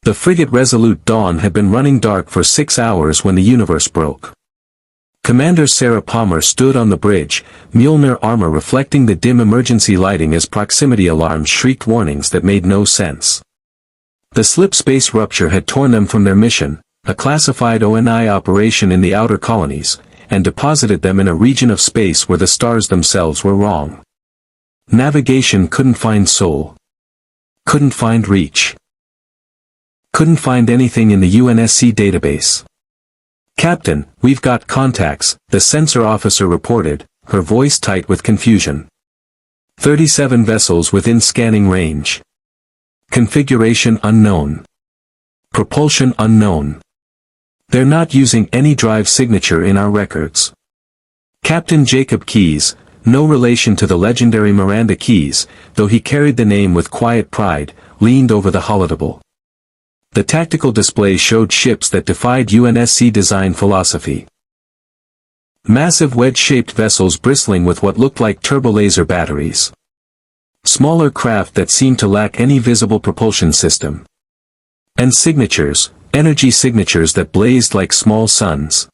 The frigate Resolute Dawn had been running dark for 6 hours when the universe broke. Commander Sarah Palmer stood on the bridge, Mjolnir armor reflecting the dim emergency lighting as proximity alarms shrieked warnings that made no sense. The slipspace rupture had torn them from their mission, a classified ONI operation in the outer colonies, and deposited them in a region of space where the stars themselves were wrong. Navigation couldn't find Sol. Couldn't find Reach. Couldn't find anything in the UNSC database. "Captain, we've got contacts," the sensor officer reported, her voice tight with confusion. 37 vessels within scanning range. Configuration unknown. Propulsion unknown. They're not using any drive signature in our records. Captain Jacob Keyes, no relation to the legendary Miranda Keyes, though he carried the name with quiet pride, leaned over the holodeck. The tactical display showed ships that defied UNSC design philosophy. Massive wedge-shaped vessels bristling with what looked like turbolaser batteries. Smaller craft that seemed to lack any visible propulsion system. And signatures, energy signatures that blazed like small suns.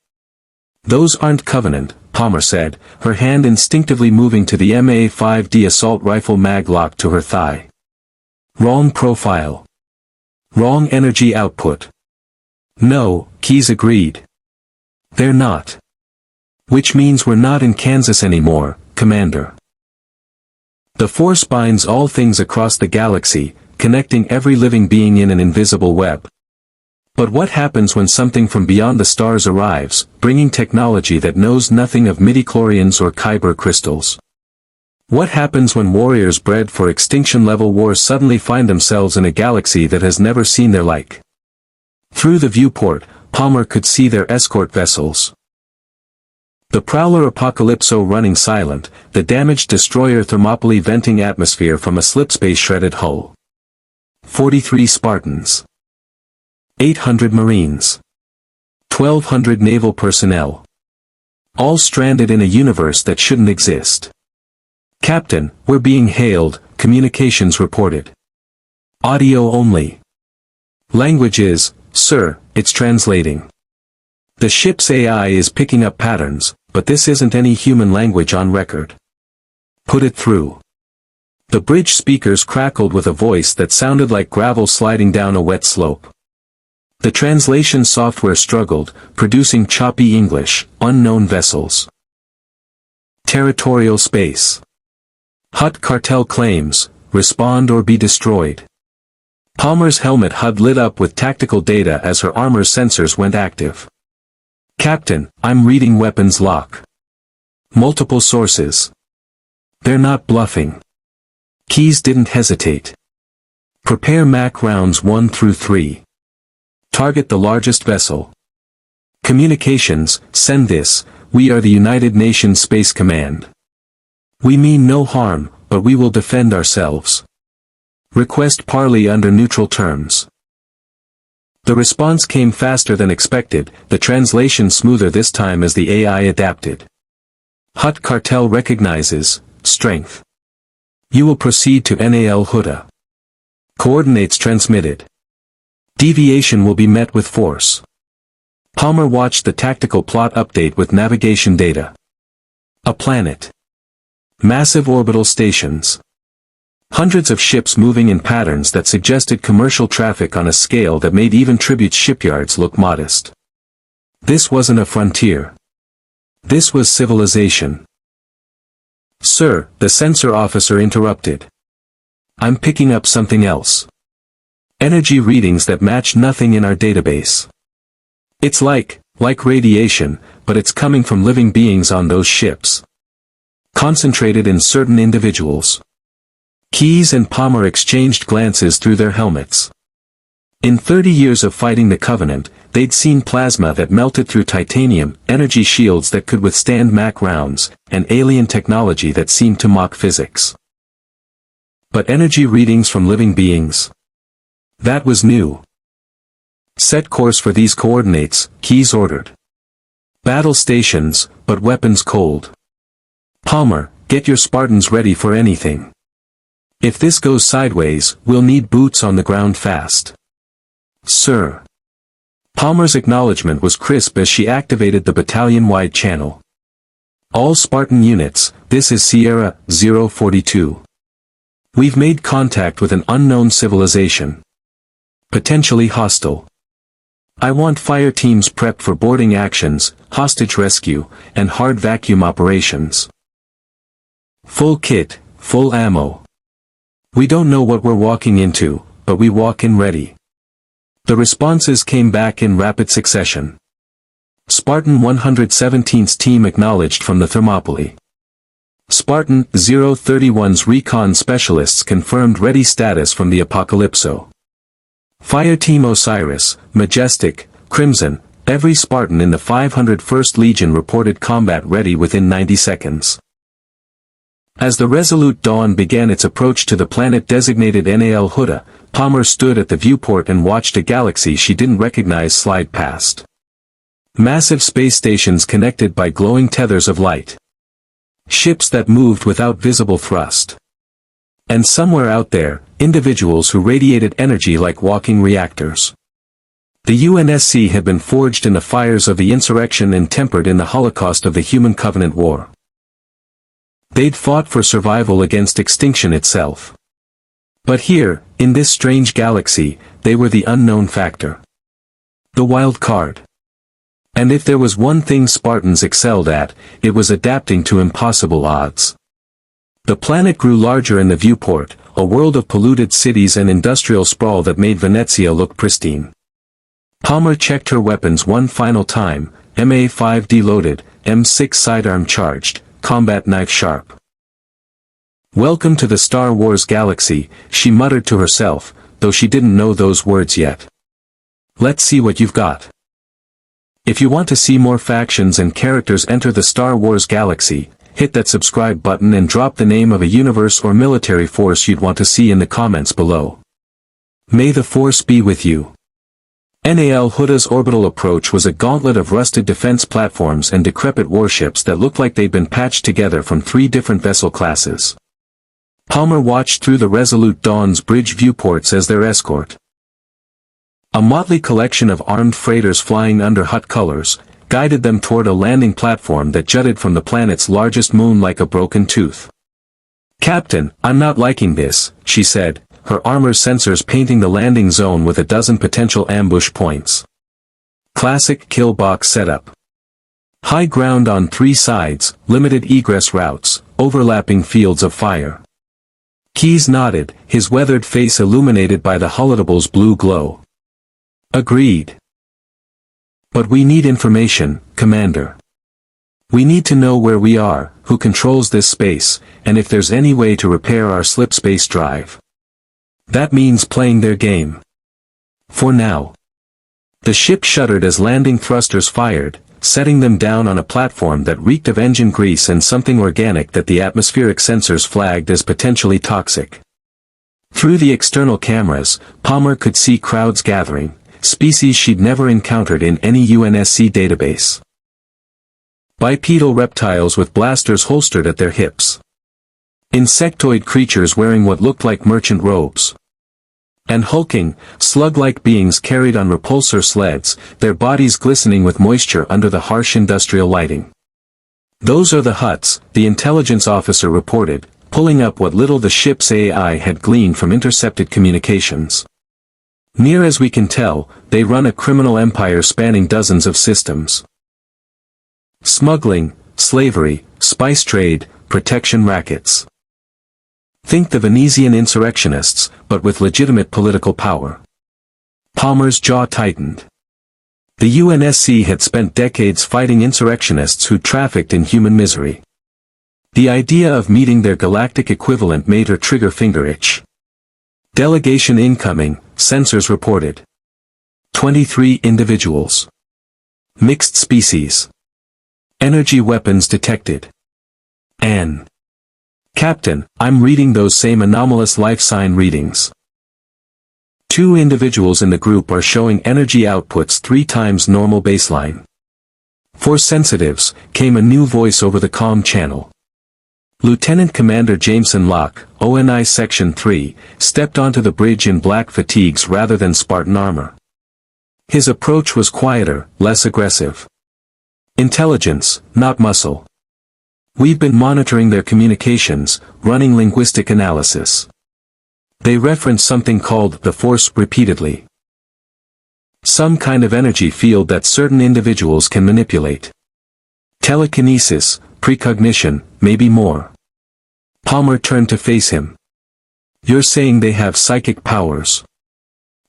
"Those aren't Covenant," Palmer said, her hand instinctively moving to the MA-5D assault rifle mag locked to her thigh. "Wrong profile. Wrong energy output." "No," Keyes agreed. "They're not. Which means we're not in Kansas anymore, Commander." The Force binds all things across the galaxy, connecting every living being in an invisible web. But what happens when something from beyond the stars arrives, bringing technology that knows nothing of midichlorians or kyber crystals? What happens when warriors bred for extinction-level wars suddenly find themselves in a galaxy that has never seen their like? Through the viewport, Palmer could see their escort vessels. The Prowler Apocalypso running silent, the damaged destroyer Thermopylae venting atmosphere from a slipspace shredded hull. 43 Spartans. 800 Marines. 1,200 naval personnel. All stranded in a universe that shouldn't exist. "Captain, we're being hailed," communications reported. "Audio only." "Language is, sir, it's translating. The ship's AI is picking up patterns, but this isn't any human language on record. Put it through." The bridge speakers crackled with a voice that sounded like gravel sliding down a wet slope. The translation software struggled, producing choppy English, unknown vessels. Territorial space. Hutt Cartel claims, respond or be destroyed. Palmer's helmet HUD lit up with tactical data as her armor's sensors went active. "Captain, I'm reading weapons lock. Multiple sources. They're not bluffing." Keyes didn't hesitate. "Prepare MAC rounds 1 through 3. Target the largest vessel. Communications, send this, we are the United Nations Space Command. We mean no harm, but we will defend ourselves. Request parley under neutral terms." The response came faster than expected, the translation smoother this time as the AI adapted. Hutt Cartel recognizes, strength. You will proceed to NAL Huda. Coordinates transmitted. Deviation will be met with force. Palmer watched the tactical plot update with navigation data. A planet. Massive orbital stations. Hundreds of ships moving in patterns that suggested commercial traffic on a scale that made even tribute shipyards look modest. This wasn't a frontier. This was civilization. "Sir," the sensor officer interrupted. "I'm picking up something else. Energy readings that match nothing in our database. It's like radiation, but it's coming from living beings on those ships. Concentrated in certain individuals." Keyes and Palmer exchanged glances through their helmets. In 30 years of fighting the Covenant, they'd seen plasma that melted through titanium, energy shields that could withstand MAC rounds, and alien technology that seemed to mock physics. But energy readings from living beings? That was new. "Set course for these coordinates," Keyes ordered. "Battle stations, but weapons cold. Palmer, get your Spartans ready for anything. If this goes sideways, we'll need boots on the ground fast." Sir. Palmer's acknowledgement was crisp as she activated the battalion-wide channel. All Spartan units, this is Sierra 042. We've made contact with an unknown civilization. Potentially hostile. I want fire teams prepped for boarding actions, hostage rescue, and hard vacuum operations. Full kit, full ammo. We don't know what we're walking into, but we walk in ready. The responses came back in rapid succession. Spartan 117's team acknowledged from the Thermopylae. Spartan 031's recon specialists confirmed ready status from the Apocalypso. Fire Team Osiris, Majestic, Crimson, every Spartan in the 501st Legion reported combat ready within 90 seconds. As the Resolute Dawn began its approach to the planet designated Nal Hutta, Palmer stood at the viewport and watched a galaxy she didn't recognize slide past. Massive space stations connected by glowing tethers of light. Ships that moved without visible thrust. And somewhere out there, individuals who radiated energy like walking reactors. The UNSC had been forged in the fires of the insurrection and tempered in the holocaust of the Human Covenant War. They'd fought for survival against extinction itself. But here, in this strange galaxy, they were the unknown factor. The wild card. And if there was one thing Spartans excelled at, it was adapting to impossible odds. The planet grew larger in the viewport, a world of polluted cities and industrial sprawl that made Venezia look pristine. Palmer checked her weapons one final time, MA-5 loaded, M6 sidearm charged, combat knife sharp. Welcome to the Star Wars galaxy, she muttered to herself, though she didn't know those words yet. Let's see what you've got. If you want to see more factions and characters enter the Star Wars galaxy, hit that subscribe button and drop the name of a universe or military force you'd want to see in the comments below. May the Force be with you. Nal Hutta's orbital approach was a gauntlet of rusted defense platforms and decrepit warships that looked like they'd been patched together from 3 different vessel classes. Palmer watched through the Resolute Dawn's bridge viewports as their escort. A motley collection of armed freighters flying under Hutt colors, guided them toward a landing platform that jutted from the planet's largest moon like a broken tooth. "Captain, I'm not liking this," she said, her armor sensors painting the landing zone with a dozen potential ambush points. Classic kill box setup. High ground on 3 sides, limited egress routes, overlapping fields of fire. Keyes nodded, his weathered face illuminated by the holotable's blue glow. Agreed. But we need information, Commander. We need to know where we are, who controls this space, and if there's any way to repair our slipspace drive. That means playing their game. For now. The ship shuddered as landing thrusters fired, setting them down on a platform that reeked of engine grease and something organic that the atmospheric sensors flagged as potentially toxic. Through the external cameras, Palmer could see crowds gathering, species she'd never encountered in any UNSC database. Bipedal reptiles with blasters holstered at their hips. Insectoid creatures wearing what looked like merchant robes. And hulking, slug-like beings carried on repulsor sleds, their bodies glistening with moisture under the harsh industrial lighting. "Those are the Hutts," the intelligence officer reported, pulling up what little the ship's AI had gleaned from intercepted communications. "Near as we can tell, they run a criminal empire spanning dozens of systems. Smuggling, slavery, spice trade, protection rackets. Think the Venetian insurrectionists, but with legitimate political power." Palmer's jaw tightened. The UNSC had spent decades fighting insurrectionists who trafficked in human misery. The idea of meeting their galactic equivalent made her trigger finger itch. "Delegation incoming," sensors reported. 23 individuals. Mixed species. Energy weapons detected. An. "Captain, I'm reading those same anomalous life sign readings. 2 individuals in the group are showing energy outputs 3 times normal baseline." For sensitives, came a new voice over the comm channel. Lieutenant Commander Jameson Locke, ONI Section 3, stepped onto the bridge in black fatigues rather than Spartan armor. His approach was quieter, less aggressive. Intelligence, not muscle. We've been monitoring their communications, running linguistic analysis. They reference something called the Force repeatedly. Some kind of energy field that certain individuals can manipulate. Telekinesis, precognition, maybe more. Palmer turned to face him. You're saying they have psychic powers.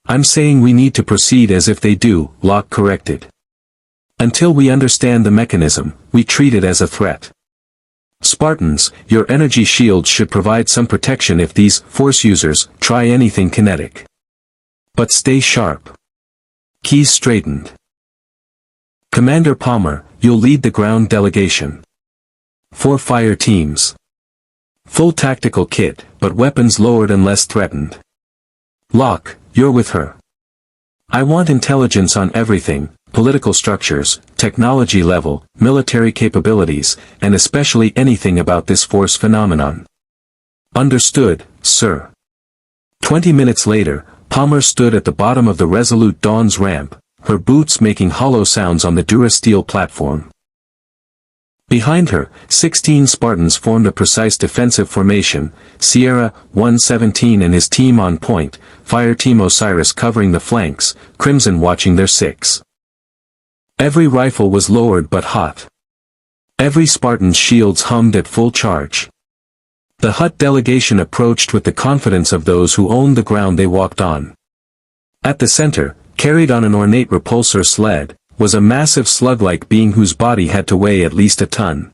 I'm saying we need to proceed as if they do, Locke corrected. Until we understand the mechanism, we treat it as a threat. Spartans, your energy shields should provide some protection if these Force users try anything kinetic. But stay sharp. Keys straightened. Commander Palmer, you'll lead the ground delegation. 4 fire teams. Full tactical kit, but weapons lowered and less threatened. Locke, you're with her. I want intelligence on everything, political structures, technology level, military capabilities, and especially anything about this Force phenomenon. Understood, sir. 20 minutes later, Palmer stood at the bottom of the Resolute Dawn's ramp, her boots making hollow sounds on the Durasteel platform. Behind her, 16 Spartans formed a precise defensive formation, Sierra 117 and his team on point, Fire Team Osiris covering the flanks, Crimson watching their 6. Every rifle was lowered but hot. Every Spartan's shields hummed at full charge. The Hutt delegation approached with the confidence of those who owned the ground they walked on. At the center, carried on an ornate repulsor sled, was a massive slug-like being whose body had to weigh at least a ton.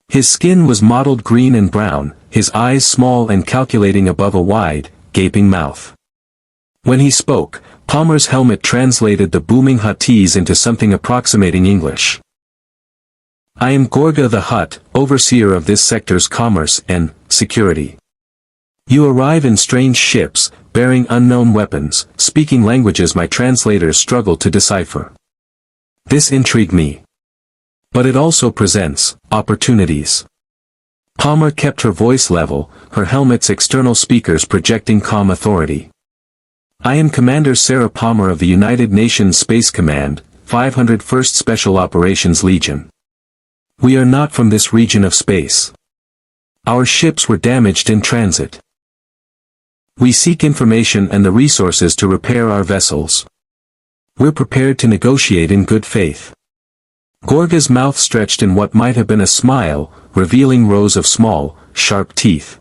His skin was mottled green and brown, his eyes small and calculating above a wide, gaping mouth. When he spoke, Palmer's helmet translated the booming Huttese into something approximating English. I am Gorga the Hutt, overseer of this sector's commerce and security. You arrive in strange ships, bearing unknown weapons, speaking languages my translators struggle to decipher. This intrigued me. But it also presents opportunities. Palmer kept her voice level, her helmet's external speakers projecting calm authority. I am Commander Sarah Palmer of the United Nations Space Command, 501st Special Operations Legion. We are not from this region of space. Our ships were damaged in transit. We seek information and the resources to repair our vessels. We're prepared to negotiate in good faith. Gorga's mouth stretched in what might have been a smile, revealing rows of small, sharp teeth.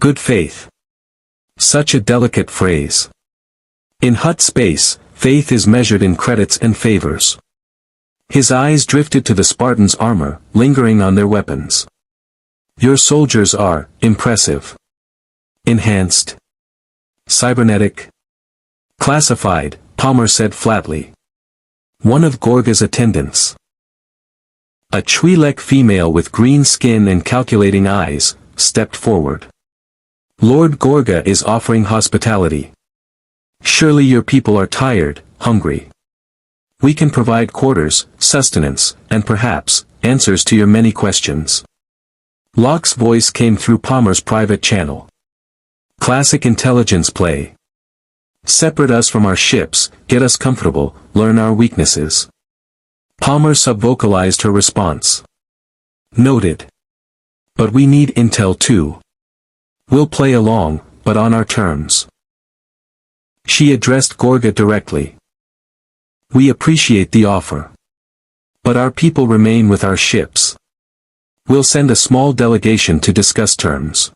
Good faith. Such a delicate phrase. In Hutt space, faith is measured in credits and favors. His eyes drifted to the Spartans' armor, lingering on their weapons. Your soldiers are impressive. Enhanced. Cybernetic. Classified, Palmer said flatly. One of Gorga's attendants. A Twi'lek female with green skin and calculating eyes, stepped forward. Lord Gorga is offering hospitality. Surely your people are tired, hungry. We can provide quarters, sustenance, and perhaps, answers to your many questions. Locke's voice came through Palmer's private channel. Classic intelligence play. Separate us from our ships, get us comfortable, learn our weaknesses. Palmer subvocalized her response. Noted. But we need intel too. We'll play along, but on our terms. She addressed Gorga directly. We appreciate the offer. But our people remain with our ships. We'll send a small delegation to discuss terms.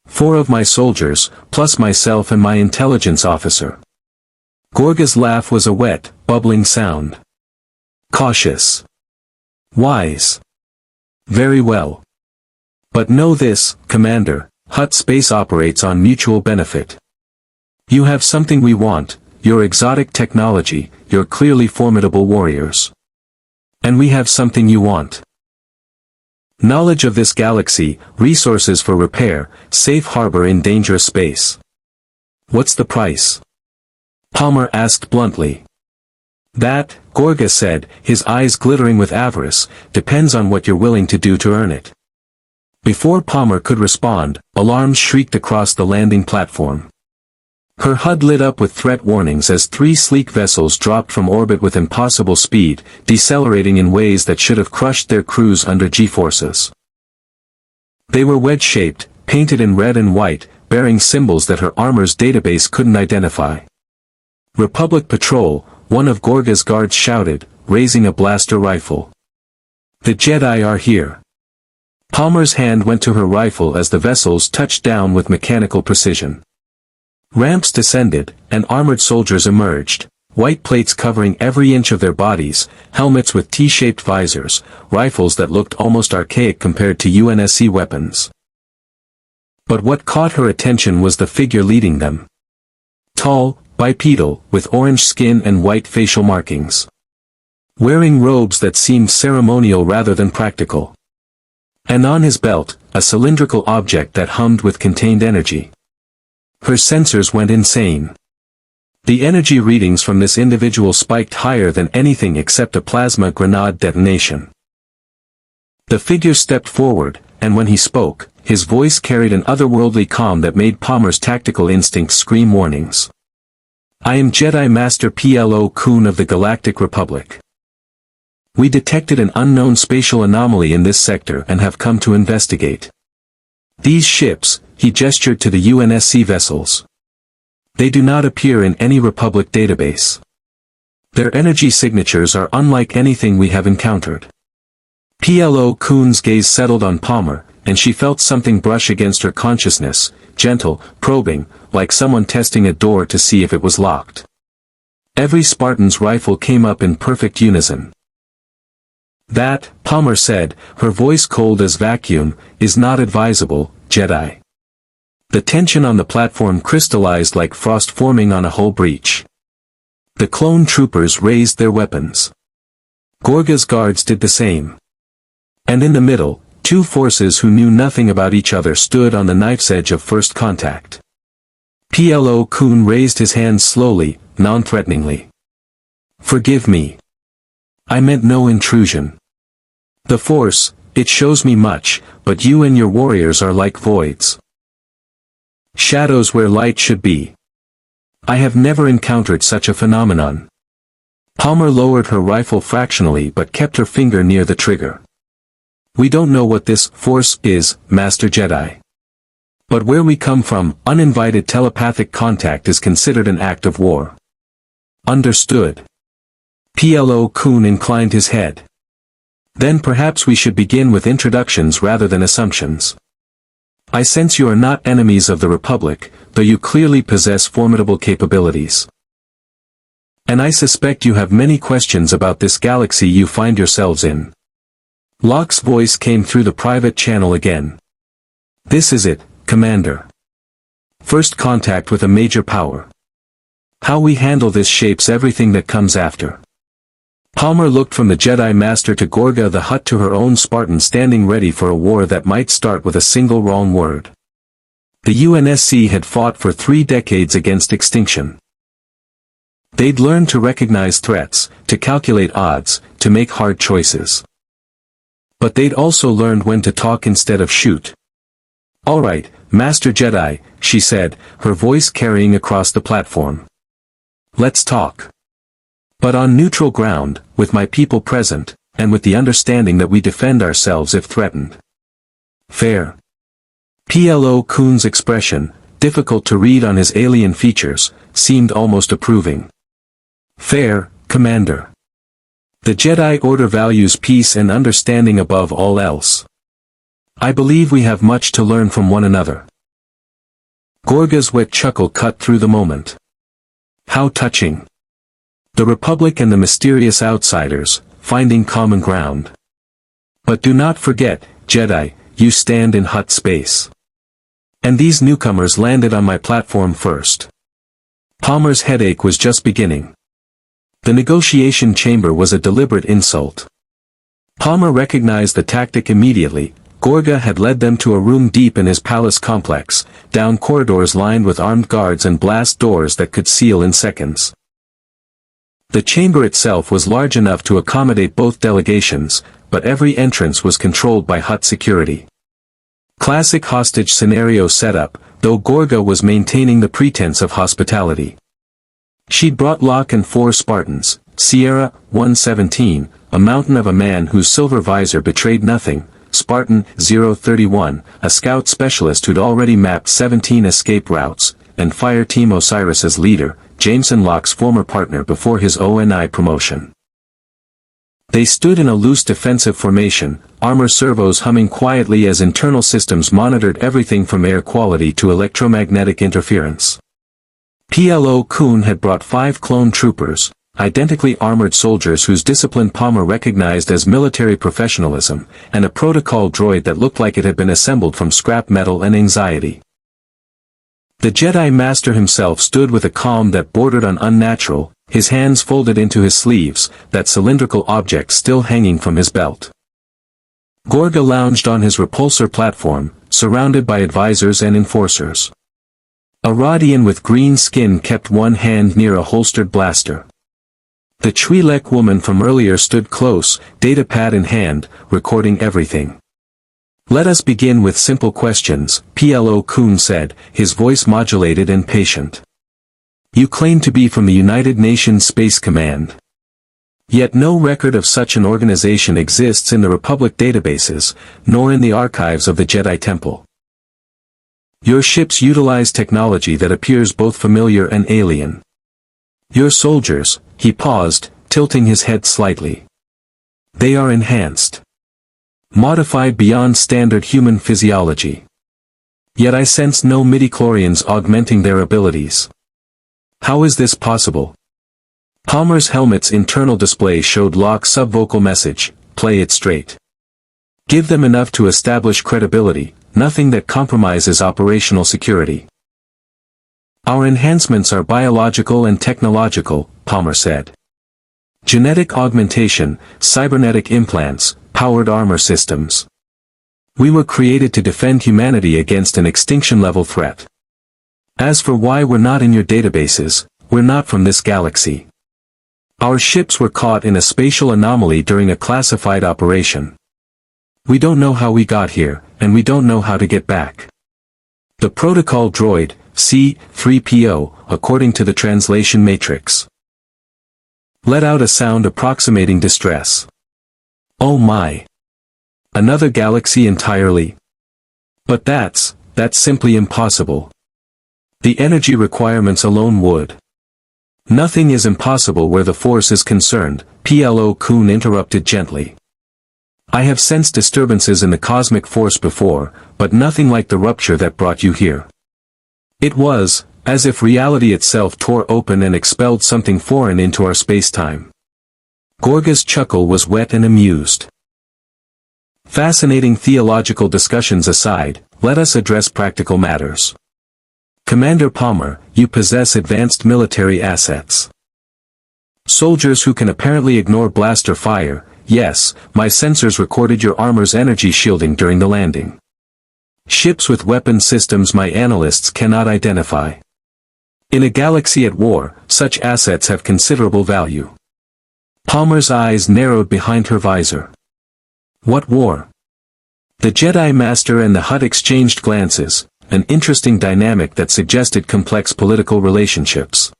4 of my soldiers, plus myself and my intelligence officer. Gorga's laugh was a wet, bubbling sound. Cautious. Wise. Very well. But know this, Commander, Hutt space operates on mutual benefit. You have something we want, your exotic technology, your clearly formidable warriors. And we have something you want. Knowledge of this galaxy, resources for repair, safe harbor in dangerous space. What's the price? Palmer asked bluntly. That, Gorga said, his eyes glittering with avarice, depends on what you're willing to do to earn it. Before Palmer could respond, alarms shrieked across the landing platform. Her HUD lit up with threat warnings as 3 sleek vessels dropped from orbit with impossible speed, decelerating in ways that should have crushed their crews under G-forces. They were wedge-shaped, painted in red and white, bearing symbols that her armor's database couldn't identify. "Republic Patrol," one of Gorga's guards shouted, raising a blaster rifle. "The Jedi are here." Palmer's hand went to her rifle as the vessels touched down with mechanical precision. Ramps descended, and armored soldiers emerged, white plates covering every inch of their bodies, helmets with T-shaped visors, rifles that looked almost archaic compared to UNSC weapons. But what caught her attention was the figure leading them. Tall, bipedal, with orange skin and white facial markings. Wearing robes that seemed ceremonial rather than practical. And on his belt, a cylindrical object that hummed with contained energy. Her sensors went insane. The energy readings from this individual spiked higher than anything except a plasma grenade detonation. The figure stepped forward, and when he spoke, his voice carried an otherworldly calm that made Palmer's tactical instincts scream warnings. "I am Jedi Master Plo Koon of the Galactic Republic. We detected an unknown spatial anomaly in this sector and have come to investigate. These ships," he gestured to the UNSC vessels. "They do not appear in any Republic database. Their energy signatures are unlike anything we have encountered." Plo Koon's gaze settled on Palmer, and she felt something brush against her consciousness, gentle, probing, like someone testing a door to see if it was locked. Every Spartan's rifle came up in perfect unison. "That," Palmer said, her voice cold as vacuum, "is not advisable, Jedi." The tension on the platform crystallized like frost forming on a hull breach. The clone troopers raised their weapons. Gorga's guards did the same. And in the middle, 2 forces who knew nothing about each other stood on the knife's edge of first contact. Plo Koon raised his hands slowly, non-threateningly. "Forgive me. I meant no intrusion. The Force, it shows me much, but you and your warriors are like voids. Shadows where light should be. I have never encountered such a phenomenon." Palmer lowered her rifle fractionally but kept her finger near the trigger. "We don't know what this Force is, Master Jedi. But where we come from, uninvited telepathic contact is considered an act of war." "Understood." Plo Koon inclined his head. "Then perhaps we should begin with introductions rather than assumptions. I sense you are not enemies of the Republic, though you clearly possess formidable capabilities. And I suspect you have many questions about this galaxy you find yourselves in." Locke's voice came through the private channel again. "This is it, Commander. First contact with a major power. How we handle this shapes everything that comes after." Palmer looked from the Jedi Master to Gorga the Hutt to her own Spartan standing ready for a war that might start with a single wrong word. The UNSC had fought for 3 decades against extinction. They'd learned to recognize threats, to calculate odds, to make hard choices. But they'd also learned when to talk instead of shoot. "All right, Master Jedi," she said, her voice carrying across the platform. "Let's talk. But on neutral ground, with my people present, and with the understanding that we defend ourselves if threatened. Fair?" Plo Koon's expression, difficult to read on his alien features, seemed almost approving. "Fair, Commander. The Jedi Order values peace and understanding above all else. I believe we have much to learn from one another." Gorga's wet chuckle cut through the moment. "How touching. The Republic and the mysterious outsiders, finding common ground. But do not forget, Jedi, you stand in Hutt space. And these newcomers landed on my platform first." Palmer's headache was just beginning. The negotiation chamber was a deliberate insult. Palmer recognized the tactic immediately. Gorga had led them to a room deep in his palace complex, down corridors lined with armed guards and blast doors that could seal in seconds. The chamber itself was large enough to accommodate both delegations, but every entrance was controlled by Hutt security. Classic hostage scenario setup, though Gorga was maintaining the pretense of hospitality. She'd brought Locke and 4 Spartans, Sierra, 117, a mountain of a man whose silver visor betrayed nothing, Spartan, 031, a scout specialist who'd already mapped 17 escape routes, and Fire Team Osiris as leader, Jameson Locke's former partner before his ONI promotion. They stood in a loose defensive formation, armor servos humming quietly as internal systems monitored everything from air quality to electromagnetic interference. Plo Koon had brought 5 clone troopers, identically armored soldiers whose discipline Palmer recognized as military professionalism, and a protocol droid that looked like it had been assembled from scrap metal and anxiety. The Jedi Master himself stood with a calm that bordered on unnatural, his hands folded into his sleeves, that cylindrical object still hanging from his belt. Gorga lounged on his repulsor platform, surrounded by advisors and enforcers. A Rodian with green skin kept one hand near a holstered blaster. The Twi'lek woman from earlier stood close, datapad in hand, recording everything. "Let us begin with simple questions," Plo Koon said, his voice modulated and patient. "You claim to be from the United Nations Space Command. Yet no record of such an organization exists in the Republic databases, nor in the archives of the Jedi Temple. Your ships utilize technology that appears both familiar and alien. Your soldiers," he paused, tilting his head slightly. "They are enhanced. Modified beyond standard human physiology. Yet I sense no midichlorians augmenting their abilities. How is this possible?" Palmer's helmet's internal display showed Locke's subvocal message, "Play it straight. Give them enough to establish credibility, nothing that compromises operational security." "Our enhancements are biological and technological," Palmer said. "Genetic augmentation, cybernetic implants, powered armor systems. We were created to defend humanity against an extinction-level threat. As for why we're not in your databases, we're not from this galaxy. Our ships were caught in a spatial anomaly during a classified operation. We don't know how we got here, and we don't know how to get back. The protocol droid, C-3PO, according to the translation matrix, let out a sound approximating distress. Oh my! Another galaxy entirely? But that's simply impossible. The energy requirements alone would." "Nothing is impossible where the Force is concerned," Plo Koon interrupted gently. "I have sensed disturbances in the cosmic force before, but nothing like the rupture that brought you here. It was, as if reality itself tore open and expelled something foreign into our space-time." Gorga's chuckle was wet and amused. "Fascinating theological discussions aside, let us address practical matters. Commander Palmer, you possess advanced military assets. Soldiers who can apparently ignore blaster fire. Yes, my sensors recorded your armor's energy shielding during the landing. Ships with weapon systems my analysts cannot identify. In a galaxy at war, such assets have considerable value." Palmer's eyes narrowed behind her visor. "What war?" The Jedi Master and the Hutt exchanged glances, an interesting dynamic that suggested complex political relationships.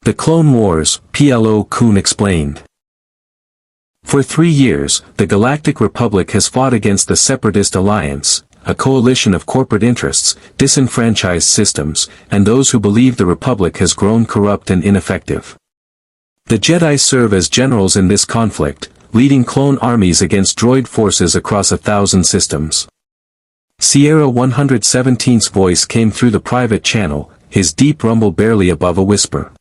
"The Clone Wars," Plo Koon explained. "For 3 years, the Galactic Republic has fought against the Separatist Alliance, a coalition of corporate interests, disenfranchised systems, and those who believe the Republic has grown corrupt and ineffective. The Jedi serve as generals in this conflict, leading clone armies against droid forces across 1,000 systems." Sierra 117's voice came through the private channel, his deep rumble barely above a whisper.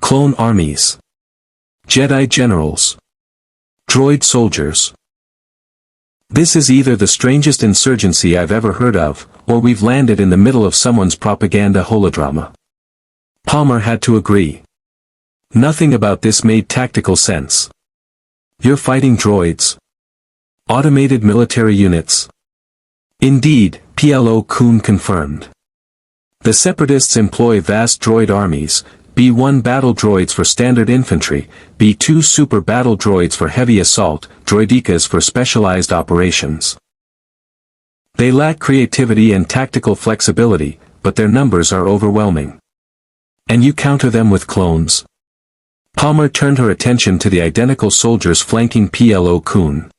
"Clone armies. Jedi generals. Droid soldiers. This is either the strangest insurgency I've ever heard of, or we've landed in the middle of someone's propaganda holodrama." Palmer had to agree. Nothing about this made tactical sense. "You're fighting droids? Automated military units?" "Indeed," Plo Koon confirmed. "The Separatists employ vast droid armies, B-1 battle droids for standard infantry, B-2 super battle droids for heavy assault, droidekas for specialized operations. They lack creativity and tactical flexibility, but their numbers are overwhelming. And you counter them with clones? Palmer turned her attention to the identical soldiers flanking Plo Koon.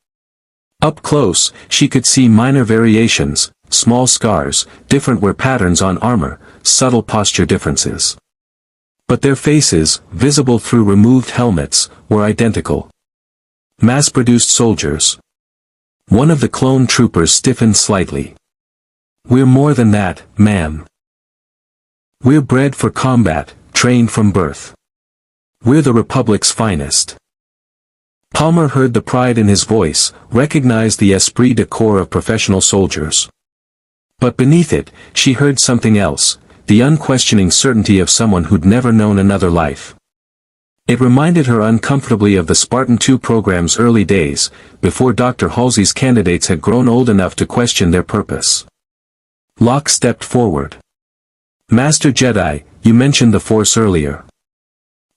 Up close, she could see minor variations, small scars, different wear patterns on armor, subtle posture differences. But their faces, visible through removed helmets, were identical. Mass-produced soldiers. One of the clone troopers stiffened slightly. "We're more than that, ma'am. We're bred for combat, trained from birth. We're the Republic's finest." Palmer heard the pride in his voice, recognized the esprit de corps of professional soldiers. But beneath it, she heard something else, the unquestioning certainty of someone who'd never known another life. It reminded her uncomfortably of the Spartan II program's early days, before Dr. Halsey's candidates had grown old enough to question their purpose. Locke stepped forward. "Master Jedi, you mentioned the Force earlier.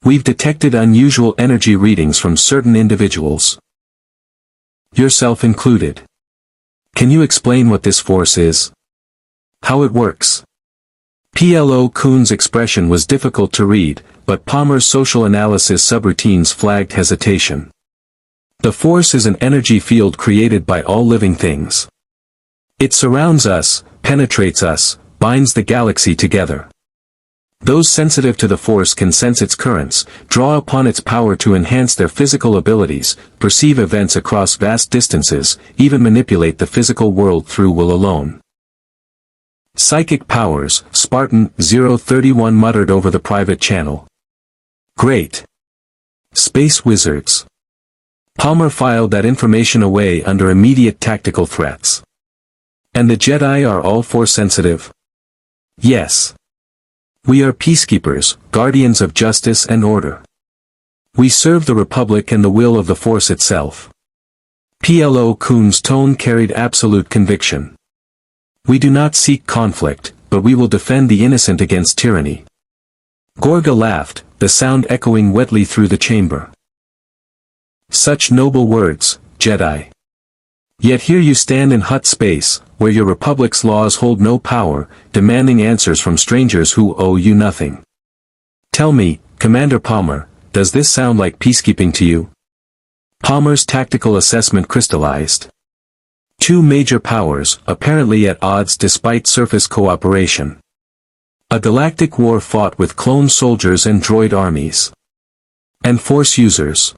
We've detected unusual energy readings from certain individuals. Yourself included. Can you explain what this Force is? How it works?" Plo Koon's expression was difficult to read, but Palmer's social analysis subroutines flagged hesitation. The Force is an energy field created by all living things. It surrounds us, penetrates us, binds the galaxy together. Those sensitive to the Force can sense its currents, draw upon its power to enhance their physical abilities, perceive events across vast distances, even manipulate the physical world through will alone. "Psychic powers," Spartan 031 muttered over the private channel. "Great. Space wizards." Palmer filed that information away under immediate tactical threats. "And the Jedi are all Force sensitive?" "Yes. We are peacekeepers, guardians of justice and order. We serve the Republic and the will of the Force itself." Plo Koon's tone carried absolute conviction. "We do not seek conflict, but we will defend the innocent against tyranny." Gorga laughed, the sound echoing wetly through the chamber. "Such noble words, Jedi. Yet here you stand in Hutt space, where your Republic's laws hold no power, demanding answers from strangers who owe you nothing. Tell me, Commander Palmer, does this sound like peacekeeping to you?" Palmer's tactical assessment crystallized. Two major powers, apparently at odds despite surface cooperation. A galactic war fought with clone soldiers and droid armies. And Force users.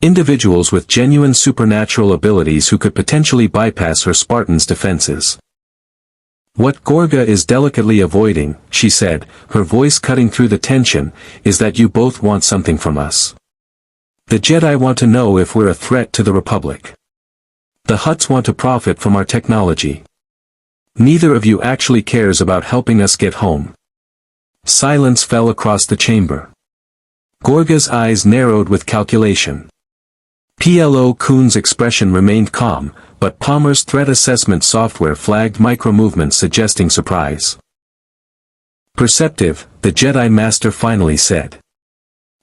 Individuals with genuine supernatural abilities who could potentially bypass her Spartan's defenses. "What Gorga is delicately avoiding," she said, her voice cutting through the tension, "is that you both want something from us. The Jedi want to know if we're a threat to the Republic. The Hutts want to profit from our technology. Neither of you actually cares about helping us get home." Silence fell across the chamber. Gorga's eyes narrowed with calculation. Plo Koon's expression remained calm, but Palmer's threat assessment software flagged micro-movements suggesting surprise. "Perceptive," the Jedi Master finally said.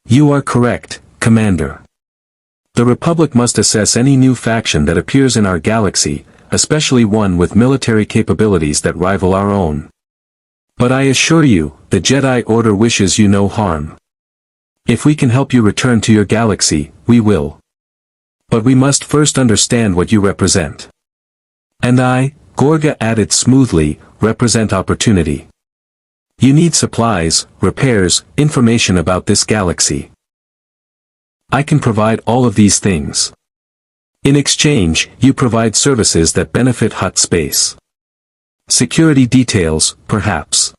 "You are correct, Commander. The Republic must assess any new faction that appears in our galaxy, especially one with military capabilities that rival our own. But I assure you, the Jedi Order wishes you no harm. If we can help you return to your galaxy, we will. But we must first understand what you represent. And I," Gorga added smoothly, "represent opportunity. You need supplies, repairs, information about this galaxy. I can provide all of these things. In exchange, you provide services that benefit Hutt space. Security details, perhaps.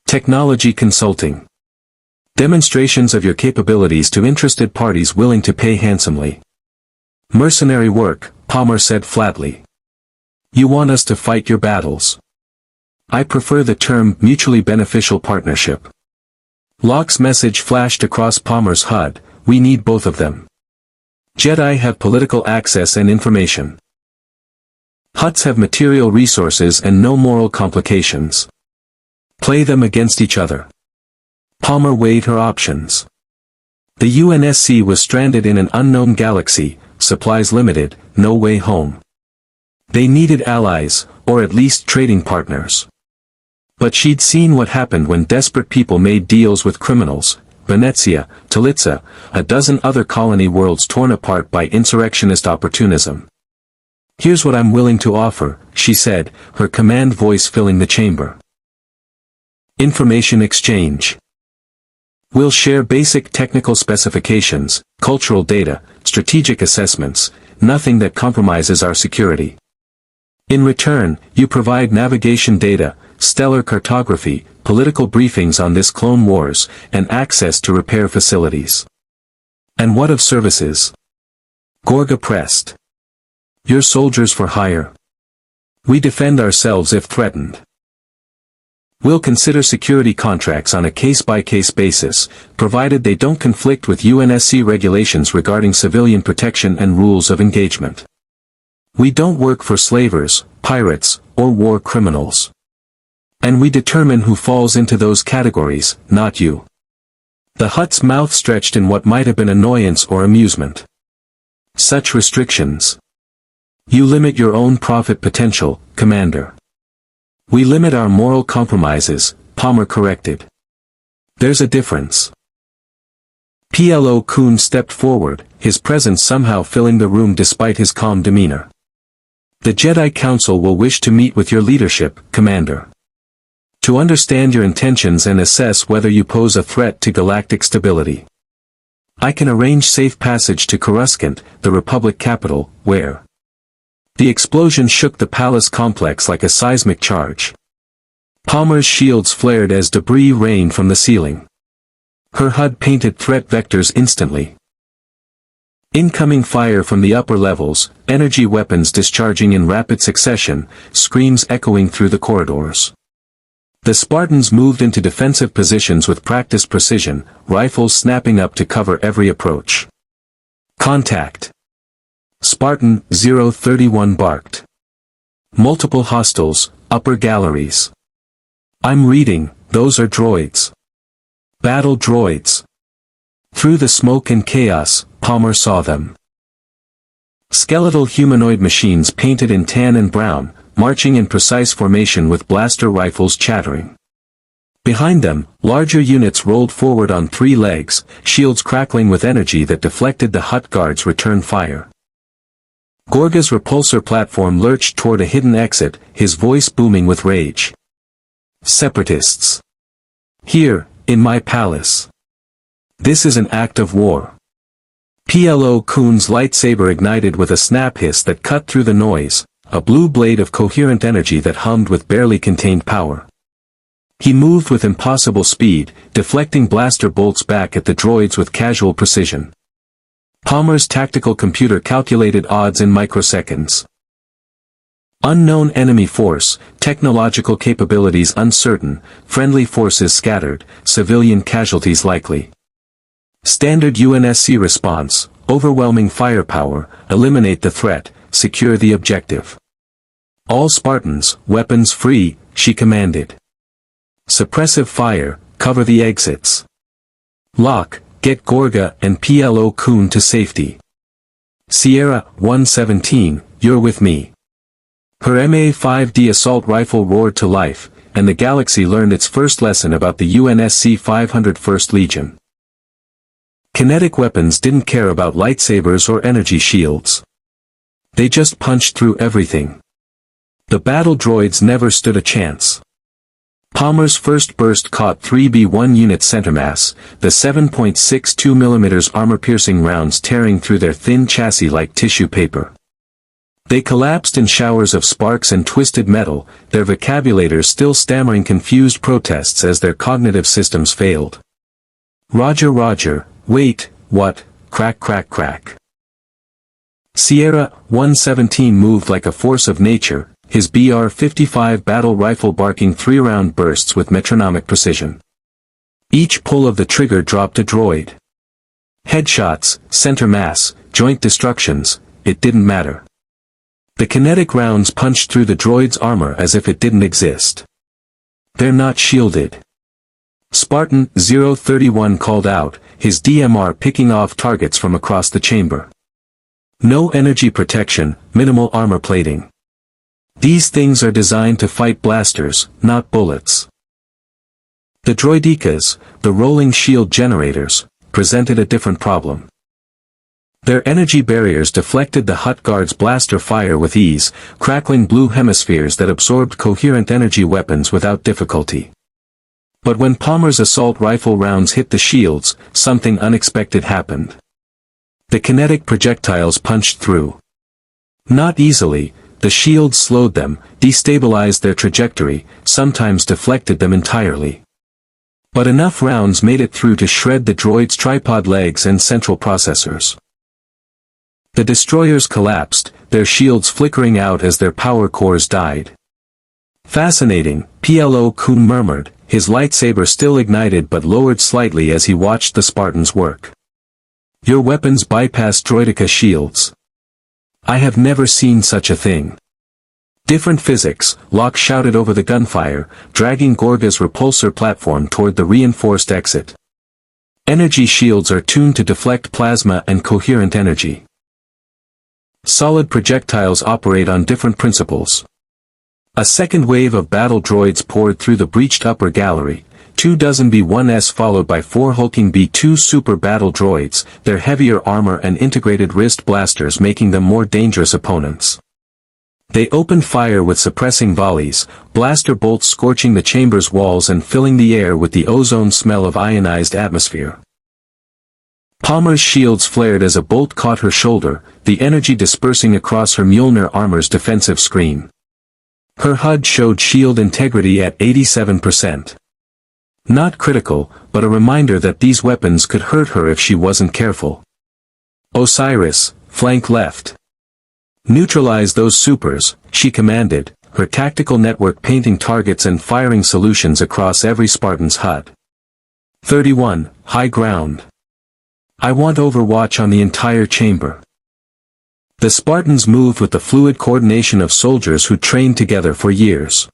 Technology consulting. Demonstrations of your capabilities to interested parties willing to pay handsomely. Mercenary work," Palmer said flatly. "You want us to fight your battles. I prefer the term mutually beneficial partnership." Locke's message flashed across Palmer's HUD, "We need both of them. Jedi have political access and information. Hutts have material resources and no moral complications. Play them against each other." Palmer weighed her options. The UNSC was stranded in an unknown galaxy, supplies limited, no way home. They needed allies, or at least trading partners. But she'd seen what happened when desperate people made deals with criminals. Venezia, Talitza, a dozen other colony worlds torn apart by insurrectionist opportunism. "Here's what I'm willing to offer," she said, her command voice filling the chamber. Information exchange. "We'll share basic technical specifications, cultural data, strategic assessments, nothing that compromises our security. In return, you provide navigation data, stellar cartography, political briefings on this Clone Wars, and access to repair facilities." "And what of services?" Gorga pressed. "Your soldiers for hire. We defend ourselves if threatened. We'll consider security contracts on a case-by-case basis, provided they don't conflict with UNSC regulations regarding civilian protection and rules of engagement. We don't work for slavers, pirates, or war criminals. And we determine who falls into those categories, not you." The Hutt's mouth stretched in what might have been annoyance or amusement. "Such restrictions. You limit your own profit potential, Commander. We limit our moral compromises," Palmer corrected. "There's a difference." Plo Koon stepped forward, his presence somehow filling the room despite his calm demeanor. "The Jedi Council will wish to meet with your leadership, Commander. To understand your intentions and assess whether you pose a threat to galactic stability. I can arrange safe passage to Coruscant, the Republic capital, where..." The explosion shook the palace complex like a seismic charge. Palmer's shields flared as debris rained from the ceiling. Her HUD painted threat vectors instantly. Incoming fire from the upper levels, energy weapons discharging in rapid succession, screams echoing through the corridors. The Spartans moved into defensive positions with practiced precision, rifles snapping up to cover every approach. "Contact!" Spartan 031 barked. "Multiple hostiles, upper galleries." "I'm reading, those are droids. Battle droids." Through the smoke and chaos, Palmer saw them. Skeletal humanoid machines painted in tan and brown, marching in precise formation with blaster rifles chattering. Behind them, larger units rolled forward on 3 legs, shields crackling with energy that deflected the Hutt guards' return fire. Gorga's repulsor platform lurched toward a hidden exit, his voice booming with rage. "Separatists. Here, in my palace. This is an act of war." Plo Koon's lightsaber ignited with a snap hiss that cut through the noise, a blue blade of coherent energy that hummed with barely contained power. He moved with impossible speed, deflecting blaster bolts back at the droids with casual precision. Palmer's tactical computer calculated odds in microseconds. Unknown enemy force, technological capabilities uncertain, friendly forces scattered, civilian casualties likely. Standard UNSC response, overwhelming firepower, eliminate the threat, secure the objective. "All Spartans, weapons free," she commanded. "Suppressive fire, cover the exits. Lock, get Gorga and Plo Koon to safety. Sierra 117, you're with me." Her MA-5D assault rifle roared to life, and the galaxy learned its first lesson about the UNSC 501st Legion. Kinetic weapons didn't care about lightsabers or energy shields. They just punched through everything. The battle droids never stood a chance. Palmer's first burst caught 3B1 unit centermass, the 7.62mm armor-piercing rounds tearing through their thin chassis like tissue paper. They collapsed in showers of sparks and twisted metal, their vocabulators still stammering confused protests as their cognitive systems failed. "Roger, Roger, wait, what, crack crack crack." Sierra 117 moved like a force of nature, his BR-55 battle rifle barking 3-round bursts with metronomic precision. Each pull of the trigger dropped a droid. Headshots, center mass, joint destructions, it didn't matter. The kinetic rounds punched through the droid's armor as if it didn't exist. "They're not shielded." Spartan 031 called out, his DMR picking off targets from across the chamber. "No energy protection, minimal armor plating. These things are designed to fight blasters, not bullets. The droidekas, the rolling shield generators, presented a different problem. Their energy barriers deflected the Hutt Guard's blaster fire with ease, crackling blue hemispheres that absorbed coherent energy weapons without difficulty. But when Palmer's assault rifle rounds hit the shields, something unexpected happened. The kinetic projectiles punched through. Not easily, the shields slowed them, destabilized their trajectory, sometimes deflected them entirely. But enough rounds made it through to shred the droid's tripod legs and central processors. The destroyers collapsed, their shields flickering out as their power cores died. Fascinating, Plo Koon murmured, his lightsaber still ignited but lowered slightly as he watched the Spartans work. Your weapons bypass droideka shields. I have never seen such a thing. Different physics, Locke shouted over the gunfire, dragging Gorga's repulsor platform toward the reinforced exit. Energy shields are tuned to deflect plasma and coherent energy. Solid projectiles operate on different principles. A second wave of battle droids poured through the breached upper gallery, 24 B-1s followed by 4 hulking B-2 super battle droids, their heavier armor and integrated wrist blasters making them more dangerous opponents. They opened fire with suppressing volleys, blaster bolts scorching the chamber's walls and filling the air with the ozone smell of ionized atmosphere. Palmer's shields flared as a bolt caught her shoulder, the energy dispersing across her Mjolnir armor's defensive screen. Her HUD showed shield integrity at 87%. Not critical, but a reminder that these weapons could hurt her if she wasn't careful. Osiris, flank left. Neutralize those supers, she commanded, her tactical network painting targets and firing solutions across every Spartan's HUD. 31, high ground. I want overwatch on the entire chamber. The Spartans moved with the fluid coordination of soldiers who trained together for years.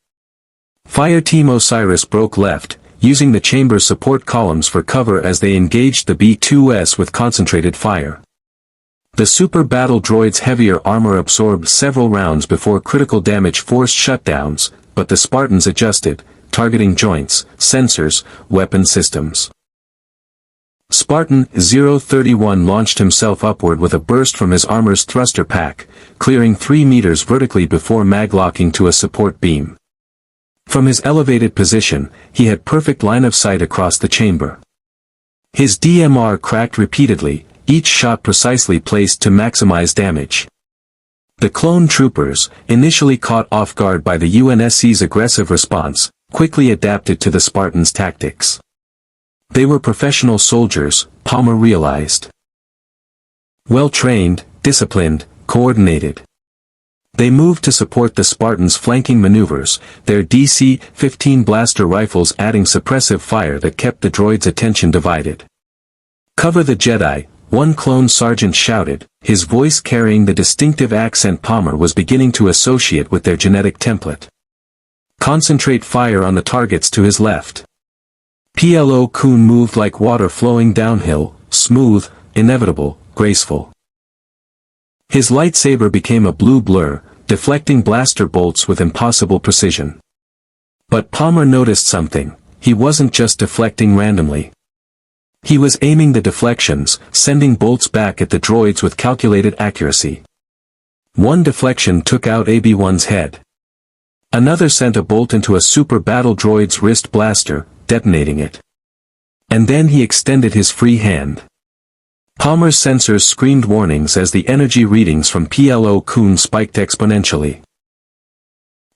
Fireteam Osiris broke left, using the chamber's support columns for cover as they engaged the B-2S with concentrated fire. The super battle droid's heavier armor absorbed several rounds before critical damage forced shutdowns, but the Spartans adjusted, targeting joints, sensors, weapon systems. Spartan 031 launched himself upward with a burst from his armor's thruster pack, clearing 3 meters vertically before maglocking to a support beam. From his elevated position, he had perfect line of sight across the chamber. His DMR cracked repeatedly, each shot precisely placed to maximize damage. The clone troopers, initially caught off guard by the UNSC's aggressive response, quickly adapted to the Spartans' tactics. They were professional soldiers, Palmer realized. Well-trained, disciplined, coordinated. They moved to support the Spartans' flanking maneuvers, their DC-15 blaster rifles adding suppressive fire that kept the droids' attention divided. Cover the Jedi, one clone sergeant shouted, his voice carrying the distinctive accent Palmer was beginning to associate with their genetic template. Concentrate fire on the targets to his left. Plo Koon moved like water flowing downhill, smooth, inevitable, graceful. His lightsaber became a blue blur, deflecting blaster bolts with impossible precision. But Palmer noticed something, he wasn't just deflecting randomly. He was aiming the deflections, sending bolts back at the droids with calculated accuracy. One deflection took out AB-1's head. Another sent a bolt into a super battle droid's wrist blaster, detonating it. And then he extended his free hand. Palmer's sensors screamed warnings as the energy readings from Plo Koon spiked exponentially.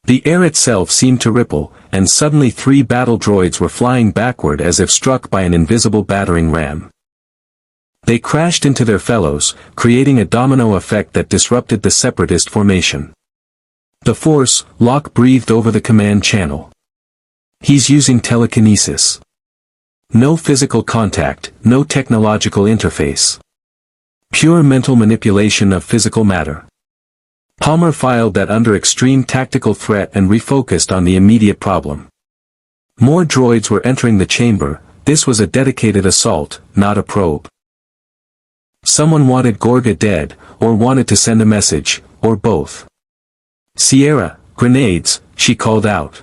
The air itself seemed to ripple, and suddenly 3 battle droids were flying backward as if struck by an invisible battering ram. They crashed into their fellows, creating a domino effect that disrupted the Separatist formation. The Force, Locke breathed over the command channel. He's using telekinesis. No physical contact, no technological interface. Pure mental manipulation of physical matter. Palmer filed that under extreme tactical threat and refocused on the immediate problem. More droids were entering the chamber, this was a dedicated assault, not a probe. Someone wanted Gorga dead, or wanted to send a message, or both. Sierra, Grenades, she called out.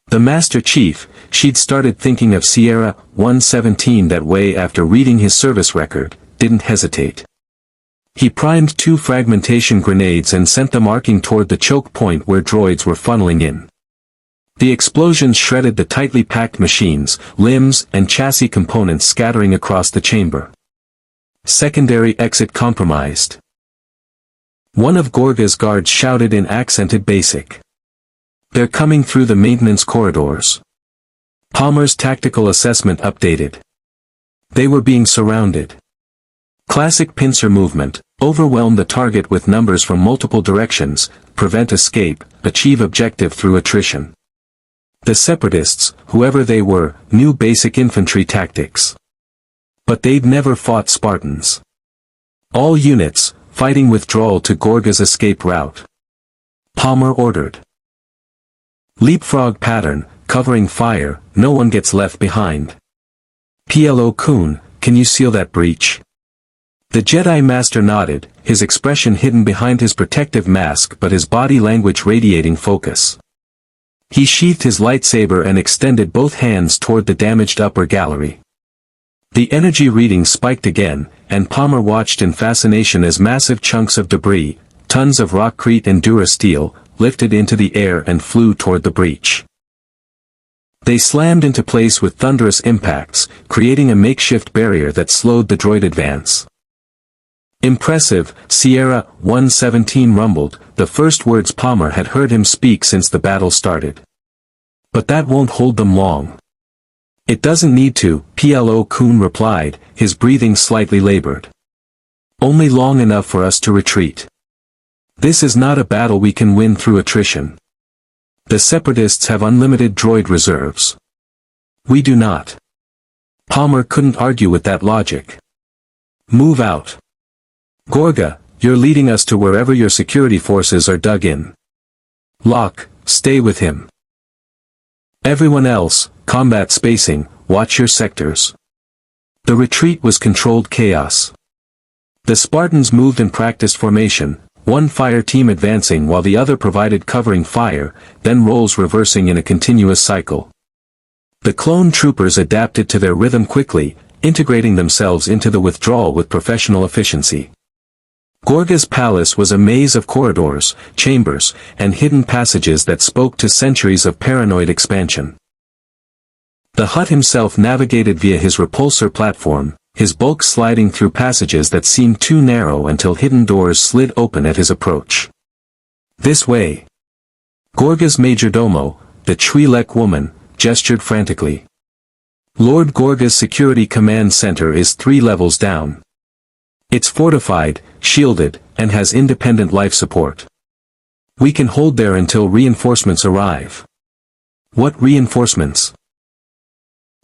The Master Chief, she'd started thinking of Sierra 117 that way after reading his service record, didn't hesitate. He primed 2 fragmentation grenades and sent them arcing toward the choke point where droids were funneling in. The explosions shredded the tightly packed machines, limbs, and chassis components scattering across the chamber. Secondary exit compromised. One of Gorga's guards shouted in accented basic. They're coming through the maintenance corridors. Palmer's tactical assessment updated. They were being surrounded. Classic pincer movement, overwhelm the target with numbers from multiple directions, prevent escape, achieve objective through attrition. The Separatists, whoever they were, knew basic infantry tactics. But they'd never fought Spartans. All units, fighting withdrawal to Gorga's escape route. Palmer ordered. Leapfrog pattern, covering fire, no one gets left behind. PLO Kun, can you seal that breach? The Jedi Master nodded, his expression hidden behind his protective mask but his body language radiating focus. He sheathed his lightsaber and extended both hands toward the damaged upper gallery. The energy reading spiked again, and Palmer watched in fascination as massive chunks of debris, tons of rockcrete and durasteel, lifted into the air and flew toward the breach. They slammed into place with thunderous impacts, creating a makeshift barrier that slowed the droid advance. Impressive, Sierra 117 rumbled, the first words Palmer had heard him speak since the battle started. But that won't hold them long. It doesn't need to, PLO Kun replied, his breathing slightly labored. Only long enough for us to retreat. This is not a battle we can win through attrition. The Separatists have unlimited droid reserves. We do not. Palmer couldn't argue with that logic. Move out. Gorga, you're leading us to wherever your security forces are dug in. Locke, stay with him. Everyone else, combat spacing, watch your sectors. The retreat was controlled chaos. The Spartans moved in practiced formation, one fire team advancing while the other provided covering fire, then roles reversing in a continuous cycle. The clone troopers adapted to their rhythm quickly, integrating themselves into the withdrawal with professional efficiency. Gorga's palace was a maze of corridors, chambers, and hidden passages that spoke to centuries of paranoid expansion. The Hutt himself navigated via his repulsor platform, his bulk sliding through passages that seemed too narrow until hidden doors slid open at his approach. This way. Gorga's majordomo, the Twi'lek woman, gestured frantically. Lord Gorga's security command center is 3 levels down. It's fortified, shielded, and has independent life support. We can hold there until reinforcements arrive. What reinforcements?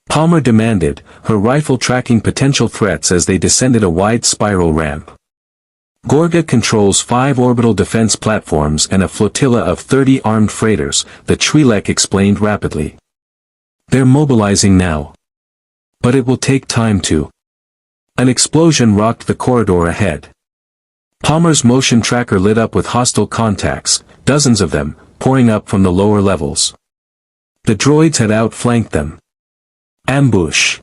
Palmer demanded, her rifle tracking potential threats as they descended a wide spiral ramp. Gorga controls 5 orbital defense platforms and a flotilla of 30 armed freighters, the Twi'lek explained rapidly. They're mobilizing now. But it will take time to. An explosion rocked the corridor ahead. Palmer's motion tracker lit up with hostile contacts, dozens of them, pouring up from the lower levels. The droids had outflanked them. Ambush.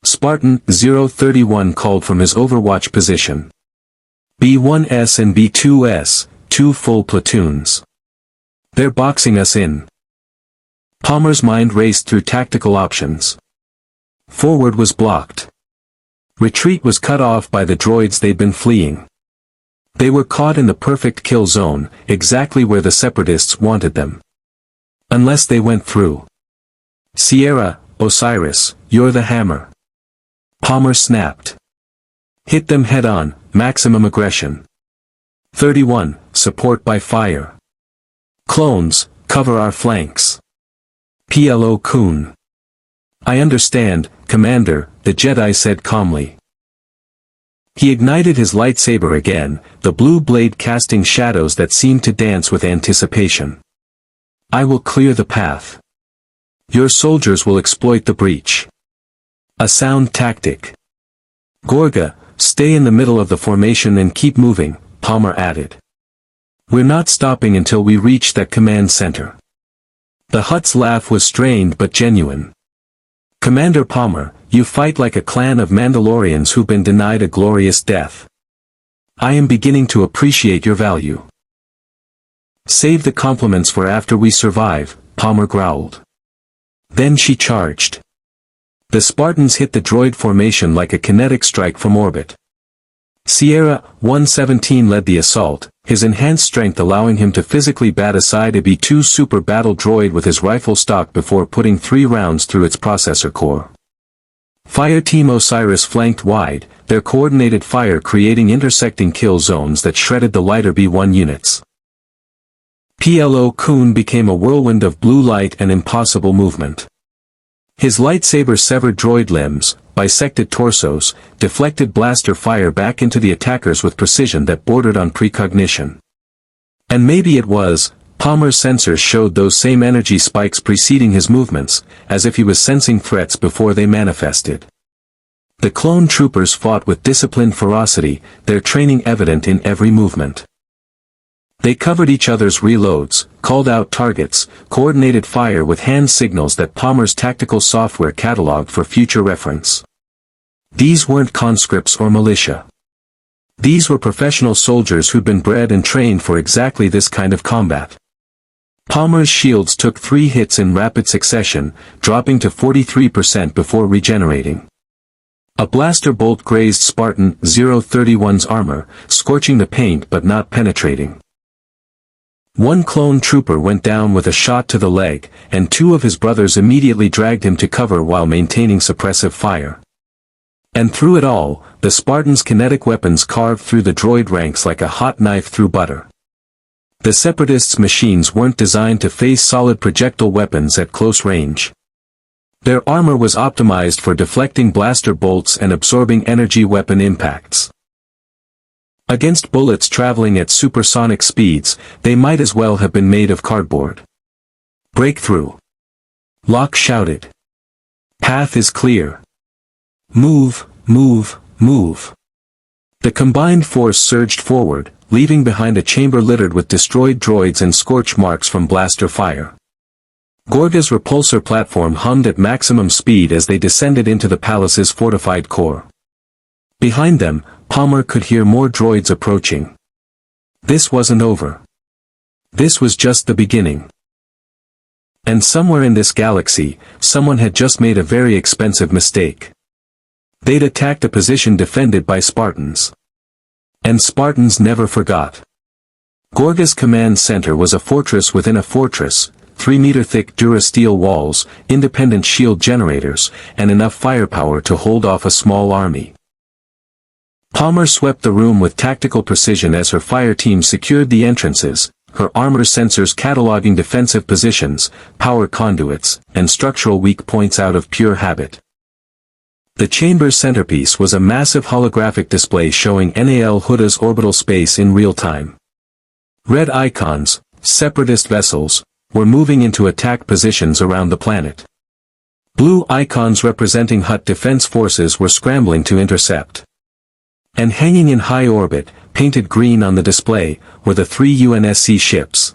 Spartan 031 called from his overwatch position. B1S and B2S, 2 full platoons. They're boxing us in. Palmer's mind raced through tactical options. Forward was blocked. Retreat was cut off by the droids they'd been fleeing. They were caught in the perfect kill zone, exactly where the Separatists wanted them. Unless they went through. Sierra, Osiris, you're the hammer. Palmer snapped. Hit them head-on, maximum aggression. 31, support by fire. Clones, cover our flanks. PLO Kun. I understand, Commander, the Jedi said calmly. He ignited his lightsaber again, the blue blade casting shadows that seemed to dance with anticipation. I will clear the path. Your soldiers will exploit the breach. A sound tactic. Gorga, stay in the middle of the formation and keep moving, Palmer added. We're not stopping until we reach that command center. The Hutt's laugh was strained but genuine. Commander Palmer, you fight like a clan of Mandalorians who've been denied a glorious death. I am beginning to appreciate your value. Save the compliments for after we survive, Palmer growled. Then she charged. The Spartans hit the droid formation like a kinetic strike from orbit. Sierra 117 led the assault, his enhanced strength allowing him to physically bat aside a B-2 super battle droid with his rifle stock before putting 3 rounds through its processor core. Fireteam Osiris flanked wide, their coordinated fire creating intersecting kill zones that shredded the lighter B-1 units. PLO Kun became a whirlwind of blue light and impossible movement. His lightsaber severed droid limbs, bisected torsos, deflected blaster fire back into the attackers with precision that bordered on precognition. And maybe it was, Palmer's sensors showed those same energy spikes preceding his movements, as if he was sensing threats before they manifested. The clone troopers fought with disciplined ferocity, their training evident in every movement. They covered each other's reloads, called out targets, coordinated fire with hand signals that Palmer's tactical software cataloged for future reference. These weren't conscripts or militia. These were professional soldiers who'd been bred and trained for exactly this kind of combat. Palmer's shields took 3 hits in rapid succession, dropping to 43% before regenerating. A blaster bolt grazed Spartan 031's armor, scorching the paint but not penetrating. One clone trooper went down with a shot to the leg, and 2 of his brothers immediately dragged him to cover while maintaining suppressive fire. And through it all, the Spartans' kinetic weapons carved through the droid ranks like a hot knife through butter. The Separatists' machines weren't designed to face solid projectile weapons at close range. Their armor was optimized for deflecting blaster bolts and absorbing energy weapon impacts. Against bullets traveling at supersonic speeds, they might as well have been made of cardboard. Breakthrough. Locke shouted. Path is clear. Move, move, move. The combined force surged forward, leaving behind a chamber littered with destroyed droids and scorch marks from blaster fire. Gorga's repulsor platform hummed at maximum speed as they descended into the palace's fortified core. Behind them, Palmer could hear more droids approaching. This wasn't over. This was just the beginning. And somewhere in this galaxy, someone had just made a very expensive mistake. They'd attacked a position defended by Spartans. And Spartans never forgot. Gorga's command center was a fortress within a fortress, 3-meter-thick durasteel walls, independent shield generators, and enough firepower to hold off a small army. Palmer swept the room with tactical precision as her fire team secured the entrances, her armor sensors cataloging defensive positions, power conduits, and structural weak points out of pure habit. The chamber's centerpiece was a massive holographic display showing NAL Hutta's orbital space in real time. Red icons, Separatist vessels, were moving into attack positions around the planet. Blue icons representing Hutt defense forces were scrambling to intercept. And hanging in high orbit, painted green on the display, were the 3 UNSC ships.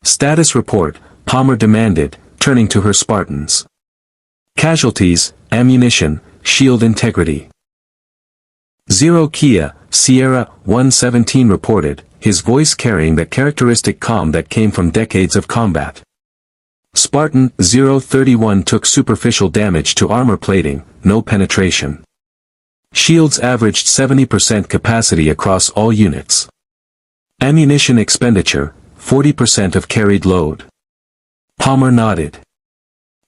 Status report, Palmer demanded, turning to her Spartans. Casualties, ammunition, shield integrity. 0 Kia, Sierra 117 reported, his voice carrying that characteristic calm that came from decades of combat. Spartan 031 took superficial damage to armor plating, no penetration. Shields averaged 70% capacity across all units. Ammunition expenditure, 40% of carried load. Palmer nodded.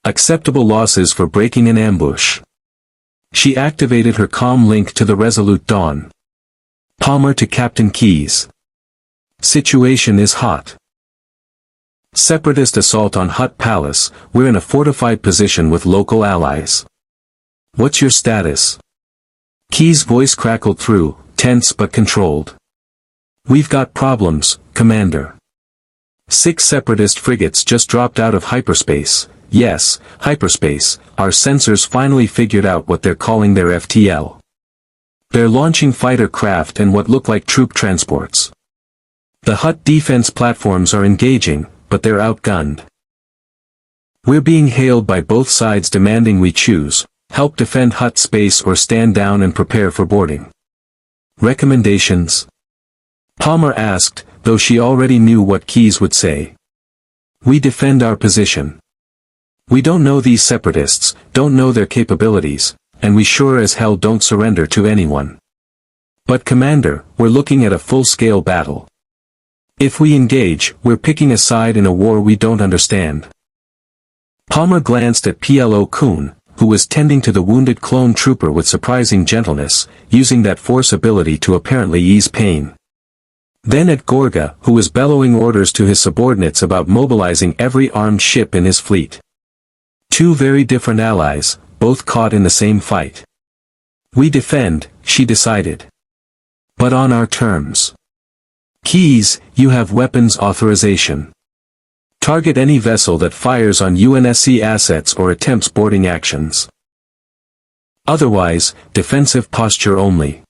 Acceptable losses for breaking an ambush. She activated her comm link to the Resolute Dawn. Palmer to Captain Keyes. Situation is hot. Separatist assault on Hutt Palace, we're in a fortified position with local allies. What's your status? Keyes' voice crackled through, tense but controlled. We've got problems, Commander. 6 Separatist frigates just dropped out of hyperspace. Yes, hyperspace. Our sensors finally figured out what they're calling their FTL. They're launching fighter craft and what look like troop transports. The Hutt defense platforms are engaging, but they're outgunned. We're being hailed by both sides demanding we choose, help defend Hutt space or stand down and prepare for boarding. Recommendations? Palmer asked, though she already knew what Keyes would say. We defend our position. We don't know these separatists, don't know their capabilities, and we sure as hell don't surrender to anyone. But Commander, we're looking at a full-scale battle. If we engage, we're picking a side in a war we don't understand. Palmer glanced at PLO Kuhn, who was tending to the wounded clone trooper with surprising gentleness, using that force ability to apparently ease pain. Then at Gorga, who was bellowing orders to his subordinates about mobilizing every armed ship in his fleet. Two very different allies, both caught in the same fight. We defend, she decided. But on our terms. Keyes, you have weapons authorization. Target any vessel that fires on UNSC assets or attempts boarding actions. Otherwise, defensive posture only.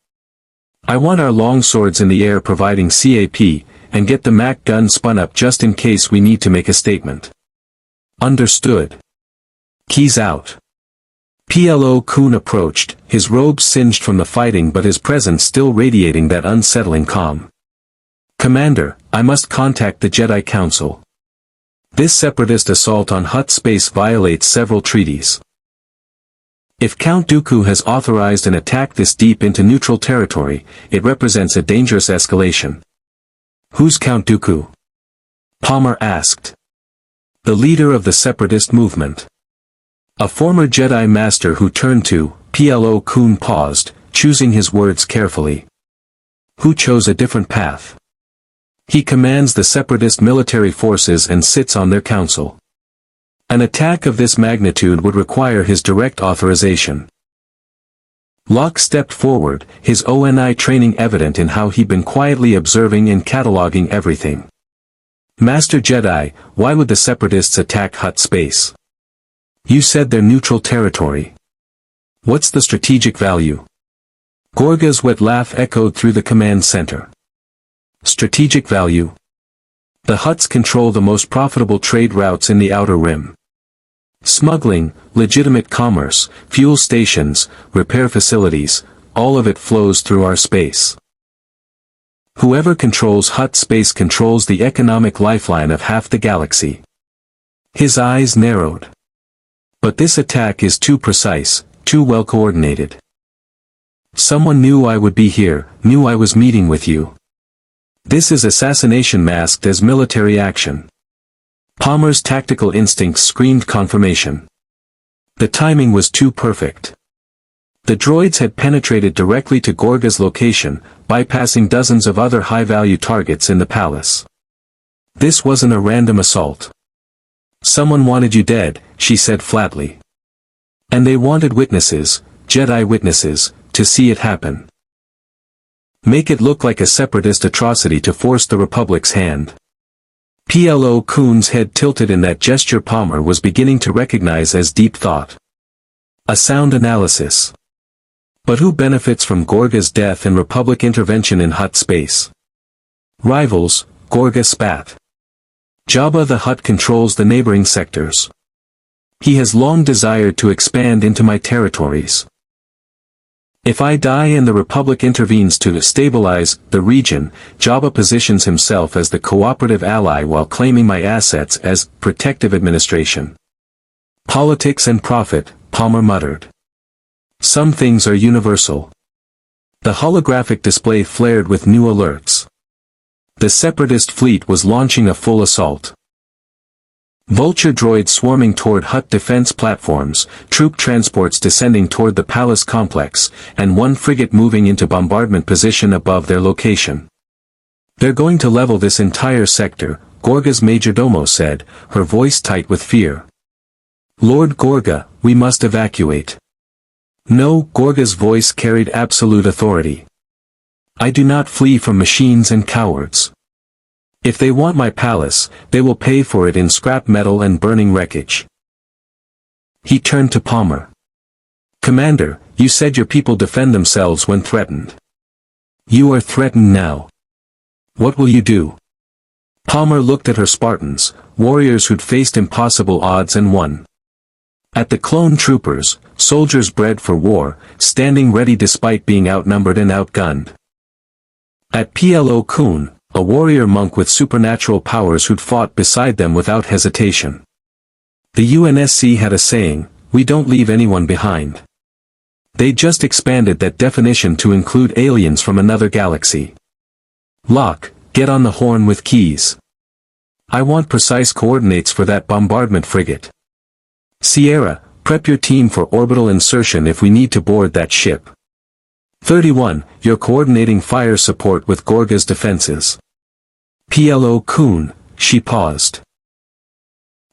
I want our longswords in the air providing CAP, and get the MAC gun spun up just in case we need to make a statement. Understood. Keyes out. PLO Kuhn approached, his robes singed from the fighting but his presence still radiating that unsettling calm. Commander, I must contact the Jedi Council. This separatist assault on Hutt space violates several treaties. If Count Dooku has authorized an attack this deep into neutral territory, it represents a dangerous escalation. Who's Count Dooku? Palmer asked. The leader of the separatist movement. A former Jedi Master who turned to, PLO Kuhn paused, choosing his words carefully. Who chose a different path. He commands the separatist military forces and sits on their council. An attack of this magnitude would require his direct authorization. Locke stepped forward, his ONI training evident in how he'd been quietly observing and cataloging everything. Master Jedi, why would the separatists attack Hutt space? You said they're neutral territory. What's the strategic value? Gorga's wet laugh echoed through the command center. Strategic value? The Hutts control the most profitable trade routes in the Outer Rim. Smuggling, legitimate commerce, fuel stations, repair facilities, all of it flows through our space. Whoever controls Hutt space controls the economic lifeline of half the galaxy. His eyes narrowed. But this attack is too precise, too well coordinated. Someone knew I would be here, knew I was meeting with you. This is assassination masked as military action. Palmer's tactical instincts screamed confirmation. The timing was too perfect. The droids had penetrated directly to Gorga's location, bypassing dozens of other high-value targets in the palace. This wasn't a random assault. Someone wanted you dead, she said flatly. And they wanted witnesses, Jedi witnesses, to see it happen. Make it look like a separatist atrocity to force the Republic's hand. PLO Kuhn's head tilted in that gesture Palmer was beginning to recognize as deep thought. A sound analysis. But who benefits from Gorga's death and Republic intervention in Hutt space? Rivals, Gorga spat. Jabba the Hutt controls the neighboring sectors. He has long desired to expand into my territories. If I die and the Republic intervenes to stabilize the region, Jabba positions himself as the cooperative ally while claiming my assets as protective administration. Politics and profit, Palmer muttered. Some things are universal. The holographic display flared with new alerts. The Separatist fleet was launching a full assault. Vulture droids swarming toward Hutt defense platforms, troop transports descending toward the palace complex, and one frigate moving into bombardment position above their location. They're going to level this entire sector, Gorga's majordomo said, her voice tight with fear. Lord Gorga, we must evacuate. No, Gorga's voice carried absolute authority. I do not flee from machines and cowards. If they want my palace, they will pay for it in scrap metal and burning wreckage. He turned to Palmer. Commander, you said your people defend themselves when threatened. You are threatened now. What will you do? Palmer looked at her Spartans, warriors who'd faced impossible odds and won. At the clone troopers, soldiers bred for war, standing ready despite being outnumbered and outgunned. At Plo Koon, a warrior monk with supernatural powers who'd fought beside them without hesitation. The UNSC had a saying, "We don't leave anyone behind." They just expanded that definition to include aliens from another galaxy. Locke, get on the horn with keys. I want precise coordinates for that bombardment frigate. Sierra, prep your team for orbital insertion if we need to board that ship. 31, you're coordinating fire support with Gorga's defenses. Plo Koon, she paused.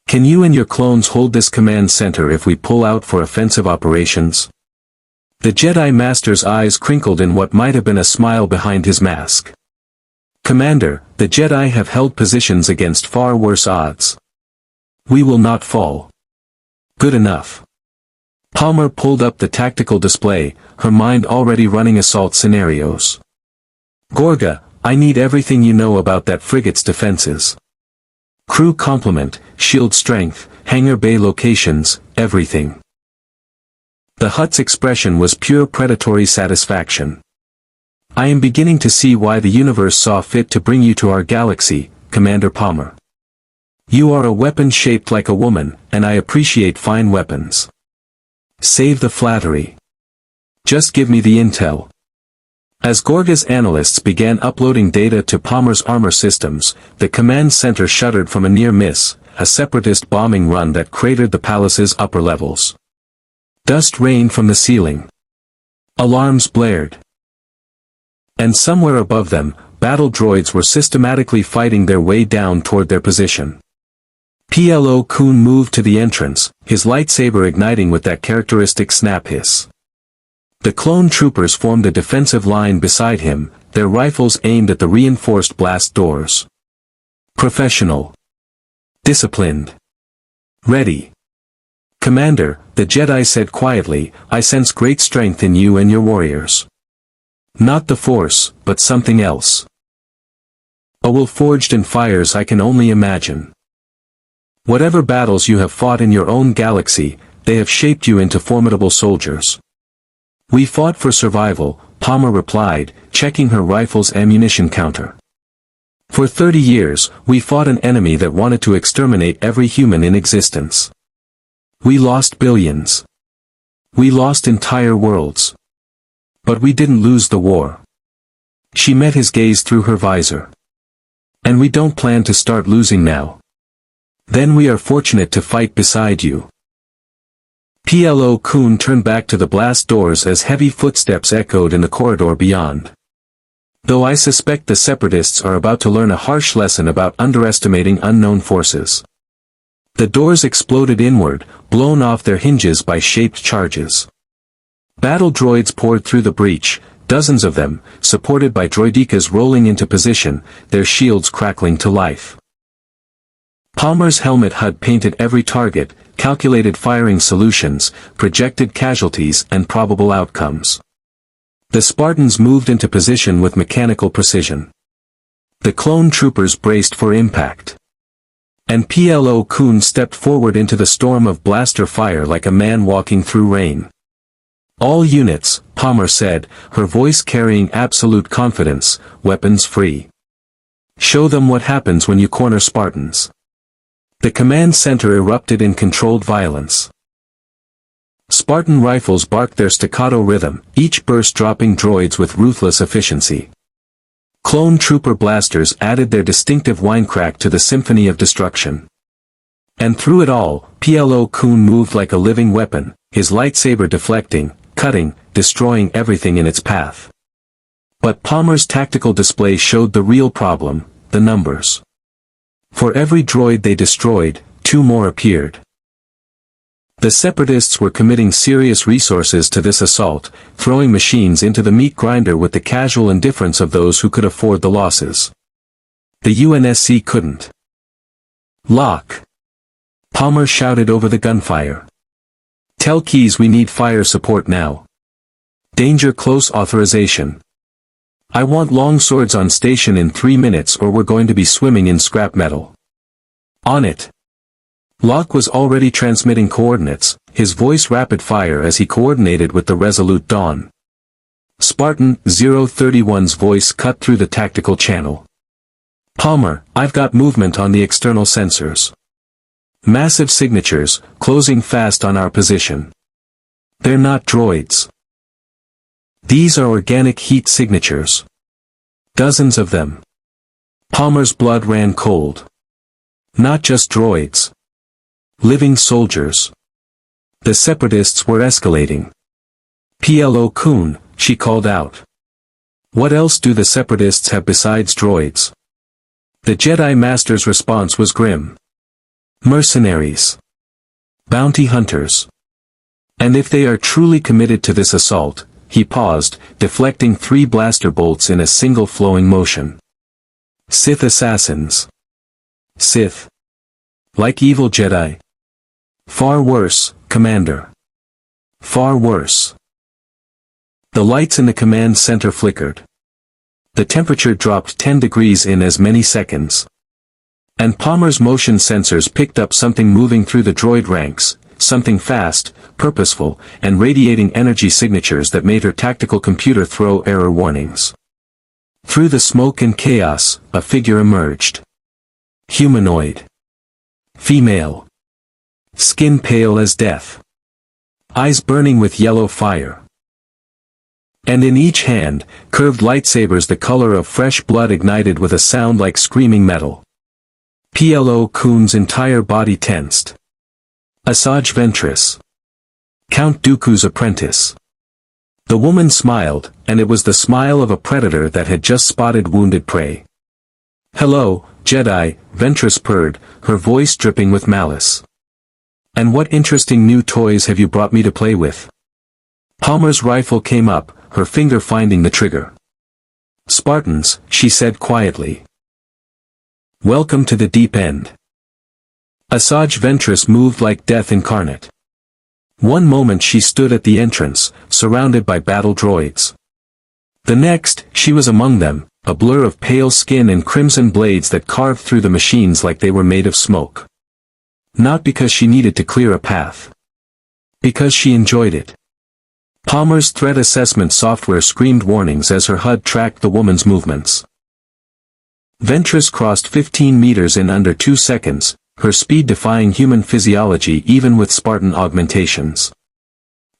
Can you and your clones hold this command center if we pull out for offensive operations? The Jedi Master's eyes crinkled in what might have been a smile behind his mask. Commander, the Jedi have held positions against far worse odds. We will not fall. Good enough. Palmer pulled up the tactical display, her mind already running assault scenarios. Gorga, I need everything you know about that frigate's defenses. Crew complement, shield strength, hangar bay locations, everything. The Hutt's expression was pure predatory satisfaction. I am beginning to see why the universe saw fit to bring you to our galaxy, Commander Palmer. You are a weapon shaped like a woman, and I appreciate fine weapons. Save the flattery. Just give me the intel. As Gorga's analysts began uploading data to Palmer's armor systems, the command center shuddered from a near miss, a Separatist bombing run that cratered the palace's upper levels. Dust rained from the ceiling. Alarms blared. And somewhere above them, battle droids were systematically fighting their way down toward their position. Plo Koon moved to the entrance, his lightsaber igniting with that characteristic snap hiss. The clone troopers formed a defensive line beside him, their rifles aimed at the reinforced blast doors. Professional. Disciplined. Ready. Commander, the Jedi said quietly, I sense great strength in you and your warriors. Not the Force, but something else. A will forged in fires I can only imagine. Whatever battles you have fought in your own galaxy, they have shaped you into formidable soldiers. We fought for survival, Palmer replied, checking her rifle's ammunition counter. For 30 years, we fought an enemy that wanted to exterminate every human in existence. We lost billions. We lost entire worlds. But we didn't lose the war. She met his gaze through her visor. And we don't plan to start losing now. Then we are fortunate to fight beside you. Plo Koon turned back to the blast doors as heavy footsteps echoed in the corridor beyond. Though I suspect the Separatists are about to learn a harsh lesson about underestimating unknown forces. The doors exploded inward, blown off their hinges by shaped charges. Battle droids poured through the breach, dozens of them, supported by droidekas rolling into position, their shields crackling to life. Palmer's helmet HUD painted every target, calculated firing solutions, projected casualties and probable outcomes. The Spartans moved into position with mechanical precision. The clone troopers braced for impact. And Plo Koon stepped forward into the storm of blaster fire like a man walking through rain. All units, Palmer said, her voice carrying absolute confidence, weapons free. Show them what happens when you corner Spartans. The command center erupted in controlled violence. Spartan rifles barked their staccato rhythm, each burst dropping droids with ruthless efficiency. Clone trooper blasters added their distinctive whine-crack to the symphony of destruction. And through it all, Plo Koon moved like a living weapon, his lightsaber deflecting, cutting, destroying everything in its path. But Palmer's tactical display showed the real problem, the numbers. For every droid they destroyed, 2 more appeared. The Separatists were committing serious resources to this assault, throwing machines into the meat grinder with the casual indifference of those who could afford the losses. The UNSC couldn't. Lock! Palmer shouted over the gunfire. Tell Keyes we need fire support now. Danger close authorization. I want long swords on station in 3 minutes or we're going to be swimming in scrap metal. On it. Locke was already transmitting coordinates, his voice rapid fire as he coordinated with the resolute Dawn. Spartan 031's voice cut through the tactical channel. Palmer, I've got movement on the external sensors. Massive signatures, closing fast on our position. They're not droids. These are organic heat signatures. Dozens of them. Palmer's blood ran cold. Not just droids. Living soldiers. The Separatists were escalating. Plo Koon, she called out. What else do the Separatists have besides droids? The Jedi Master's response was grim. Mercenaries. Bounty hunters. And if they are truly committed to this assault, he paused, deflecting 3 blaster bolts in a single flowing motion. Sith assassins. Sith. Like evil Jedi. Far worse, Commander. Far worse. The lights in the command center flickered. The temperature dropped 10 degrees in as many seconds. And Palmer's motion sensors picked up something moving through the droid ranks, something fast, purposeful, and radiating energy signatures that made her tactical computer throw error warnings. Through the smoke and chaos, a figure emerged. Humanoid. Female. Skin pale as death. Eyes burning with yellow fire. And in each hand, curved lightsabers the color of fresh blood ignited with a sound like screaming metal. Plo Koon's entire body tensed. Asajj Ventress. Count Dooku's apprentice. The woman smiled, and it was the smile of a predator that had just spotted wounded prey. Hello, Jedi, Ventress purred, her voice dripping with malice. And what interesting new toys have you brought me to play with? Palmer's rifle came up, her finger finding the trigger. Spartans, she said quietly. Welcome to the deep end. Asajj Ventress moved like death incarnate. One moment she stood at the entrance, surrounded by battle droids. The next, she was among them, a blur of pale skin and crimson blades that carved through the machines like they were made of smoke. Not because she needed to clear a path. Because she enjoyed it. Palmer's threat assessment software screamed warnings as her HUD tracked the woman's movements. Ventress crossed 15 meters in under 2 seconds, her speed defying human physiology even with Spartan augmentations.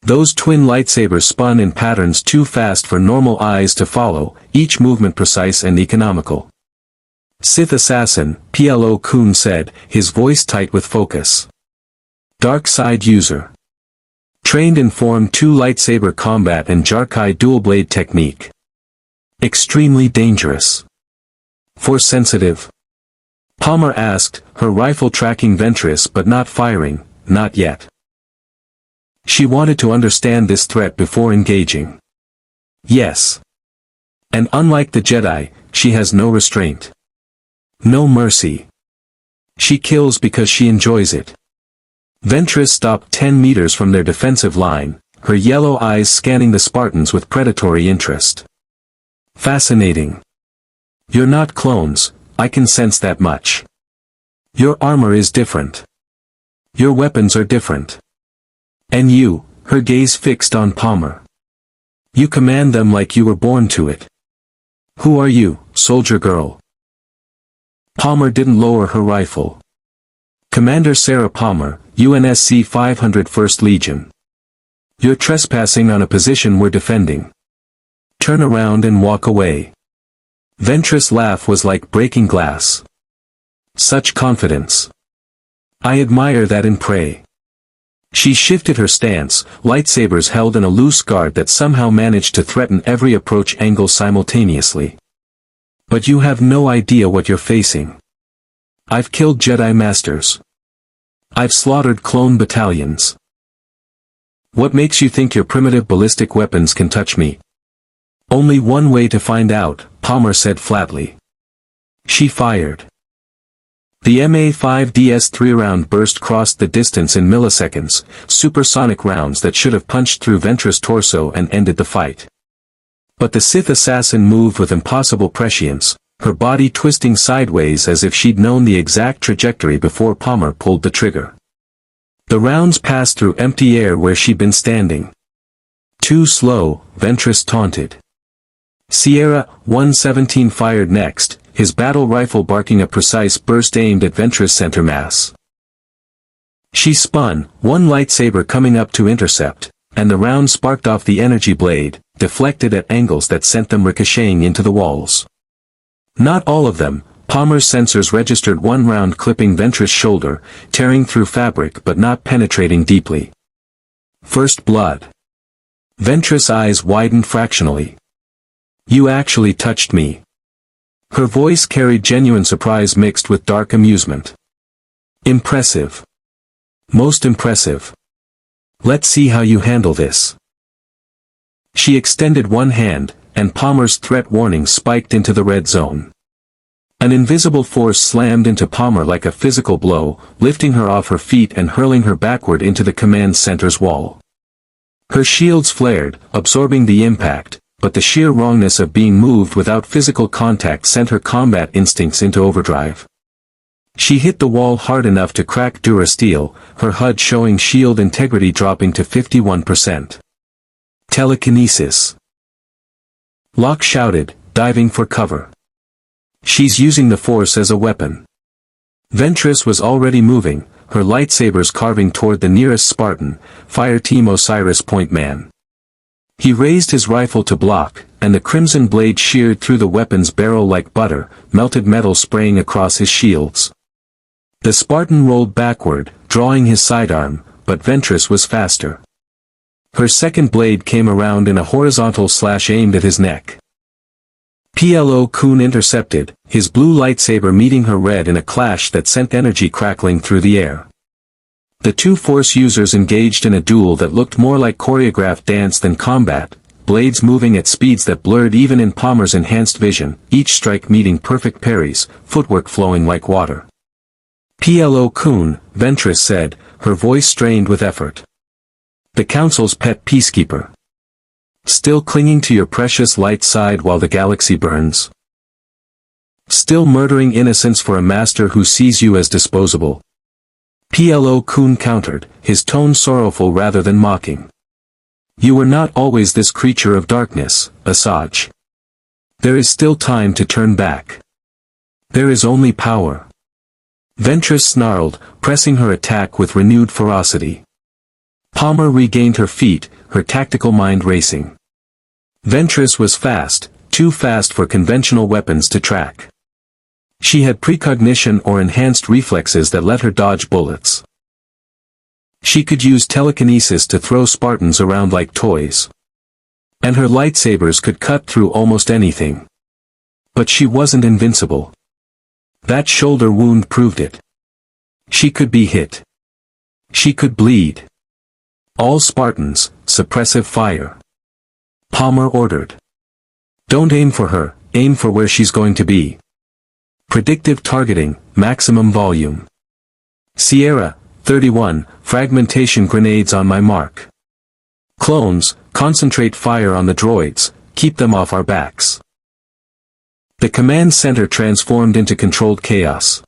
Those twin lightsabers spun in patterns too fast for normal eyes to follow, each movement precise and economical. Sith assassin, Plo Koon said, his voice tight with focus. Dark side user. Trained in Form 2 lightsaber combat and Jarkai dual-blade technique. Extremely dangerous. Force sensitive. Palmer asked, her rifle tracking Ventress but not firing, not yet. She wanted to understand this threat before engaging. Yes. And unlike the Jedi, she has no restraint. No mercy. She kills because she enjoys it. Ventress stopped 10 meters from their defensive line, her yellow eyes scanning the Spartans with predatory interest. Fascinating. You're not clones, I can sense that much. Your armor is different. Your weapons are different. And you, her gaze fixed on Palmer. You command them like you were born to it. Who are you, soldier girl? Palmer didn't lower her rifle. Commander Sarah Palmer, UNSC 501st Legion. You're trespassing on a position we're defending. Turn around and walk away. Ventress' laugh was like breaking glass. Such confidence. I admire that in prey. She shifted her stance, lightsabers held in a loose guard that somehow managed to threaten every approach angle simultaneously. But you have no idea what you're facing. I've killed Jedi Masters. I've slaughtered clone battalions. What makes you think your primitive ballistic weapons can touch me? Only one way to find out, Palmer said flatly. She fired. The MA-5DS 3-round burst crossed the distance in milliseconds, supersonic rounds that should have punched through Ventress' torso and ended the fight. But the Sith assassin moved with impossible prescience, her body twisting sideways as if she'd known the exact trajectory before Palmer pulled the trigger. The rounds passed through empty air where she'd been standing. Too slow, Ventress taunted. Sierra 117 fired next, his battle rifle barking a precise burst aimed at Ventress' center mass. She spun, one lightsaber coming up to intercept, and the round sparked off the energy blade, deflected at angles that sent them ricocheting into the walls. Not all of them. Palmer's sensors registered one round clipping Ventress' shoulder, tearing through fabric but not penetrating deeply. First blood. Ventress' eyes widened fractionally. You actually touched me. Her voice carried genuine surprise mixed with dark amusement. Impressive. Most impressive. Let's see how you handle this. She extended one hand, and Palmer's threat warning spiked into the red zone. An invisible force slammed into Palmer like a physical blow, lifting her off her feet and hurling her backward into the command center's wall. Her shields flared, absorbing the impact, but the sheer wrongness of being moved without physical contact sent her combat instincts into overdrive. She hit the wall hard enough to crack durasteel, her HUD showing shield integrity dropping to 51%. Telekinesis. Locke shouted, diving for cover. She's using the Force as a weapon. Ventress was already moving, her lightsabers carving toward the nearest Spartan, Fire Team Osiris Point Man. He raised his rifle to block, and the crimson blade sheared through the weapon's barrel like butter, melted metal spraying across his shields. The Spartan rolled backward, drawing his sidearm, but Ventress was faster. Her second blade came around in a horizontal slash aimed at his neck. Plo Koon intercepted, his blue lightsaber meeting her red in a clash that sent energy crackling through the air. The two Force users engaged in a duel that looked more like choreographed dance than combat, blades moving at speeds that blurred even in Palmer's enhanced vision, each strike meeting perfect parries, footwork flowing like water. Plo Koon, Ventress said, her voice strained with effort. The Council's pet peacekeeper. Still clinging to your precious light side while the galaxy burns? Still murdering innocents for a master who sees you as disposable? Plo Koon countered, his tone sorrowful rather than mocking. You were not always this creature of darkness, Asajj. There is still time to turn back. There is only power. Ventress snarled, pressing her attack with renewed ferocity. Palmer regained her feet, her tactical mind racing. Ventress was fast, too fast for conventional weapons to track. She had precognition or enhanced reflexes that let her dodge bullets. She could use telekinesis to throw Spartans around like toys. And her lightsabers could cut through almost anything. But she wasn't invincible. That shoulder wound proved it. She could be hit. She could bleed. All Spartans, suppressive fire. Palmer ordered. Don't aim for her, aim for where she's going to be. Predictive targeting, maximum volume. Sierra, 31, fragmentation grenades on my mark. Clones, concentrate fire on the droids, keep them off our backs. The command center transformed into controlled chaos.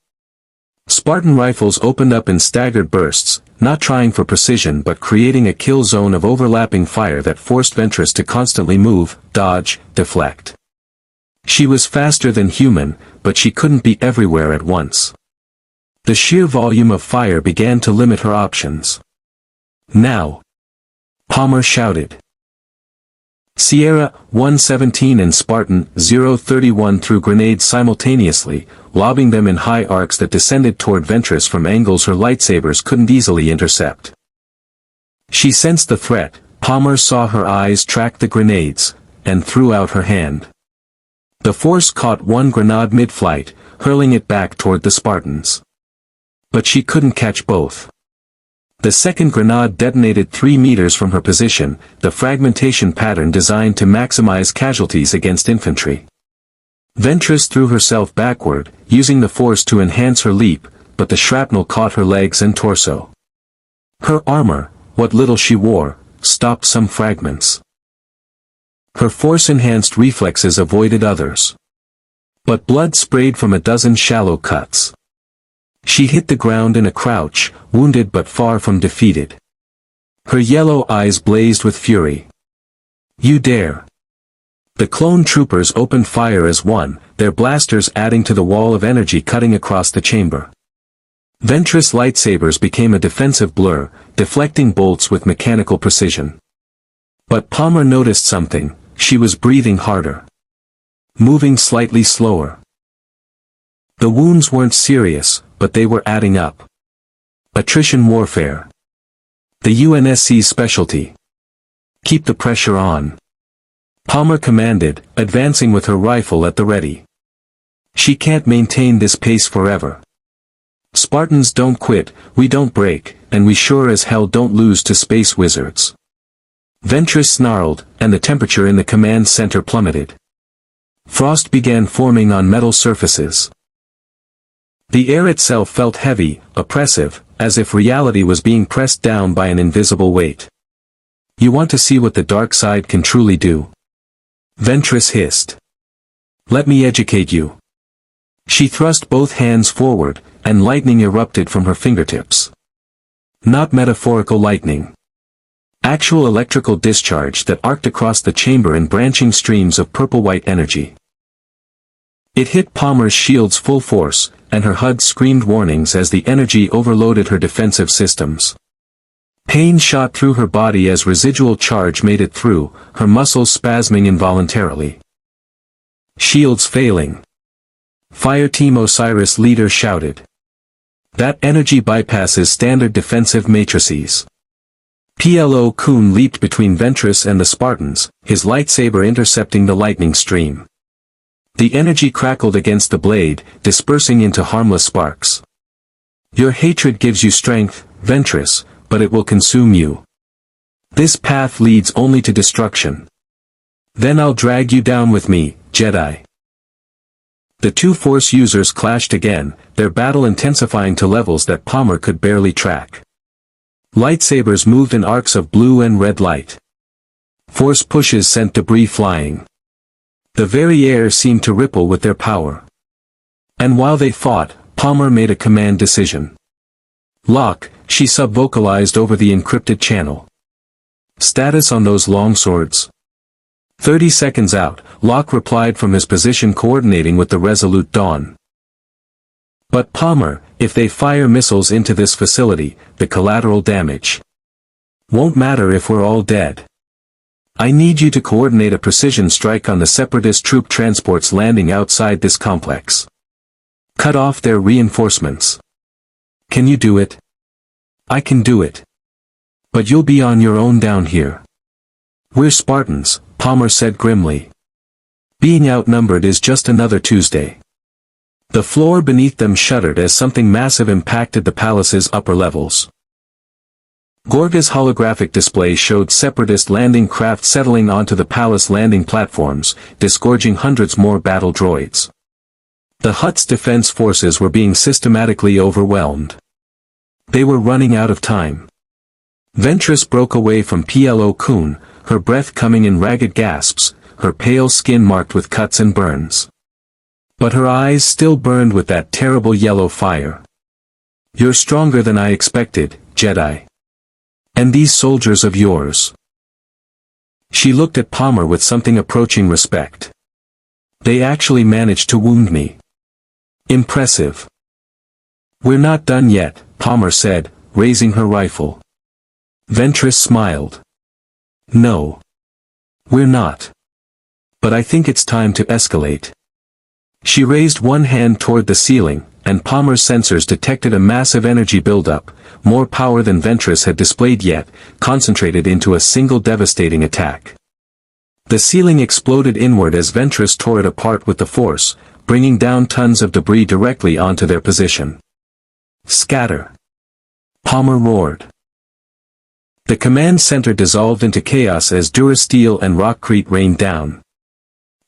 Spartan rifles opened up in staggered bursts, not trying for precision but creating a kill zone of overlapping fire that forced Ventress to constantly move, dodge, deflect. She was faster than human, but she couldn't be everywhere at once. The sheer volume of fire began to limit her options. Now! Palmer shouted. Sierra 117 and Spartan 031 threw grenades simultaneously, lobbing them in high arcs that descended toward Ventress from angles her lightsabers couldn't easily intercept. She sensed the threat, Palmer saw her eyes track the grenades, and threw out her hand. The Force caught one grenade mid-flight, hurling it back toward the Spartans. But she couldn't catch both. The second grenade detonated 3 meters from her position, the fragmentation pattern designed to maximize casualties against infantry. Ventress threw herself backward, using the Force to enhance her leap, but the shrapnel caught her legs and torso. Her armor, what little she wore, stopped some fragments. Her force-enhanced reflexes avoided others. But blood sprayed from a dozen shallow cuts. She hit the ground in a crouch, wounded but far from defeated. Her yellow eyes blazed with fury. You dare! The clone troopers opened fire as one, their blasters adding to the wall of energy cutting across the chamber. Ventress lightsabers became a defensive blur, deflecting bolts with mechanical precision. But Palmer noticed something. She was breathing harder. Moving slightly slower. The wounds weren't serious, but they were adding up. Attrition warfare. The UNSC's specialty. Keep the pressure on. Palmer commanded, advancing with her rifle at the ready. She can't maintain this pace forever. Spartans don't quit, we don't break, and we sure as hell don't lose to space wizards. Ventress snarled, and the temperature in the command center plummeted. Frost began forming on metal surfaces. The air itself felt heavy, oppressive, as if reality was being pressed down by an invisible weight. You want to see what the dark side can truly do? Ventress hissed. Let me educate you. She thrust both hands forward, and lightning erupted from her fingertips. Not metaphorical lightning. Actual electrical discharge that arced across the chamber in branching streams of purple-white energy. It hit Palmer's shields full force, and her HUD screamed warnings as the energy overloaded her defensive systems. Pain shot through her body as residual charge made it through, her muscles spasming involuntarily. Shields failing. Fireteam Osiris leader shouted. That energy bypasses standard defensive matrices. Plo Koon leaped between Ventress and the Spartans, his lightsaber intercepting the lightning stream. The energy crackled against the blade, dispersing into harmless sparks. Your hatred gives you strength, Ventress, but it will consume you. This path leads only to destruction. Then I'll drag you down with me, Jedi. The two Force users clashed again, their battle intensifying to levels that Palmer could barely track. Lightsabers moved in arcs of blue and red light. Force pushes sent debris flying. The very air seemed to ripple with their power. And while they fought, Palmer made a command decision. Lock, she sub-vocalized over the encrypted channel. Status on those longswords. 30 seconds out, Locke replied from his position coordinating with the Resolute Dawn. But Palmer, if they fire missiles into this facility, the collateral damage won't matter if we're all dead. I need you to coordinate a precision strike on the Separatist troop transports landing outside this complex. Cut off their reinforcements. Can you do it? I can do it. But you'll be on your own down here. We're Spartans, Palmer said grimly. Being outnumbered is just another Tuesday. The floor beneath them shuddered as something massive impacted the palace's upper levels. Gorga's holographic display showed Separatist landing craft settling onto the palace landing platforms, disgorging hundreds more battle droids. The Hutt's defense forces were being systematically overwhelmed. They were running out of time. Ventress broke away from Plo Koon, her breath coming in ragged gasps, her pale skin marked with cuts and burns. But her eyes still burned with that terrible yellow fire. You're stronger than I expected, Jedi. And these soldiers of yours. She looked at Palmer with something approaching respect. They actually managed to wound me. Impressive. We're not done yet, Palmer said, raising her rifle. Ventress smiled. No. We're not. But I think it's time to escalate. She raised one hand toward the ceiling, and Palmer's sensors detected a massive energy buildup, more power than Ventress had displayed yet, concentrated into a single devastating attack. The ceiling exploded inward as Ventress tore it apart with the force, bringing down tons of debris directly onto their position. Scatter! Palmer roared. The command center dissolved into chaos as Durasteel and Rockcrete rained down.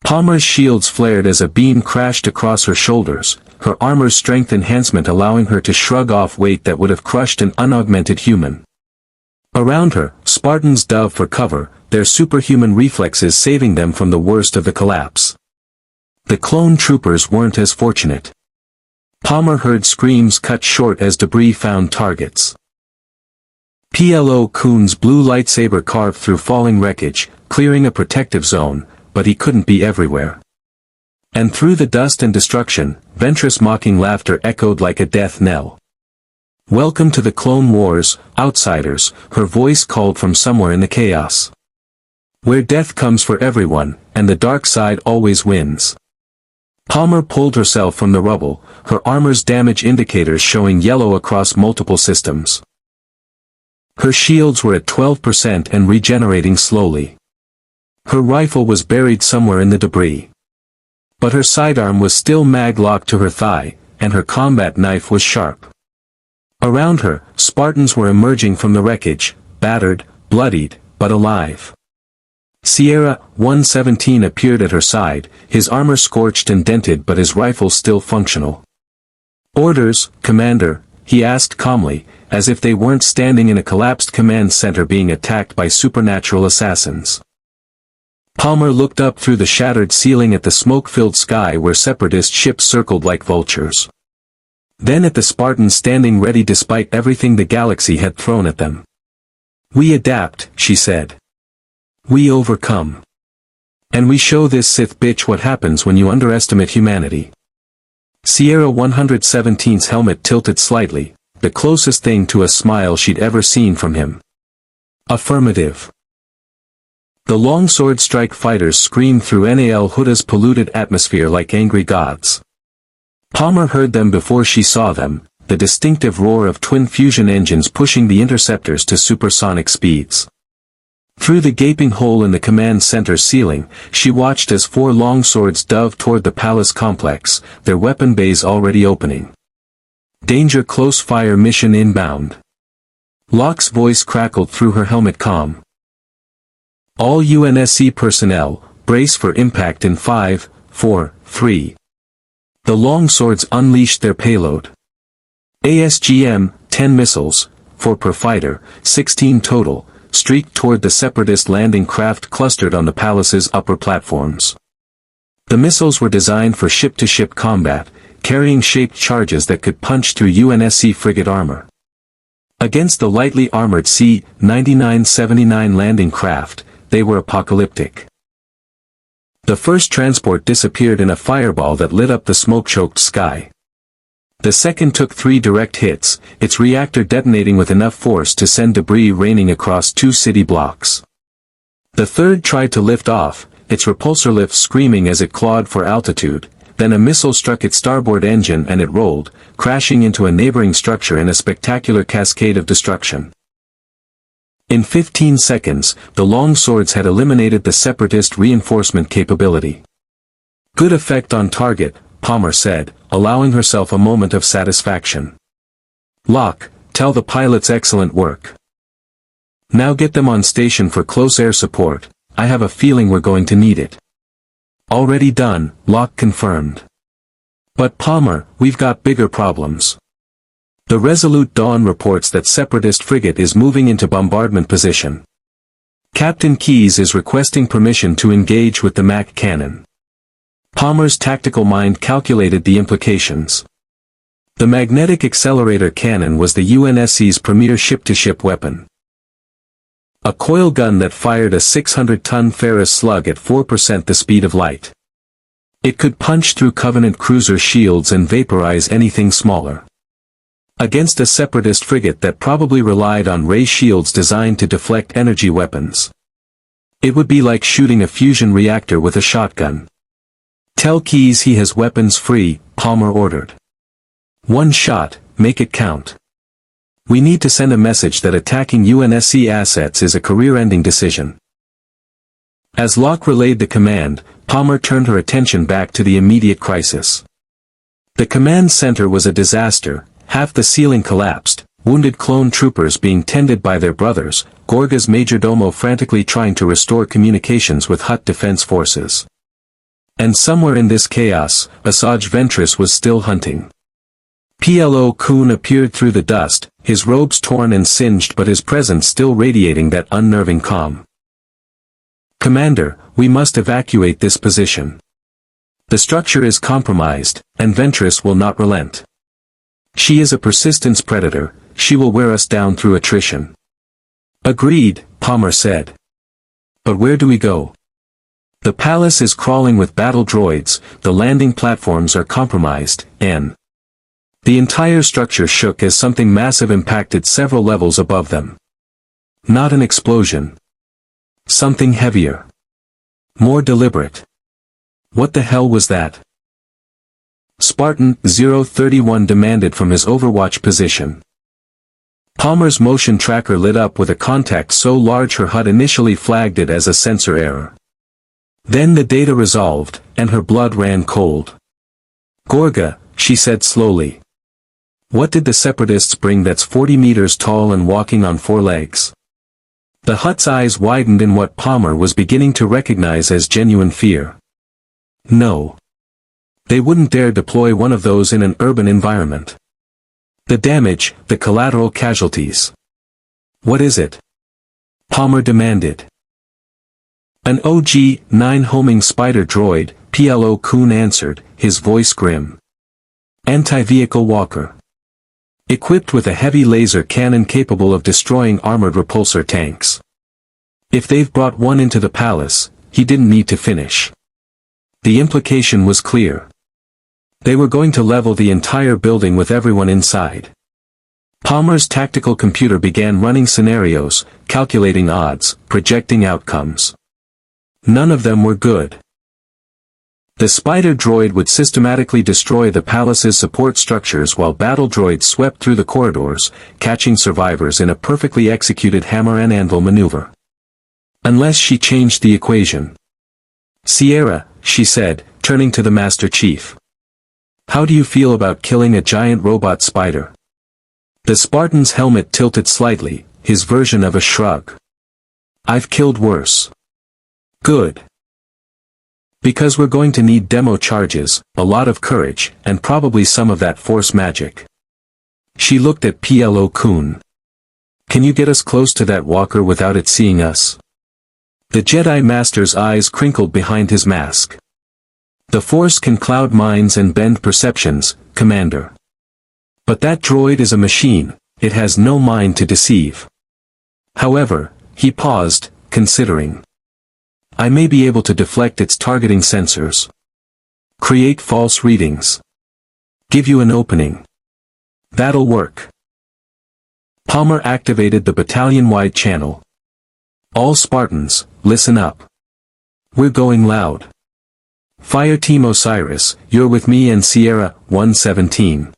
Palmer's shields flared as a beam crashed across her shoulders, her armor's strength enhancement allowing her to shrug off weight that would have crushed an unaugmented human. Around her, Spartans dove for cover, their superhuman reflexes saving them from the worst of the collapse. The clone troopers weren't as fortunate. Palmer heard screams cut short as debris found targets. Plo Koon's blue lightsaber carved through falling wreckage, clearing a protective zone, but he couldn't be everywhere. And through the dust and destruction, Ventress' mocking laughter echoed like a death knell. "Welcome to the Clone Wars, outsiders," her voice called from somewhere in the chaos. "Where death comes for everyone, and the dark side always wins." Palmer pulled herself from the rubble, her armor's damage indicators showing yellow across multiple systems. Her shields were at 12% and regenerating slowly. Her rifle was buried somewhere in the debris. But her sidearm was still mag-locked to her thigh, and her combat knife was sharp. Around her, Spartans were emerging from the wreckage, battered, bloodied, but alive. Sierra 117 appeared at her side, his armor scorched and dented but his rifle still functional. "Orders, Commander," he asked calmly, as if they weren't standing in a collapsed command center being attacked by supernatural assassins. Palmer looked up through the shattered ceiling at the smoke-filled sky where Separatist ships circled like vultures. Then at the Spartans standing ready despite everything the galaxy had thrown at them. "We adapt," she said. "We overcome. And we show this Sith bitch what happens when you underestimate humanity." Sierra 117's helmet tilted slightly, the closest thing to a smile she'd ever seen from him. "Affirmative." The longsword strike fighters screamed through Nal Hutta's polluted atmosphere like angry gods. Palmer heard them before she saw them, the distinctive roar of twin fusion engines pushing the interceptors to supersonic speeds. Through the gaping hole in the command center ceiling, she watched as 4 longswords dove toward the palace complex, their weapon bays already opening. "Danger, close fire mission inbound." Locke's voice crackled through her helmet comm. "All UNSC personnel, brace for impact in 5, 4, 3. The longswords unleashed their payload. ASGM, 10 missiles, 4 per fighter, 16 total, streaked toward the Separatist landing craft clustered on the palace's upper platforms. The missiles were designed for ship-to-ship combat, carrying shaped charges that could punch through UNSC frigate armor. Against the lightly armored C-9979 landing craft, they were apocalyptic. The first transport disappeared in a fireball that lit up the smoke-choked sky. The second took 3 direct hits, its reactor detonating with enough force to send debris raining across 2 city blocks. The third tried to lift off, its repulsor lift screaming as it clawed for altitude, then a missile struck its starboard engine and it rolled, crashing into a neighboring structure in a spectacular cascade of destruction. In 15 seconds, the longswords had eliminated the Separatist reinforcement capability. "Good effect on target," Palmer said, allowing herself a moment of satisfaction. "Locke, tell the pilots excellent work. Now get them on station for close air support, I have a feeling we're going to need it." "Already done," Locke confirmed. "But Palmer, we've got bigger problems. The Resolute Dawn reports that Separatist frigate is moving into bombardment position. Captain Keyes is requesting permission to engage with the Mac cannon." Palmer's tactical mind calculated the implications. The magnetic accelerator cannon was the UNSC's premier ship-to-ship weapon. A coil gun that fired a 600-ton Ferrous slug at 4% the speed of light. It could punch through Covenant cruiser shields and vaporize anything smaller. Against a Separatist frigate that probably relied on ray shields designed to deflect energy weapons. It would be like shooting a fusion reactor with a shotgun. "Tell Keyes he has weapons free," Palmer ordered. "One shot, make it count. We need to send a message that attacking UNSC assets is a career-ending decision." As Locke relayed the command, Palmer turned her attention back to the immediate crisis. The command center was a disaster, half the ceiling collapsed, wounded clone troopers being tended by their brothers, Gorga's majordomo frantically trying to restore communications with Hutt defense forces. And somewhere in this chaos, Asajj Ventress was still hunting. Plo Koon appeared through the dust, his robes torn and singed but his presence still radiating that unnerving calm. Commander, we must evacuate this position. The structure is compromised, and Ventress will not relent. She is a persistence predator, she will wear us down through attrition. Agreed, Palmer said. But where do we go? The palace is crawling with battle droids, the landing platforms are compromised, and the entire structure shook as something massive impacted several levels above them. Not an explosion. Something heavier. More deliberate. What the hell was that? Spartan 031 demanded from his overwatch position. Palmer's motion tracker lit up with a contact so large her HUD initially flagged it as a sensor error. Then the data resolved, and her blood ran cold. Gorga, she said slowly. What did the Separatists bring that's 40 meters tall and walking on 4 legs? The Hutt's eyes widened in what Palmer was beginning to recognize as genuine fear. No. They wouldn't dare deploy one of those in an urban environment. The damage, the collateral casualties. What is it? Palmer demanded. An OG-9 homing spider droid, Plo Koon answered, his voice grim. Anti-vehicle walker. Equipped with a heavy laser cannon capable of destroying armored repulsor tanks. If they've brought one into the palace, he didn't need to finish. The implication was clear. They were going to level the entire building with everyone inside. Palmer's tactical computer began running scenarios, calculating odds, projecting outcomes. None of them were good. The spider droid would systematically destroy the palace's support structures while battle droids swept through the corridors, catching survivors in a perfectly executed hammer and anvil maneuver. Unless she changed the equation. Sierra, she said, turning to the Master Chief. How do you feel about killing a giant robot spider? The Spartan's helmet tilted slightly, his version of a shrug. I've killed worse. Good. Because we're going to need demo charges, a lot of courage, and probably some of that force magic. She looked at Plo Koon. Can you get us close to that walker without it seeing us? The Jedi Master's eyes crinkled behind his mask. The Force can cloud minds and bend perceptions, Commander. But that droid is a machine, it has no mind to deceive. However, he paused, considering. I may be able to deflect its targeting sensors. Create false readings. Give you an opening. That'll work. Palmer activated the battalion-wide channel. All Spartans, listen up. We're going loud. Fire Team Osiris, you're with me and Sierra 117.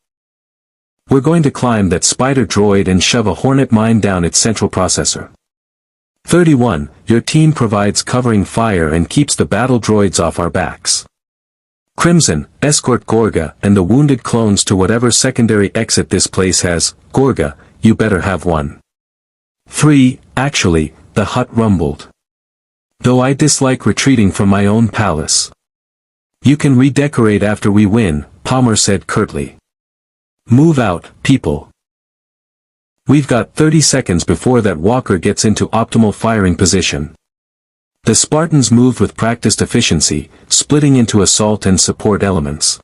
We're going to climb that spider droid and shove a hornet mine down its central processor. 31, your team provides covering fire and keeps the battle droids off our backs. Crimson, escort Gorga and the wounded clones to whatever secondary exit this place has. Gorga, you better have one. 3, actually, the Hutt rumbled. Though I dislike retreating from my own palace. You can redecorate after we win, Palmer said curtly. Move out, people. We've got 30 seconds before that walker gets into optimal firing position. The Spartans moved with practiced efficiency, splitting into assault and support elements.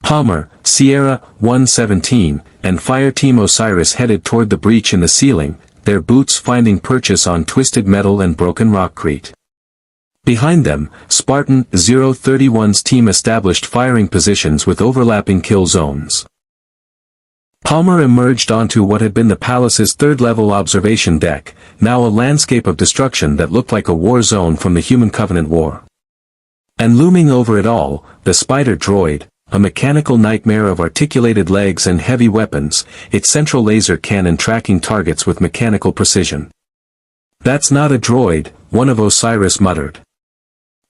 Palmer, Sierra 117, and Fire Team Osiris headed toward the breach in the ceiling, their boots finding purchase on twisted metal and broken rockcrete. Behind them, Spartan 031's team established firing positions with overlapping kill zones. Palmer emerged onto what had been the palace's third-level observation deck, now a landscape of destruction that looked like a war zone from the Human Covenant War. And looming over it all, the spider droid, a mechanical nightmare of articulated legs and heavy weapons, its central laser cannon tracking targets with mechanical precision. That's not a droid, one of Osiris muttered.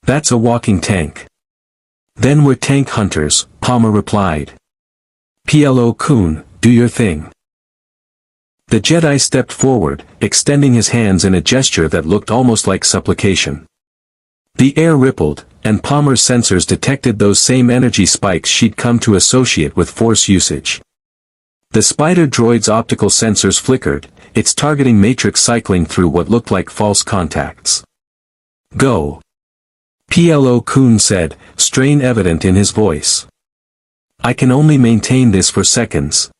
That's a walking tank. Then we're tank hunters, Palmer replied. Plo Koon, do your thing. The Jedi stepped forward, extending his hands in a gesture that looked almost like supplication. The air rippled, and Palmer's sensors detected those same energy spikes she'd come to associate with force usage. The spider droid's optical sensors flickered, its targeting matrix cycling through what looked like false contacts. Go. Plo-kun said, strain evident in his voice. I can only maintain this for seconds.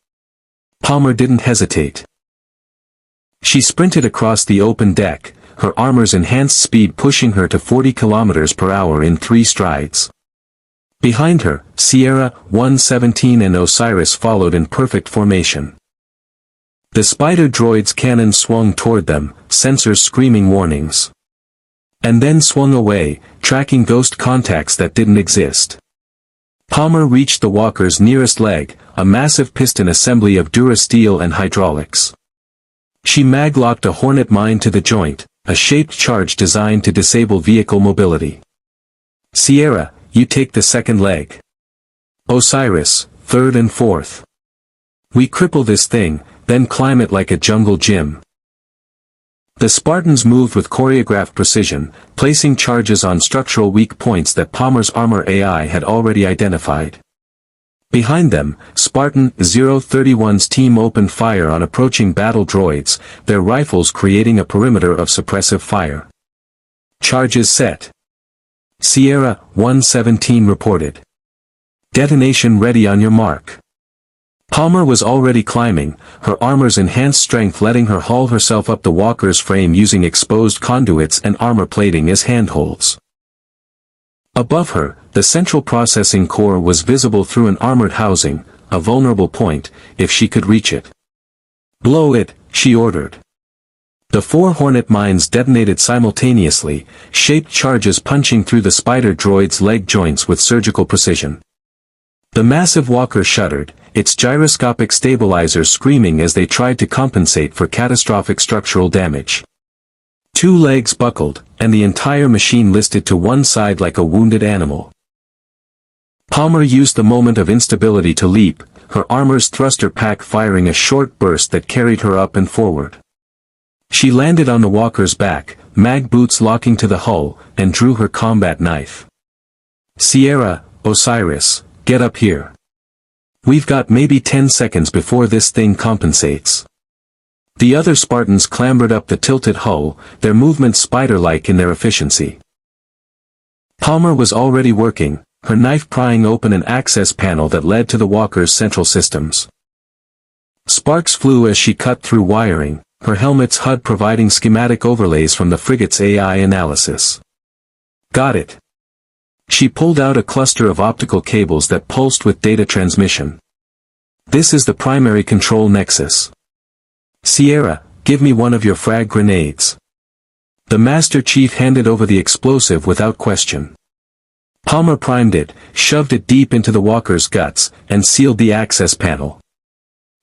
Palmer didn't hesitate. She sprinted across the open deck, her armor's enhanced speed pushing her to 40 kilometers per hour in 3 strides. Behind her, Sierra, 117 and Osiris followed in perfect formation. The spider droid's cannon swung toward them, sensors screaming warnings. And then swung away, tracking ghost contacts that didn't exist. Palmer reached the walker's nearest leg, a massive piston assembly of durasteel and hydraulics. She maglocked a hornet mine to the joint, a shaped charge designed to disable vehicle mobility. Sierra, you take the second leg. Osiris, third and fourth. We cripple this thing, then climb it like a jungle gym. The Spartans moved with choreographed precision, placing charges on structural weak points that Palmer's armor AI had already identified. Behind them, Spartan 031's team opened fire on approaching battle droids, their rifles creating a perimeter of suppressive fire. Charges set. Sierra 117 reported. Detonation ready on your mark. Palmer was already climbing, her armor's enhanced strength letting her haul herself up the walker's frame using exposed conduits and armor plating as handholds. Above her, the central processing core was visible through an armored housing, a vulnerable point, if she could reach it. Blow it, she ordered. The 4 hornet mines detonated simultaneously, shaped charges punching through the spider droid's leg joints with surgical precision. The massive walker shuddered, its gyroscopic stabilizers screaming as they tried to compensate for catastrophic structural damage. 2 legs buckled, and the entire machine listed to one side like a wounded animal. Palmer used the moment of instability to leap, her armor's thruster pack firing a short burst that carried her up and forward. She landed on the walker's back, mag boots locking to the hull, and drew her combat knife. Sierra, Osiris, get up here. We've got maybe 10 seconds before this thing compensates. The other Spartans clambered up the tilted hull, their movements spider-like in their efficiency. Palmer was already working, her knife prying open an access panel that led to the walker's central systems. Sparks flew as she cut through wiring, her helmet's HUD providing schematic overlays from the frigate's AI analysis. Got it. She pulled out a cluster of optical cables that pulsed with data transmission. This is the primary control nexus. Sierra, give me one of your frag grenades. The Master Chief handed over the explosive without question. Palmer primed it, shoved it deep into the walker's guts, and sealed the access panel.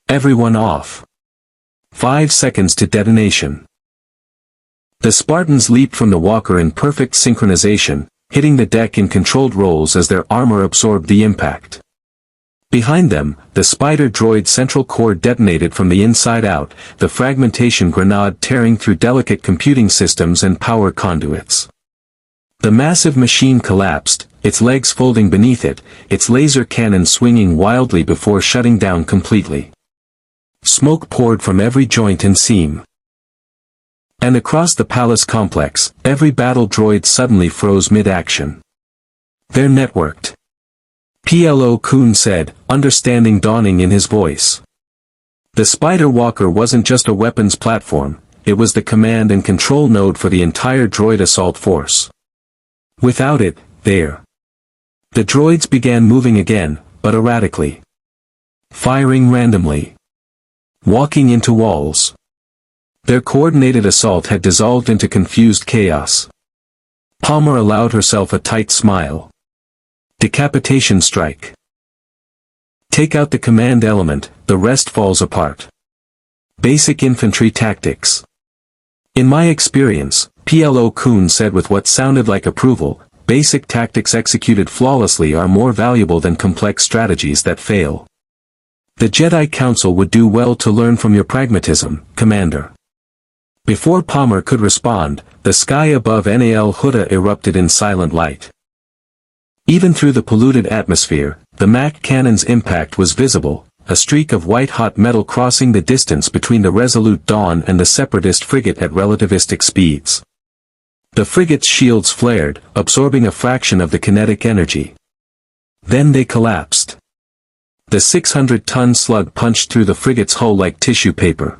Everyone off. 5 seconds to detonation. The Spartans leaped from the walker in perfect synchronization, hitting the deck in controlled rolls as their armor absorbed the impact. Behind them, the spider droid's central core detonated from the inside out, the fragmentation grenade tearing through delicate computing systems and power conduits. The massive machine collapsed, its legs folding beneath it, its laser cannon swinging wildly before shutting down completely. Smoke poured from every joint and seam. And across the palace complex, every battle droid suddenly froze mid-action. They're networked. Plo-kun said, understanding dawning in his voice. The Spider Walker wasn't just a weapons platform, it was the command and control node for the entire droid assault force. Without it, the droids began moving again, but erratically. Firing randomly. Walking into walls. Their coordinated assault had dissolved into confused chaos. Palmer allowed herself a tight smile. Decapitation strike. Take out the command element, the rest falls apart. Basic infantry tactics. In my experience, Plo-kun said with what sounded like approval, basic tactics executed flawlessly are more valuable than complex strategies that fail. The Jedi Council would do well to learn from your pragmatism, Commander. Before Palmer could respond, the sky above Nal Hutta erupted in silent light. Even through the polluted atmosphere, the Mac cannon's impact was visible, a streak of white-hot metal crossing the distance between the Resolute Dawn and the Separatist frigate at relativistic speeds. The frigate's shields flared, absorbing a fraction of the kinetic energy. Then they collapsed. The 600-ton slug punched through the frigate's hull like tissue paper.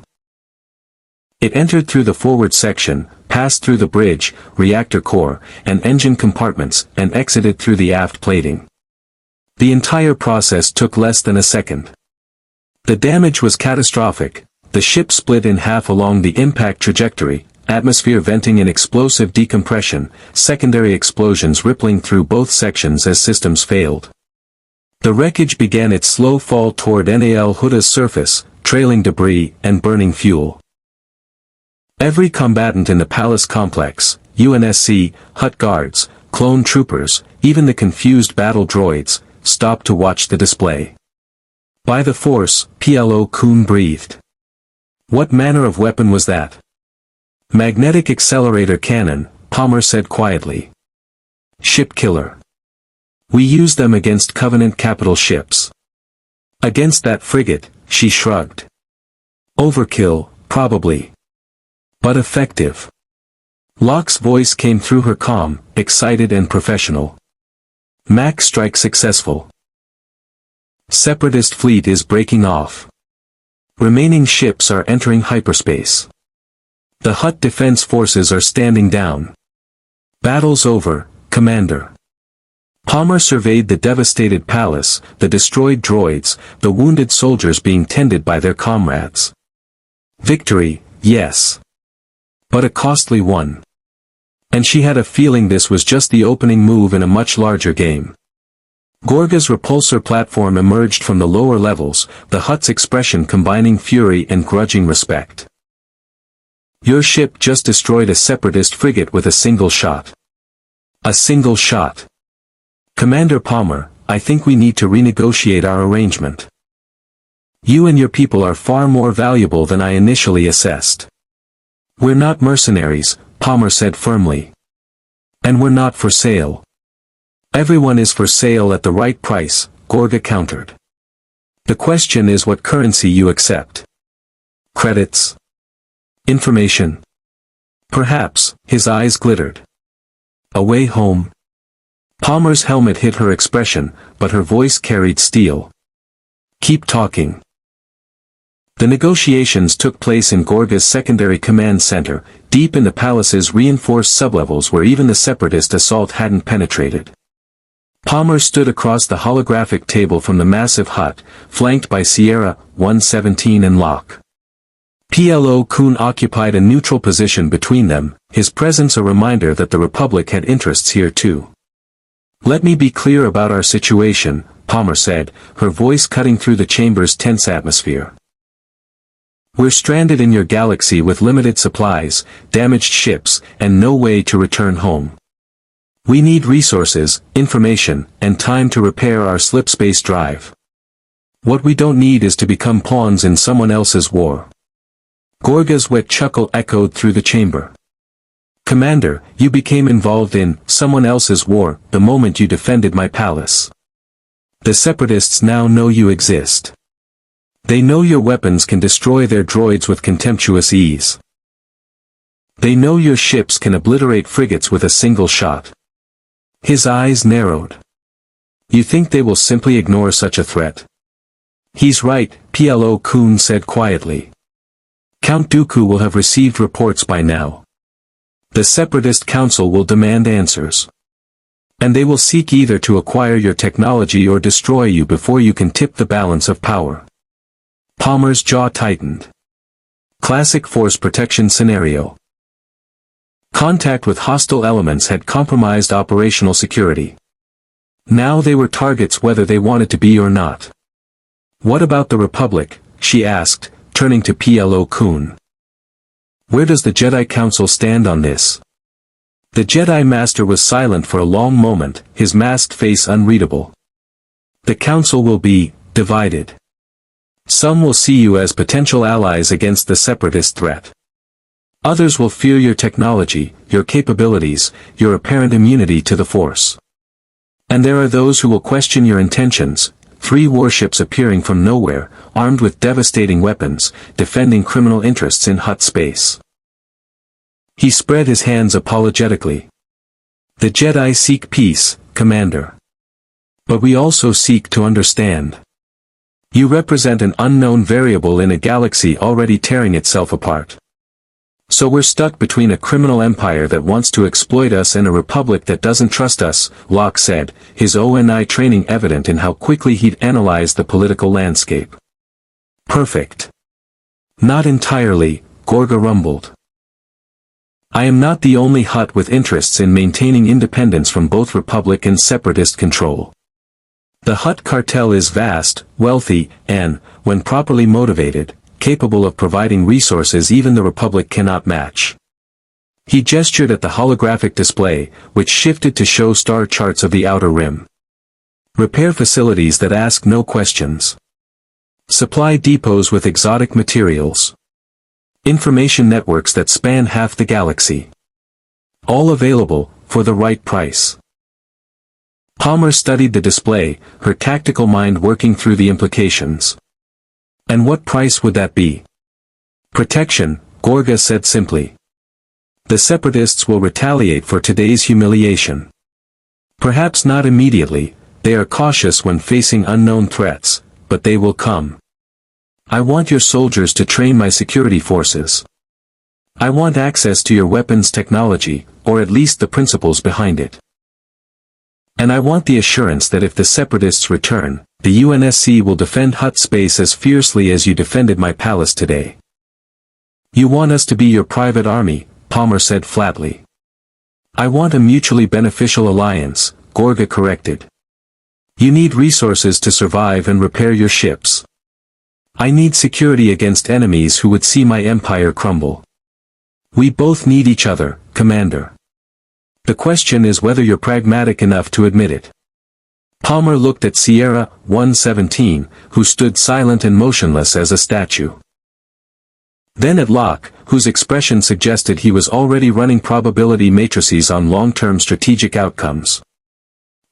It entered through the forward section, passed through the bridge, reactor core, and engine compartments, and exited through the aft plating. The entire process took less than a second. The damage was catastrophic. The ship split in half along the impact trajectory, atmosphere venting in explosive decompression, secondary explosions rippling through both sections as systems failed. The wreckage began its slow fall toward Nal Hutta's surface, trailing debris and burning fuel. Every combatant in the palace complex, UNSC, Hutt guards, clone troopers, even the confused battle droids, stopped to watch the display. By the Force, Plo Koon breathed. What manner of weapon was that? Magnetic accelerator cannon, Palmer said quietly. Ship killer. We use them against Covenant capital ships. Against that frigate, she shrugged. Overkill, probably. But effective. Locke's voice came through her calm, excited and professional. Mac strike successful. Separatist fleet is breaking off. Remaining ships are entering hyperspace. The Hutt defense forces are standing down. Battle's over, Commander. Palmer surveyed the devastated palace, the destroyed droids, the wounded soldiers being tended by their comrades. Victory, yes. But a costly one. And she had a feeling this was just the opening move in a much larger game. Gorga's repulsor platform emerged from the lower levels, the Hutt's expression combining fury and grudging respect. Your ship just destroyed a Separatist frigate with a single shot. A single shot. Commander Palmer, I think we need to renegotiate our arrangement. You and your people are far more valuable than I initially assessed. We're not mercenaries, Palmer said firmly. And we're not for sale. Everyone is for sale at the right price, Gorga countered. The question is what currency you accept. Credits? Information? Perhaps, his eyes glittered. A way home? Palmer's helmet hid her expression, but her voice carried steel. Keep talking. The negotiations took place in Gorga's secondary command center, deep in the palace's reinforced sublevels where even the Separatist assault hadn't penetrated. Palmer stood across the holographic table from the massive Hutt, flanked by Sierra, 117 and Locke. Plo Koon occupied a neutral position between them, his presence a reminder that the Republic had interests here too. Let me be clear about our situation, Palmer said, her voice cutting through the chamber's tense atmosphere. We're stranded in your galaxy with limited supplies, damaged ships, and no way to return home. We need resources, information, and time to repair our slipspace drive. What we don't need is to become pawns in someone else's war. Gorga's wet chuckle echoed through the chamber. Commander, you became involved in someone else's war the moment you defended my palace. The Separatists now know you exist. They know your weapons can destroy their droids with contemptuous ease. They know your ships can obliterate frigates with a single shot. His eyes narrowed. You think they will simply ignore such a threat? He's right, Plo Koon said quietly. Count Dooku will have received reports by now. The Separatist Council will demand answers. And they will seek either to acquire your technology or destroy you before you can tip the balance of power. Palmer's jaw tightened. Classic force protection scenario. Contact with hostile elements had compromised operational security. Now they were targets whether they wanted to be or not. What about the Republic, she asked, turning to Plo Koon. Where does the Jedi Council stand on this? The Jedi Master was silent for a long moment, his masked face unreadable. The Council will be divided. Some will see you as potential allies against the Separatist threat. Others will fear your technology, your capabilities, your apparent immunity to the Force. And there are those who will question your intentions, 3 warships appearing from nowhere, armed with devastating weapons, defending criminal interests in Hutt space. He spread his hands apologetically. The Jedi seek peace, Commander. But we also seek to understand. You represent an unknown variable in a galaxy already tearing itself apart. So we're stuck between a criminal empire that wants to exploit us and a republic that doesn't trust us, Locke said, his ONI training evident in how quickly he'd analyzed the political landscape. Perfect. Not entirely, Gorga rumbled. I am not the only Hutt with interests in maintaining independence from both Republic and Separatist control. The Hutt Cartel is vast, wealthy, and, when properly motivated, capable of providing resources even the Republic cannot match. He gestured at the holographic display, which shifted to show star charts of the Outer Rim. Repair facilities that ask no questions. Supply depots with exotic materials. Information networks that span half the galaxy. All available, for the right price. Palmer studied the display, her tactical mind working through the implications. And what price would that be? Protection, Gorga said simply. The Separatists will retaliate for today's humiliation. Perhaps not immediately, they are cautious when facing unknown threats, but they will come. I want your soldiers to train my security forces. I want access to your weapons technology, or at least the principles behind it. And I want the assurance that if the Separatists return, the UNSC will defend Hutt space as fiercely as you defended my palace today. You want us to be your private army, Palmer said flatly. I want a mutually beneficial alliance, Gorga corrected. You need resources to survive and repair your ships. I need security against enemies who would see my empire crumble. We both need each other, Commander. The question is whether you're pragmatic enough to admit it. Palmer looked at Sierra 117, who stood silent and motionless as a statue. Then at Locke, whose expression suggested he was already running probability matrices on long-term strategic outcomes.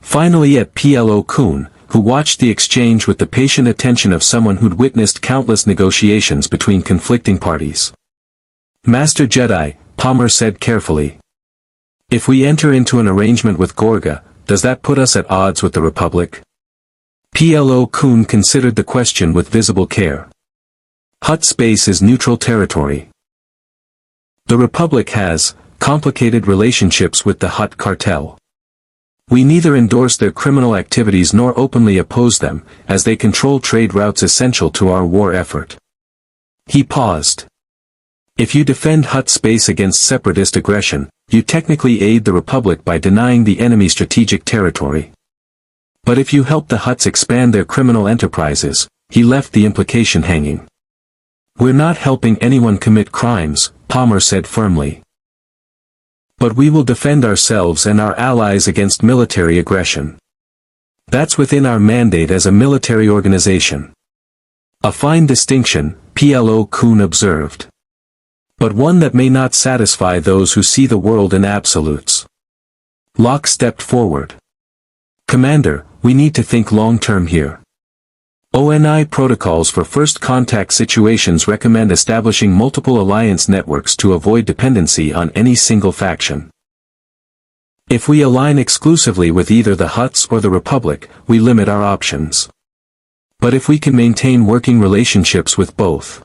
Finally at PLO Kuhn, who watched the exchange with the patient attention of someone who'd witnessed countless negotiations between conflicting parties. Master Jedi, Palmer said carefully. If we enter into an arrangement with Gorga, does that put us at odds with the Republic? PLO Kuhn considered the question with visible care. Hutt space is neutral territory. The Republic has complicated relationships with the Hutt Cartel. We neither endorse their criminal activities nor openly oppose them, as they control trade routes essential to our war effort. He paused. If you defend Hutt space against Separatist aggression, you technically aid the Republic by denying the enemy strategic territory. But if you help the Hutts expand their criminal enterprises, he left the implication hanging. We're not helping anyone commit crimes, Palmer said firmly. But we will defend ourselves and our allies against military aggression. That's within our mandate as a military organization. A fine distinction, PLO Kuhn observed. But one that may not satisfy those who see the world in absolutes. Locke stepped forward. Commander, we need to think long-term here. ONI protocols for first contact situations recommend establishing multiple alliance networks to avoid dependency on any single faction. If we align exclusively with either the Hutts or the Republic, we limit our options. But if we can maintain working relationships with both.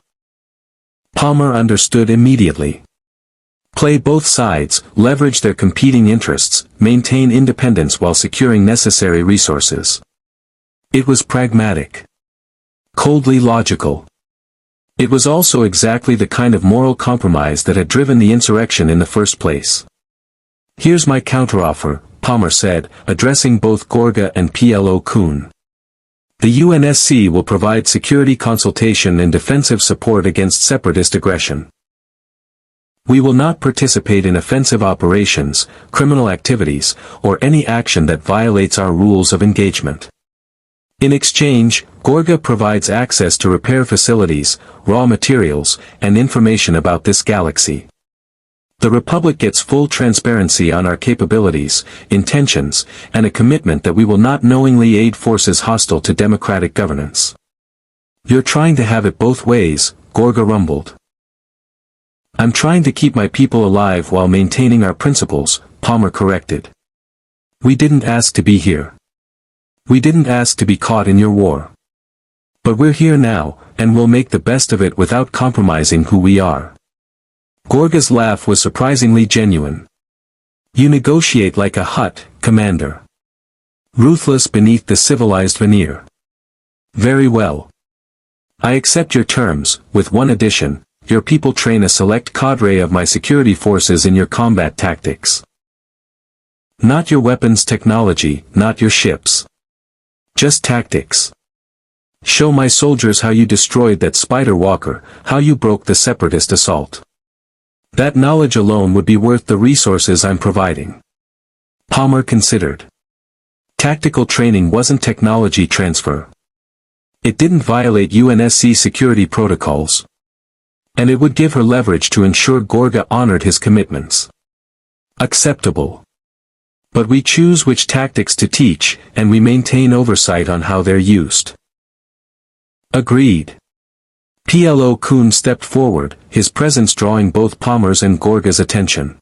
Palmer understood immediately. Play both sides, leverage their competing interests, maintain independence while securing necessary resources. It was pragmatic. Coldly logical. It was also exactly the kind of moral compromise that had driven the insurrection in the first place. Here's my counteroffer, Palmer said, addressing both Gorga and PLO Kuhn. The UNSC will provide security consultation and defensive support against Separatist aggression. We will not participate in offensive operations, criminal activities, or any action that violates our rules of engagement. In exchange, Gorga provides access to repair facilities, raw materials, and information about this galaxy. The Republic gets full transparency on our capabilities, intentions, and a commitment that we will not knowingly aid forces hostile to democratic governance. You're trying to have it both ways, Gorga rumbled. I'm trying to keep my people alive while maintaining our principles, Palmer corrected. We didn't ask to be here. We didn't ask to be caught in your war. But we're here now, and we'll make the best of it without compromising who we are. Gorga's laugh was surprisingly genuine. You negotiate like a Hutt, Commander. Ruthless beneath the civilized veneer. Very well. I accept your terms, with one addition: your people train a select cadre of my security forces in your combat tactics. Not your weapons technology, not your ships. Just tactics. Show my soldiers how you destroyed that spider walker, how you broke the Separatist assault. That knowledge alone would be worth the resources I'm providing. Palmer considered. Tactical training wasn't technology transfer. It didn't violate UNSC security protocols. And it would give her leverage to ensure Gorga honored his commitments. Acceptable. But we choose which tactics to teach, and we maintain oversight on how they're used. Agreed. PLO Kun stepped forward, his presence drawing both Palmer's and Gorga's attention.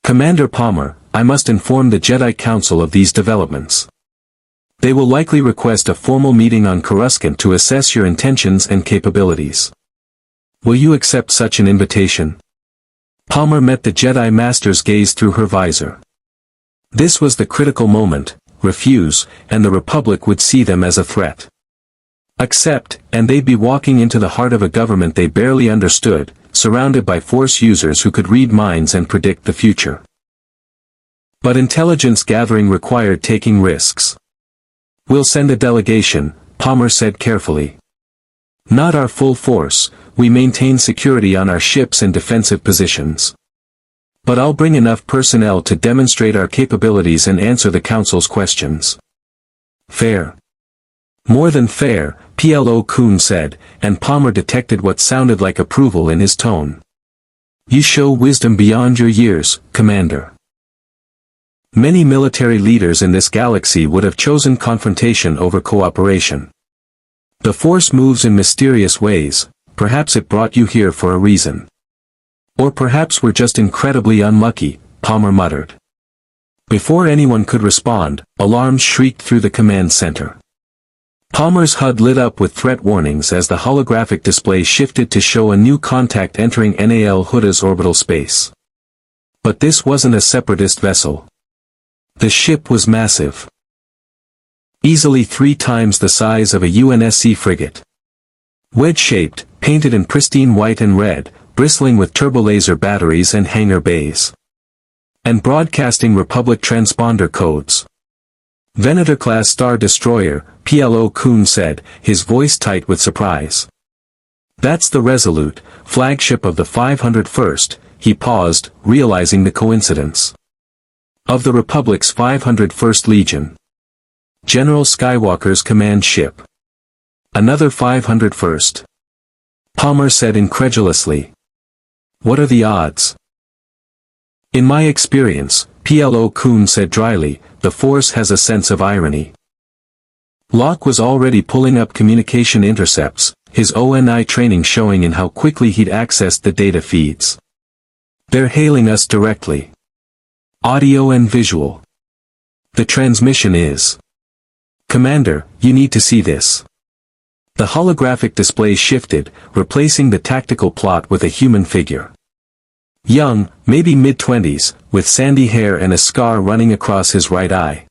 Commander Palmer, I must inform the Jedi Council of these developments. They will likely request a formal meeting on Coruscant to assess your intentions and capabilities. Will you accept such an invitation? Palmer met the Jedi Master's gaze through her visor. This was the critical moment: refuse, and the Republic would see them as a threat. Accept, and they'd be walking into the heart of a government they barely understood, surrounded by Force users who could read minds and predict the future. But intelligence gathering required taking risks. We'll send a delegation, Palmer said carefully. Not our full force, we maintain security on our ships and defensive positions. But I'll bring enough personnel to demonstrate our capabilities and answer the Council's questions. Fair. More than fair, PLO Kun said, and Palmer detected what sounded like approval in his tone. You show wisdom beyond your years, Commander. Many military leaders in this galaxy would have chosen confrontation over cooperation. The Force moves in mysterious ways, perhaps it brought you here for a reason. Or perhaps we're just incredibly unlucky, Palmer muttered. Before anyone could respond, alarms shrieked through the command center. Palmer's HUD lit up with threat warnings as the holographic display shifted to show a new contact entering NAL Hutta's orbital space. But this wasn't a Separatist vessel. The ship was massive. Easily 3 times the size of a UNSC frigate. Wedge-shaped, painted in pristine white and red, bristling with turbolaser batteries and hangar bays. And broadcasting Republic transponder codes. Venator-class Star Destroyer, PLO Kun said, his voice tight with surprise. That's the Resolute, flagship of the 501st, he paused, realizing the coincidence. Of the Republic's 501st Legion. General Skywalker's command ship. Another 501st. Palmer said incredulously. What are the odds? In my experience, PLO Kun said dryly, the Force has a sense of irony. Locke was already pulling up communication intercepts, his ONI training showing in how quickly he'd accessed the data feeds. They're hailing us directly. Audio and visual. The transmission is. Commander, you need to see this. The holographic display shifted, replacing the tactical plot with a human figure. Young, maybe mid-20s, with sandy hair and a scar running across his right eye.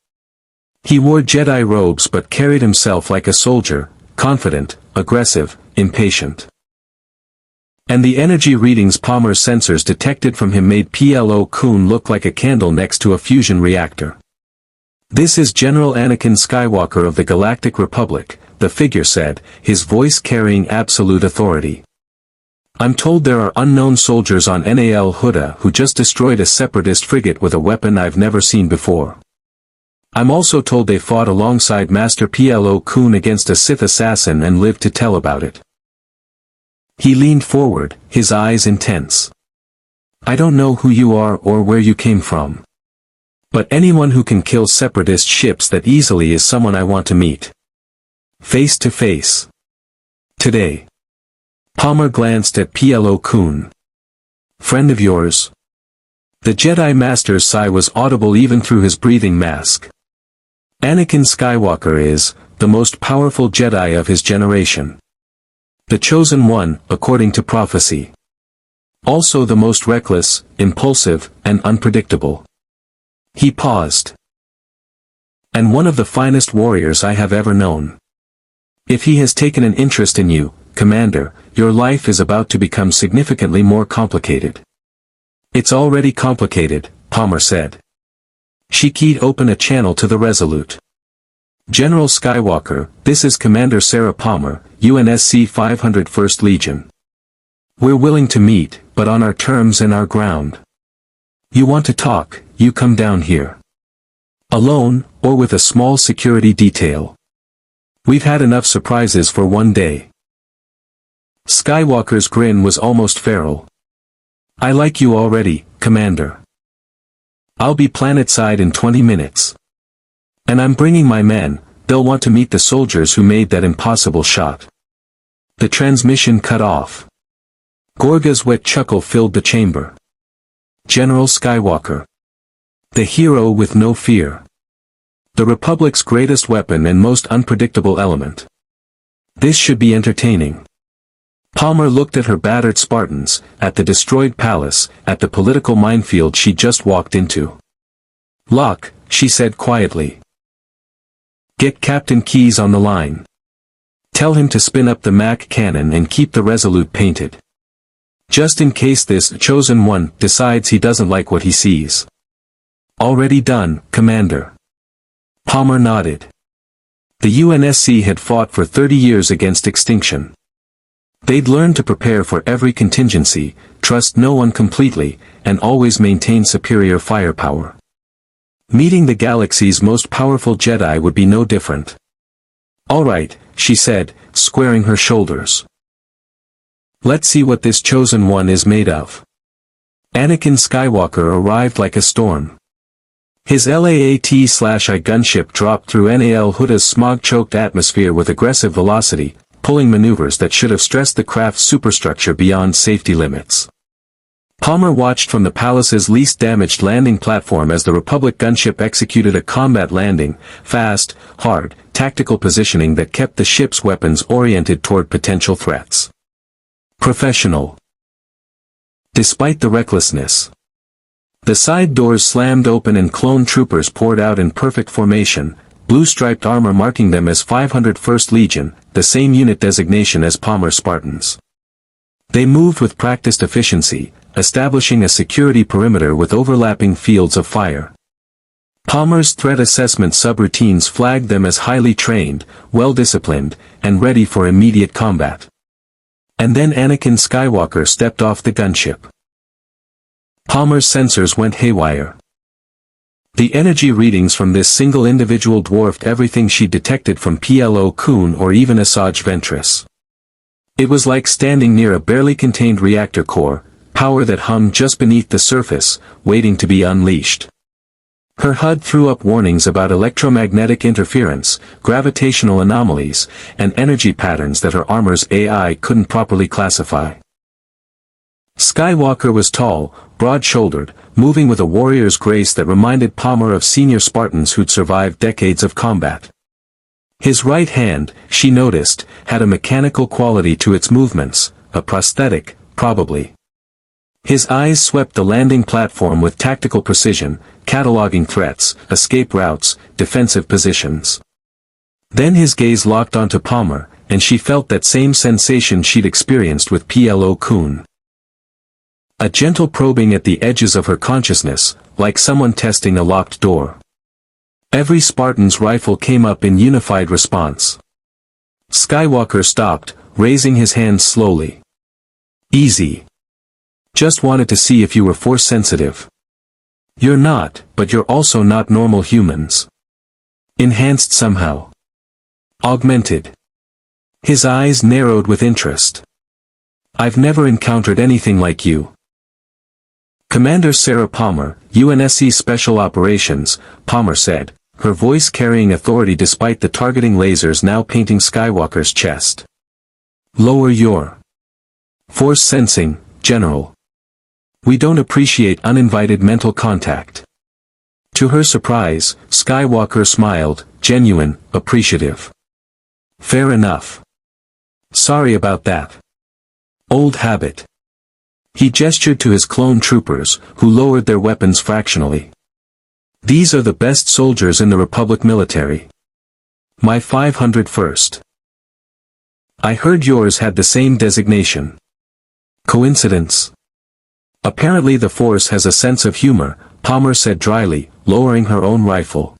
He wore Jedi robes but carried himself like a soldier, confident, aggressive, impatient. And the energy readings Palmer's sensors detected from him made PLO Kun look like a candle next to a fusion reactor. This is General Anakin Skywalker of the Galactic Republic, the figure said, his voice carrying absolute authority. I'm told there are unknown soldiers on NAL Hutta who just destroyed a Separatist frigate with a weapon I've never seen before. I'm also told they fought alongside Master PLO Kun against a Sith assassin and lived to tell about it. He leaned forward, his eyes intense. I don't know who you are or where you came from. But anyone who can kill Separatist ships that easily is someone I want to meet. Face to face. Today. Palmer glanced at PLO Kun. Friend of yours? The Jedi Master's sigh was audible even through his breathing mask. Anakin Skywalker is the most powerful Jedi of his generation. The chosen one, according to prophecy. Also the most reckless, impulsive, and unpredictable. He paused. And one of the finest warriors I have ever known. If he has taken an interest in you, Commander, your life is about to become significantly more complicated. It's already complicated, Palmer said. She keyed open a channel to the Resolute. General Skywalker, this is Commander Sarah Palmer, UNSC 501st Legion. We're willing to meet, but on our terms and our ground. You want to talk, you come down here. Alone, or with a small security detail. We've had enough surprises for one day. Skywalker's grin was almost feral. I like you already, Commander. I'll be planetside in 20 minutes. And I'm bringing my men, they'll want to meet the soldiers who made that impossible shot. The transmission cut off. Gorga's wet chuckle filled the chamber. General Skywalker. The hero with no fear. The Republic's greatest weapon and most unpredictable element. This should be entertaining. Palmer looked at her battered Spartans, at the destroyed palace, at the political minefield she just walked into. Locke, she said quietly. Get Captain Keyes on the line. Tell him to spin up the Mac cannon and keep the Resolute painted. Just in case this chosen one decides he doesn't like what he sees. Already done, Commander. Palmer nodded. The UNSC had fought for 30 years against extinction. They'd learned to prepare for every contingency, trust no one completely, and always maintain superior firepower. Meeting the galaxy's most powerful Jedi would be no different. All right, she said, squaring her shoulders. Let's see what this chosen one is made of. Anakin Skywalker arrived like a storm. His LAAT/I gunship dropped through NAL Hutta's smog-choked atmosphere with aggressive velocity, pulling maneuvers that should have stressed the craft's superstructure beyond safety limits. Palmer watched from the palace's least damaged landing platform as the Republic gunship executed a combat landing, fast, hard, tactical positioning that kept the ship's weapons oriented toward potential threats. Professional. Despite the recklessness. The side doors slammed open and clone troopers poured out in perfect formation, blue-striped armor marking them as 501st Legion, the same unit designation as Palmer's Spartans. They moved with practiced efficiency, establishing a security perimeter with overlapping fields of fire. Palmer's threat assessment subroutines flagged them as highly trained, well-disciplined, and ready for immediate combat. And then Anakin Skywalker stepped off the gunship. Palmer's sensors went haywire. The energy readings from this single individual dwarfed everything she detected from Plo Koon or even Asajj Ventress. It was like standing near a barely contained reactor core, power that hung just beneath the surface, waiting to be unleashed. Her HUD threw up warnings about electromagnetic interference, gravitational anomalies, and energy patterns that her armor's AI couldn't properly classify. Skywalker was tall, broad-shouldered, moving with a warrior's grace that reminded Palmer of senior Spartans who'd survived decades of combat. His right hand, she noticed, had a mechanical quality to its movements, a prosthetic, probably. His eyes swept the landing platform with tactical precision, cataloging threats, escape routes, defensive positions. Then his gaze locked onto Palmer, and she felt that same sensation she'd experienced with Plo Koon. A gentle probing at the edges of her consciousness, like someone testing a locked door. Every Spartan's rifle came up in unified response. Skywalker stopped, raising his hands slowly. Easy. Just wanted to see if you were force sensitive. You're not, but you're also not normal humans. Enhanced somehow. Augmented. His eyes narrowed with interest. I've never encountered anything like you. Commander Sarah Palmer, UNSC Special Operations, Palmer said, her voice carrying authority despite the targeting lasers now painting Skywalker's chest. Lower your force sensing, General. We don't appreciate uninvited mental contact. To her surprise, Skywalker smiled, genuine, appreciative. Fair enough. Sorry about that. Old habit. He gestured to his clone troopers, who lowered their weapons fractionally. These are the best soldiers in the Republic military. My 501st. I heard yours had the same designation. Coincidence? Apparently the Force has a sense of humor, Palmer said dryly, lowering her own rifle.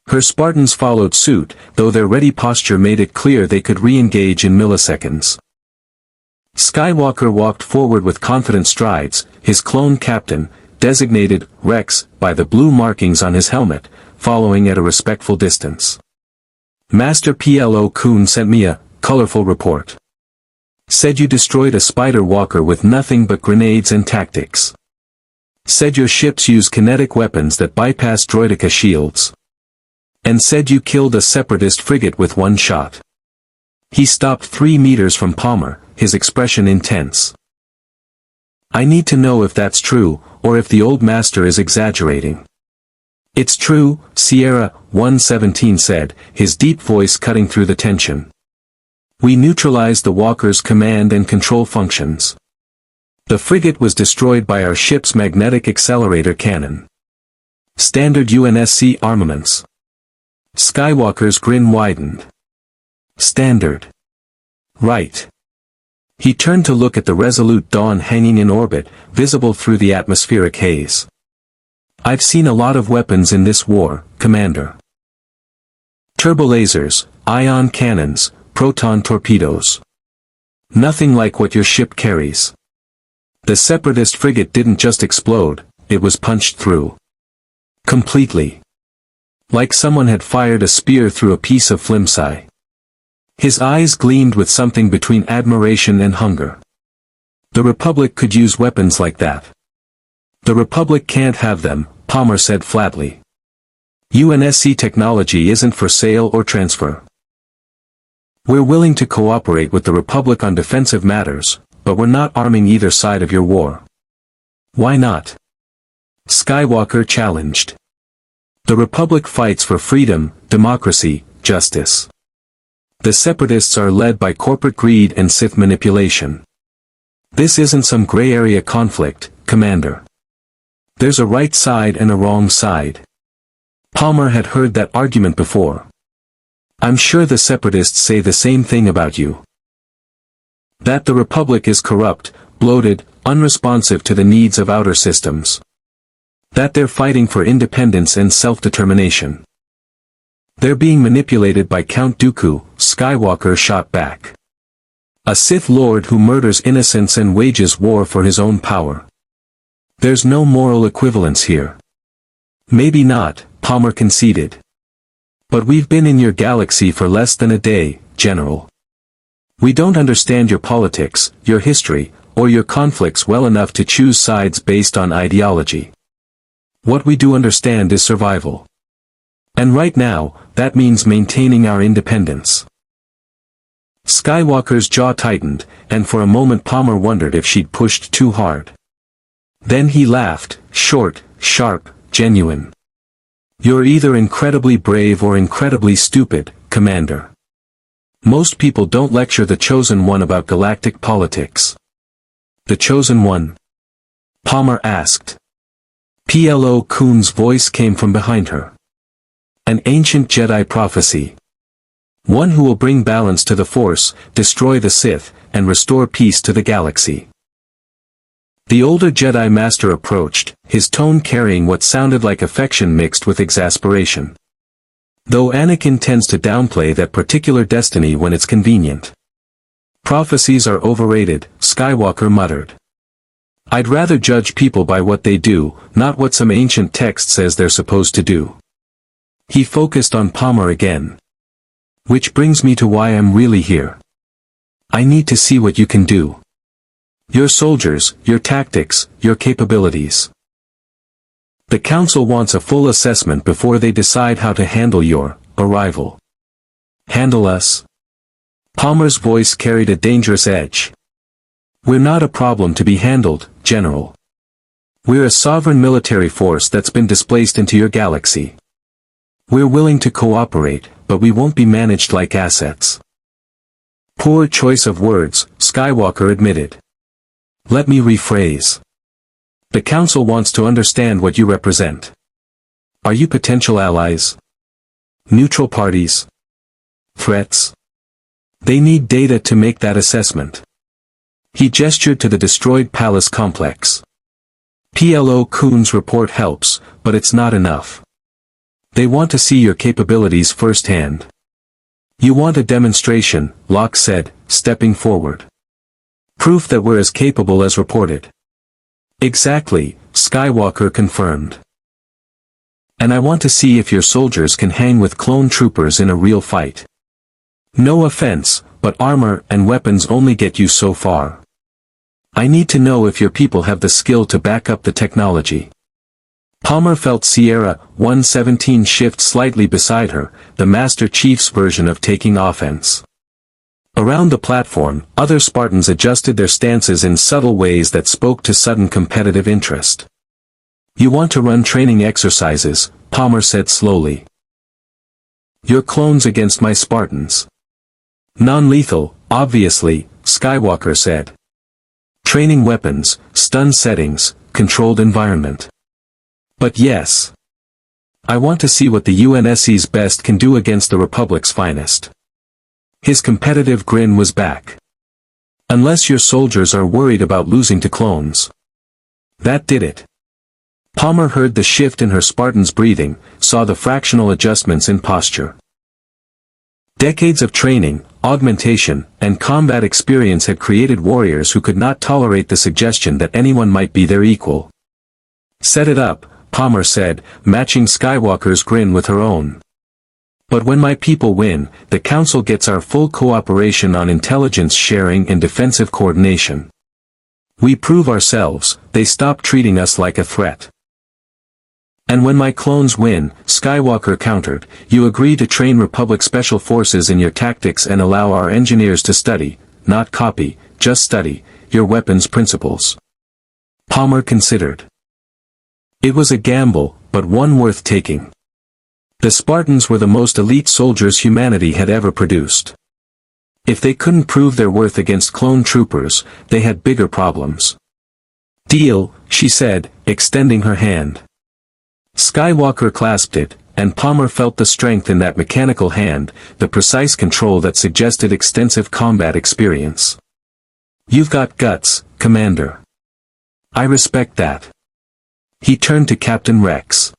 Her Spartans followed suit, though their ready posture made it clear they could re-engage in milliseconds. Skywalker walked forward with confident strides, his clone captain, designated Rex by the blue markings on his helmet, following at a respectful distance. Master Plo Koon sent me a colorful report. Said you destroyed a spider walker with nothing but grenades and tactics. Said your ships use kinetic weapons that bypass droideka shields. And said you killed a Separatist frigate with one shot. He stopped 3 meters from Palmer, his expression intense. I need to know if that's true, or if the old master is exaggerating. It's true, Sierra 117 said, his deep voice cutting through the tension. We neutralized the walker's command and control functions. The frigate was destroyed by our ship's magnetic accelerator cannon. Standard UNSC armaments. Skywalker's grin widened. Standard. Right. He turned to look at the resolute Dawn hanging in orbit, visible through the atmospheric haze. I've seen a lot of weapons in this war, Commander. Turbolasers, ion cannons, proton torpedoes. Nothing like what your ship carries. The Separatist frigate didn't just explode, it was punched through. Completely. Like someone had fired a spear through a piece of flimsy. His eyes gleamed with something between admiration and hunger. The Republic could use weapons like that. The Republic can't have them, Palmer said flatly. UNSC technology isn't for sale or transfer. We're willing to cooperate with the Republic on defensive matters, but we're not arming either side of your war. Why not? Skywalker challenged. The Republic fights for freedom, democracy, justice. The Separatists are led by corporate greed and Sith manipulation. This isn't some gray area conflict, Commander. There's a right side and a wrong side. Palmer had heard that argument before. I'm sure the Separatists say the same thing about you. That the Republic is corrupt, bloated, unresponsive to the needs of outer systems. That they're fighting for independence and self-determination. They're being manipulated by Count Dooku, Skywalker shot back. A Sith Lord who murders innocents and wages war for his own power. There's no moral equivalence here. Maybe not, Palmer conceded. But we've been in your galaxy for less than a day, General. We don't understand your politics, your history, or your conflicts well enough to choose sides based on ideology. What we do understand is survival. And right now, that means maintaining our independence. Skywalker's jaw tightened, and for a moment Palmer wondered if she'd pushed too hard. Then he laughed, short, sharp, genuine. You're either incredibly brave or incredibly stupid, Commander. Most people don't lecture the Chosen One about galactic politics. The Chosen One? Palmer asked. Plo Koon's voice came from behind her. An ancient Jedi prophecy. One who will bring balance to the Force, destroy the Sith, and restore peace to the galaxy. The older Jedi Master approached, his tone carrying what sounded like affection mixed with exasperation. Though Anakin tends to downplay that particular destiny when it's convenient. Prophecies are overrated, Skywalker muttered. I'd rather judge people by what they do, not what some ancient text says they're supposed to do. He focused on Palmer again. Which brings me to why I'm really here. I need to see what you can do. Your soldiers, your tactics, your capabilities. The Council wants a full assessment before they decide how to handle your arrival. Handle us? Palmer's voice carried a dangerous edge. We're not a problem to be handled, General. We're a sovereign military force that's been displaced into your galaxy. We're willing to cooperate, but we won't be managed like assets. Poor choice of words, Skywalker admitted. Let me rephrase. The Council wants to understand what you represent. Are you potential allies? Neutral parties? Threats? They need data to make that assessment. He gestured to the destroyed palace complex. PLO Kuhn's report helps, but it's not enough. They want to see your capabilities firsthand. You want a demonstration, Locke said, stepping forward. Proof that we're as capable as reported. Exactly, Skywalker confirmed. And I want to see if your soldiers can hang with clone troopers in a real fight. No offense, but armor and weapons only get you so far. I need to know if your people have the skill to back up the technology. Palmer felt Sierra 117 shift slightly beside her, the Master Chief's version of taking offense. Around the platform, other Spartans adjusted their stances in subtle ways that spoke to sudden competitive interest. You want to run training exercises, Palmer said slowly. Your clones against my Spartans. Non-lethal, obviously, Skywalker said. Training weapons, stun settings, controlled environment. But yes. I want to see what the UNSC's best can do against the Republic's finest. His competitive grin was back. Unless your soldiers are worried about losing to clones. That did it. Palmer heard the shift in her Spartan's breathing, saw the fractional adjustments in posture. Decades of training, augmentation, and combat experience had created warriors who could not tolerate the suggestion that anyone might be their equal. Set it up, Palmer said, matching Skywalker's grin with her own. But when my people win, the Council gets our full cooperation on intelligence sharing and defensive coordination. We prove ourselves, they stop treating us like a threat. And when my clones win, Skywalker countered, you agree to train Republic Special Forces in your tactics and allow our engineers to study, not copy, just study, your weapons principles. Palmer considered. It was a gamble, but one worth taking. The Spartans were the most elite soldiers humanity had ever produced. If they couldn't prove their worth against clone troopers, they had bigger problems. Deal, she said, extending her hand. Skywalker clasped it, and Palmer felt the strength in that mechanical hand, the precise control that suggested extensive combat experience. You've got guts, Commander. I respect that. He turned to Captain Rex.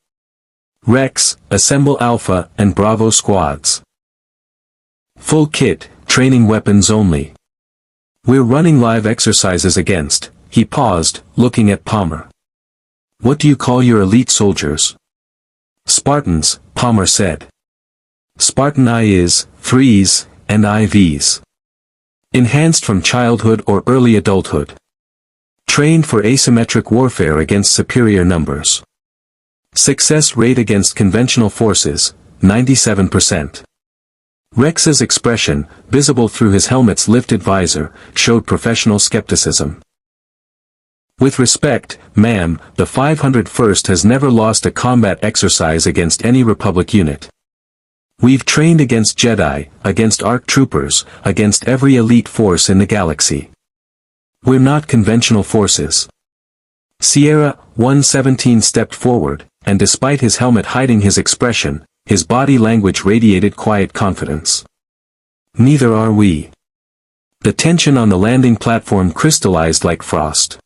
Rex, assemble Alpha and Bravo squads. Full kit, training weapons only. We're running live exercises against, he paused, looking at Palmer. What do you call your elite soldiers? Spartans, Palmer said. Spartan I is, 3s, and IVs. Enhanced from childhood or early adulthood. Trained for asymmetric warfare against superior numbers. Success rate against conventional forces, 97%. Rex's expression, visible through his helmet's lifted visor, showed professional skepticism. With respect, ma'am, the 501st has never lost a combat exercise against any Republic unit. We've trained against Jedi, against ARC troopers, against every elite force in the galaxy. We're not conventional forces. Sierra 117 stepped forward, and despite his helmet hiding his expression, his body language radiated quiet confidence. Neither are we. The tension on the landing platform crystallized like frost.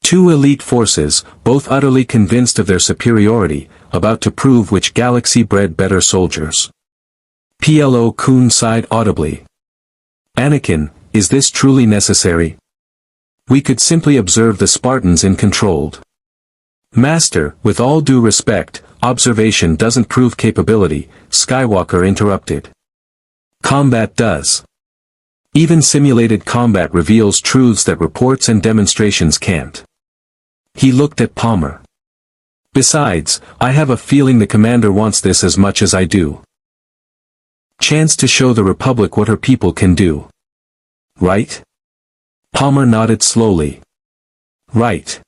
Two elite forces, both utterly convinced of their superiority, about to prove which galaxy bred better soldiers. PLO Kuhn sighed audibly. Anakin, is this truly necessary? We could simply observe the Spartans in controlled. Master, with all due respect, observation doesn't prove capability, Skywalker interrupted. Combat does. Even simulated combat reveals truths that reports and demonstrations can't. He looked at Palmer. Besides, I have a feeling the commander wants this as much as I do. Chance to show the Republic what her people can do. Right? Palmer nodded slowly. Right.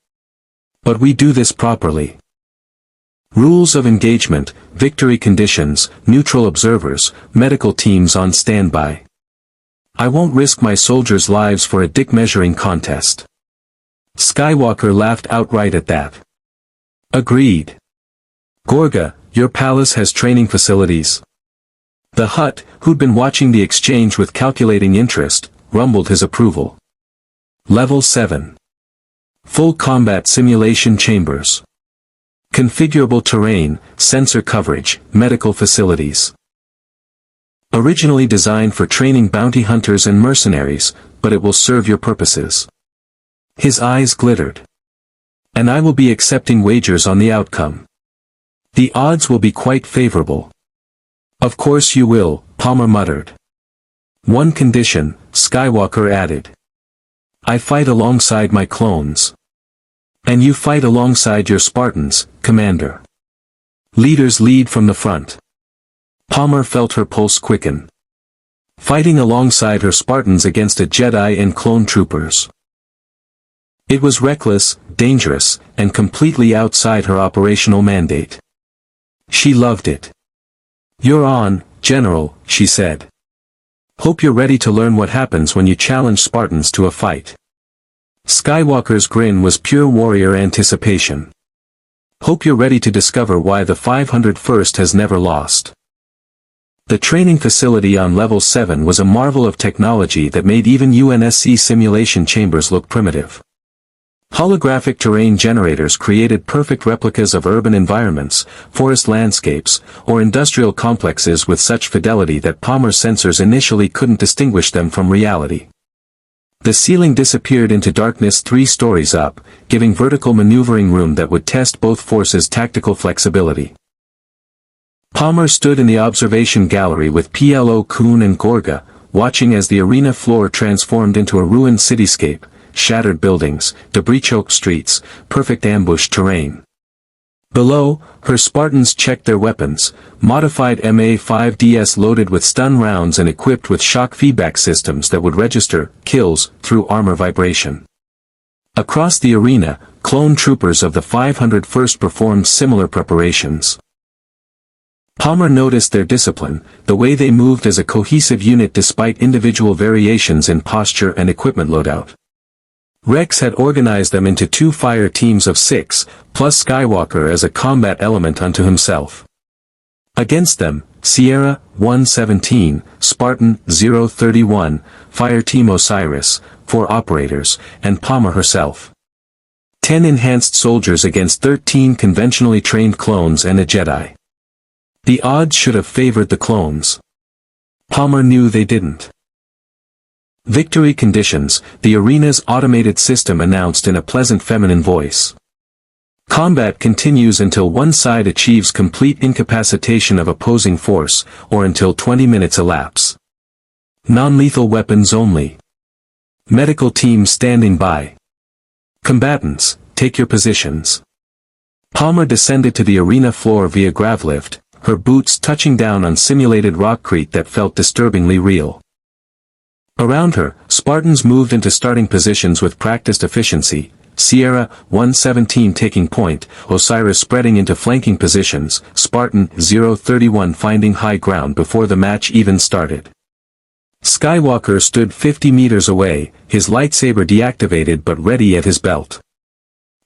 But we do this properly. Rules of engagement, victory conditions, neutral observers, medical teams on standby. I won't risk my soldiers' lives for a dick measuring contest. Skywalker laughed outright at that. Agreed. Gorga, your palace has training facilities. The Hutt, who'd been watching the exchange with calculating interest, rumbled his approval. Level 7. Full combat simulation chambers. Configurable terrain, sensor coverage, medical facilities. Originally designed for training bounty hunters and mercenaries, but it will serve your purposes. His eyes glittered. And I will be accepting wagers on the outcome. The odds will be quite favorable. Of course you will, Palmer muttered. One condition, Skywalker added. I fight alongside my clones. And you fight alongside your Spartans, Commander. Leaders lead from the front. Palmer felt her pulse quicken. Fighting alongside her Spartans against a Jedi and clone troopers. It was reckless, dangerous, and completely outside her operational mandate. She loved it. You're on, General, she said. Hope you're ready to learn what happens when you challenge Spartans to a fight. Skywalker's grin was pure warrior anticipation. Hope you're ready to discover why the 501st has never lost. The training facility on level 7 was a marvel of technology that made even UNSC simulation chambers look primitive. Holographic terrain generators created perfect replicas of urban environments, forest landscapes, or industrial complexes with such fidelity that Palmer's sensors initially couldn't distinguish them from reality. The ceiling disappeared into darkness 3 stories up, giving vertical maneuvering room that would test both forces' tactical flexibility. Palmer stood in the observation gallery with Plo Koon and Gorga, watching as the arena floor transformed into a ruined cityscape, shattered buildings, debris-choked streets, perfect ambush terrain. Below, her Spartans checked their weapons, modified MA-5DS loaded with stun rounds and equipped with shock feedback systems that would register kills through armor vibration. Across the arena, clone troopers of the 501st performed similar preparations. Palmer noticed their discipline, the way they moved as a cohesive unit despite individual variations in posture and equipment loadout. Rex had organized them into 2 fire teams of 6, plus Skywalker as a combat element unto himself. Against them, Sierra, 117, Spartan, 031, Fire Team Osiris, 4 operators, and Palmer herself. 10 enhanced soldiers against 13 conventionally trained clones and a Jedi. The odds should have favored the clones. Palmer knew they didn't. Victory conditions, the arena's automated system announced in a pleasant feminine voice. Combat continues until one side achieves complete incapacitation of opposing force, or until 20 minutes elapse. Non-lethal weapons only. Medical team standing by. Combatants, take your positions. Palmer descended to the arena floor via gravlift, her boots touching down on simulated rockcrete that felt disturbingly real. Around her, Spartans moved into starting positions with practiced efficiency, Sierra, 117 taking point, Osiris spreading into flanking positions, Spartan, 031 finding high ground before the match even started. Skywalker stood 50 meters away, his lightsaber deactivated but ready at his belt.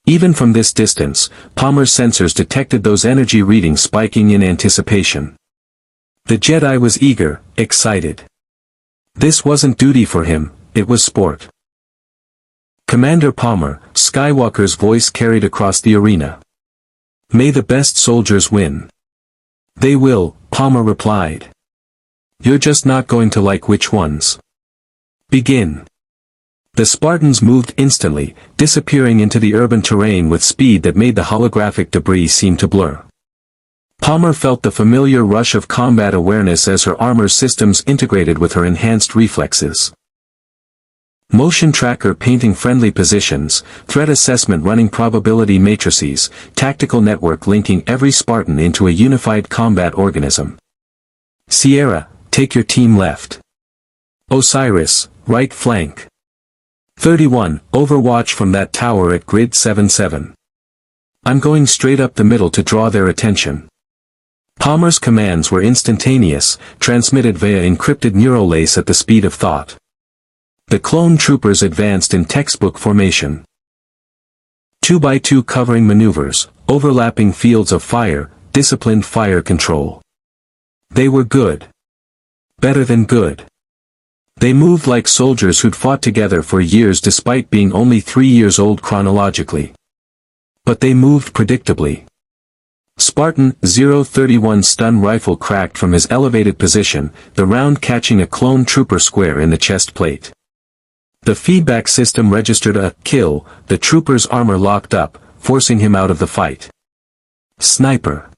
Even from this distance, Palmer's sensors detected those energy readings spiking in anticipation. The Jedi was eager, excited. This wasn't duty for him, it was sport. Commander Palmer, Skywalker's voice carried across the arena. May the best soldiers win. They will, Palmer replied. You're just not going to like which ones. Begin. The Spartans moved instantly, disappearing into the urban terrain with speed that made the holographic debris seem to blur. Palmer felt the familiar rush of combat awareness as her armor systems integrated with her enhanced reflexes. Motion tracker painting friendly positions, threat assessment running probability matrices, tactical network linking every Spartan into a unified combat organism. Sierra, take your team left. Osiris, right flank. 31, overwatch from that tower at grid 77. I'm going straight up the middle to draw their attention. Palmer's commands were instantaneous, transmitted via encrypted neural lace at the speed of thought. The clone troopers advanced in textbook formation. 2x2 covering maneuvers, overlapping fields of fire, disciplined fire control. They were good. Better than good. They moved like soldiers who'd fought together for years despite being only 3 years old chronologically. But they moved predictably. Spartan 031 stun rifle cracked from his elevated position, the round catching a clone trooper square in the chest plate. The feedback system registered a kill, the trooper's armor locked up, forcing him out of the fight. Sniper.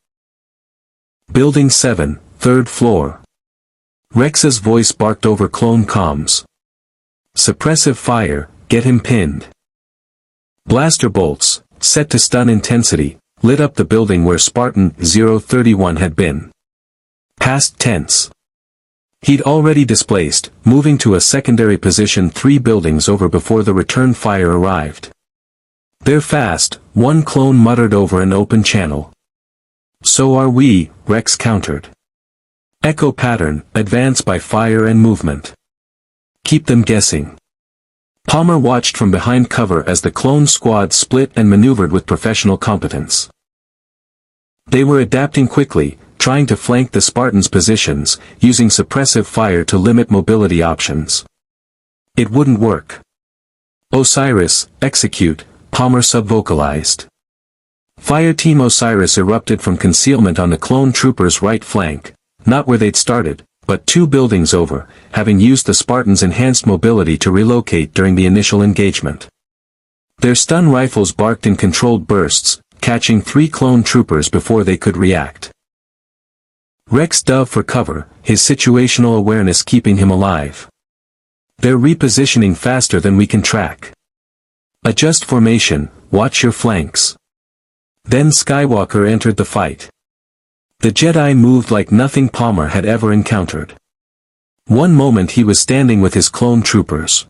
Building 7, 3rd floor. Rex's voice barked over clone comms. Suppressive fire, get him pinned. Blaster bolts, set to stun intensity, lit up the building where Spartan 031 had been. Past tense. He'd already displaced, moving to a secondary position 3 buildings over before the return fire arrived. They're fast, one clone muttered over an open channel. So are we, Rex countered. Echo pattern, advance by fire and movement. Keep them guessing. Palmer watched from behind cover as the clone squad split and maneuvered with professional competence. They were adapting quickly, trying to flank the Spartans' positions, using suppressive fire to limit mobility options. It wouldn't work. Osiris, execute, Palmer subvocalized. Fireteam Osiris erupted from concealment on the clone troopers' right flank, not where they'd started, but 2 buildings over, having used the Spartans' enhanced mobility to relocate during the initial engagement. Their stun rifles barked in controlled bursts, catching 3 clone troopers before they could react. Rex dove for cover, his situational awareness keeping him alive. They're repositioning faster than we can track. Adjust formation, watch your flanks. Then Skywalker entered the fight. The Jedi moved like nothing Palmer had ever encountered. One moment he was standing with his clone troopers.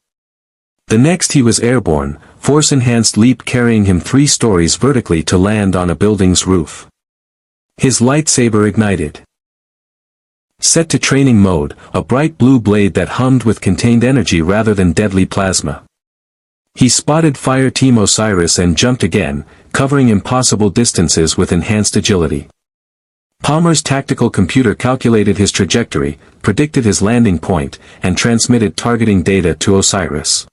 The next he was airborne, force-enhanced leap carrying him 3 stories vertically to land on a building's roof. His lightsaber ignited. Set to training mode, a bright blue blade that hummed with contained energy rather than deadly plasma. He spotted Fireteam Osiris and jumped again, covering impossible distances with enhanced agility. Palmer's tactical computer calculated his trajectory, predicted his landing point, and transmitted targeting data to Osiris.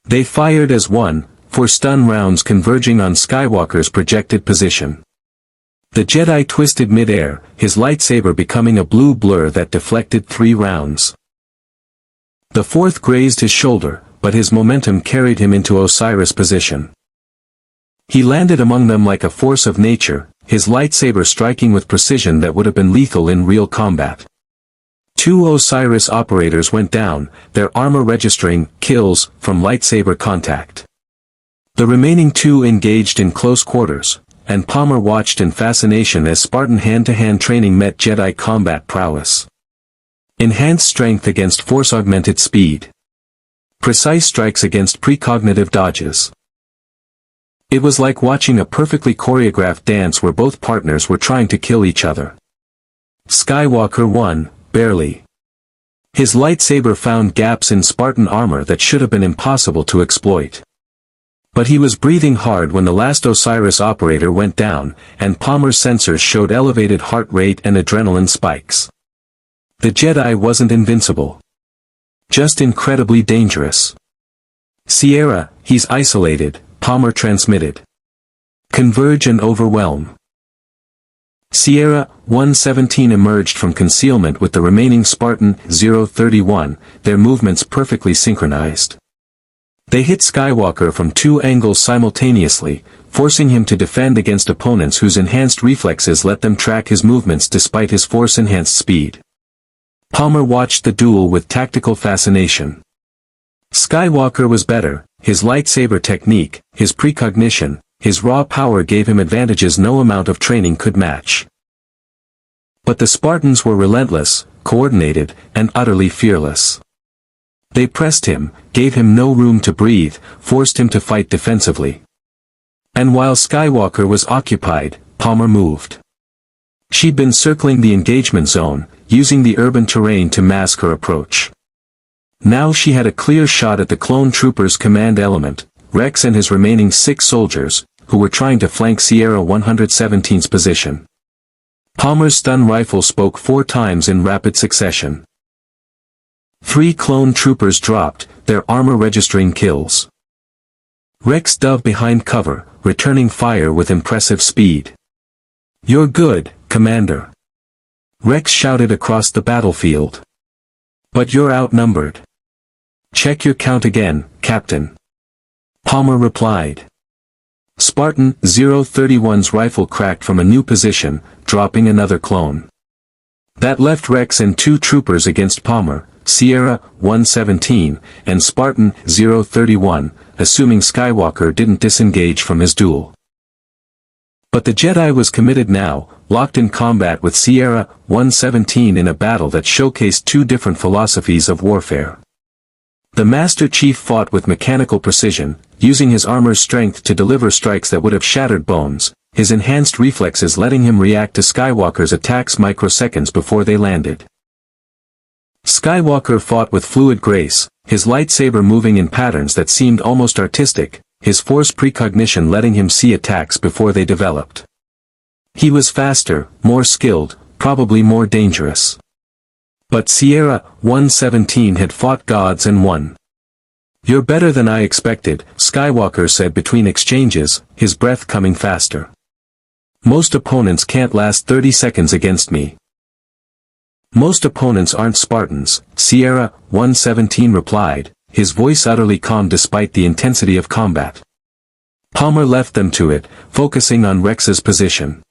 They fired as one, 4 stun rounds converging on Skywalker's projected position. The Jedi twisted mid-air, his lightsaber becoming a blue blur that deflected 3 rounds. The 4th grazed his shoulder, but his momentum carried him into Osiris' position. He landed among them like a force of nature, his lightsaber striking with precision that would have been lethal in real combat. 2 Osiris operators went down, their armor registering kills from lightsaber contact. The remaining 2 engaged in close quarters, and Palmer watched in fascination as Spartan hand-to-hand training met Jedi combat prowess. Enhanced strength against force-augmented speed. Precise strikes against precognitive dodges. It was like watching a perfectly choreographed dance where both partners were trying to kill each other. Skywalker won, barely. His lightsaber found gaps in Spartan armor that should have been impossible to exploit. But he was breathing hard when the last Osiris operator went down, and Palmer's sensors showed elevated heart rate and adrenaline spikes. The Jedi wasn't invincible. Just incredibly dangerous. Sierra, he's isolated, Palmer transmitted. Converge and overwhelm. Sierra 117 emerged from concealment with the remaining Spartan 031, their movements perfectly synchronized. They hit Skywalker from 2 angles simultaneously, forcing him to defend against opponents whose enhanced reflexes let them track his movements despite his force-enhanced speed. Palmer watched the duel with tactical fascination. Skywalker was better, his lightsaber technique, his precognition, his raw power gave him advantages no amount of training could match. But the Spartans were relentless, coordinated, and utterly fearless. They pressed him, gave him no room to breathe, forced him to fight defensively. And while Skywalker was occupied, Palmer moved. She'd been circling the engagement zone, using the urban terrain to mask her approach. Now she had a clear shot at the clone troopers' command element, Rex and his remaining 6 soldiers, who were trying to flank Sierra 117's position. Palmer's stun rifle spoke 4 times in rapid succession. 3 clone troopers dropped, their armor registering kills. Rex dove behind cover, returning fire with impressive speed. "You're good, Commander," Rex shouted across the battlefield. "But you're outnumbered." "Check your count again, Captain," Palmer replied. Spartan 031's rifle cracked from a new position, dropping another clone. That left Rex and 2 troopers against Palmer, Sierra 117, and Spartan 031, assuming Skywalker didn't disengage from his duel. But the Jedi was committed now, locked in combat with Sierra 117 in a battle that showcased 2 different philosophies of warfare. The Master Chief fought with mechanical precision, using his armor's strength to deliver strikes that would have shattered bones, his enhanced reflexes letting him react to Skywalker's attacks microseconds before they landed. Skywalker fought with fluid grace, his lightsaber moving in patterns that seemed almost artistic, his force precognition letting him see attacks before they developed. He was faster, more skilled, probably more dangerous. But Sierra 117 had fought gods and won. "You're better than I expected," Skywalker said between exchanges, his breath coming faster. "Most opponents can't last 30 seconds against me." "Most opponents aren't Spartans," Sierra 117 replied, his voice utterly calm despite the intensity of combat. Palmer left them to it, focusing on Rex's position.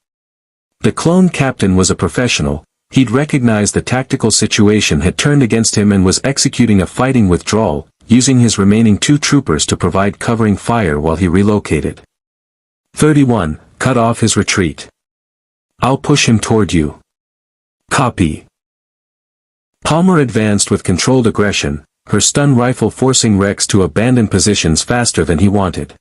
The clone captain was a professional. He'd recognized the tactical situation had turned against him and was executing a fighting withdrawal, using his remaining 2 troopers to provide covering fire while he relocated. 31, cut off his retreat. "I'll push him toward you." "Copy." Palmer advanced with controlled aggression, her stun rifle forcing Rex to abandon positions faster than he wanted.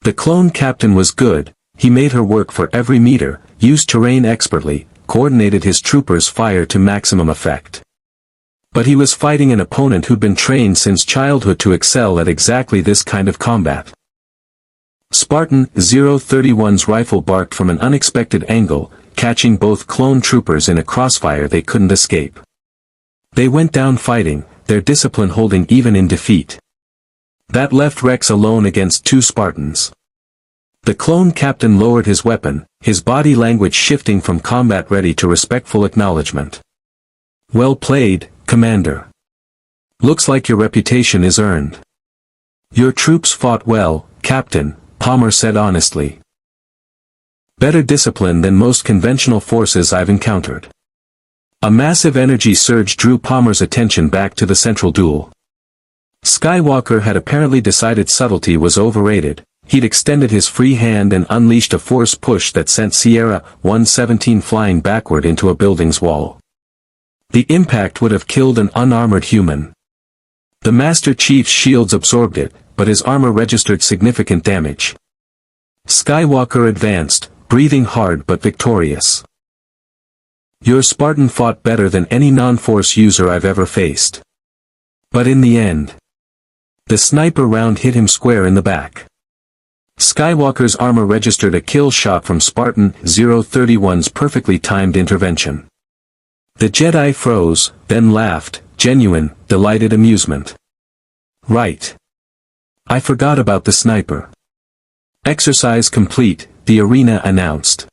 The clone captain was good, he made her work for every meter, used terrain expertly, coordinated his troopers' fire to maximum effect. But he was fighting an opponent who'd been trained since childhood to excel at exactly this kind of combat. Spartan 031's rifle barked from an unexpected angle, catching both clone troopers in a crossfire they couldn't escape. They went down fighting, their discipline holding even in defeat. That left Rex alone against 2 Spartans. The clone captain lowered his weapon, his body language shifting from combat ready to respectful acknowledgement. "Well played, Commander. Looks like your reputation is earned." "Your troops fought well, Captain," Palmer said honestly. "Better discipline than most conventional forces I've encountered." A massive energy surge drew Palmer's attention back to the central duel. Skywalker had apparently decided subtlety was overrated. He'd extended his free hand and unleashed a force push that sent Sierra 117 flying backward into a building's wall. The impact would have killed an unarmored human. The Master Chief's shields absorbed it, but his armor registered significant damage. Skywalker advanced, breathing hard but victorious. "Your Spartan fought better than any non-force user I've ever faced." But in the end, the sniper round hit him square in the back. Skywalker's armor registered a kill shot from Spartan 031's perfectly timed intervention. The Jedi froze, then laughed, genuine, delighted amusement. "Right. I forgot about the sniper." "Exercise complete," the arena announced.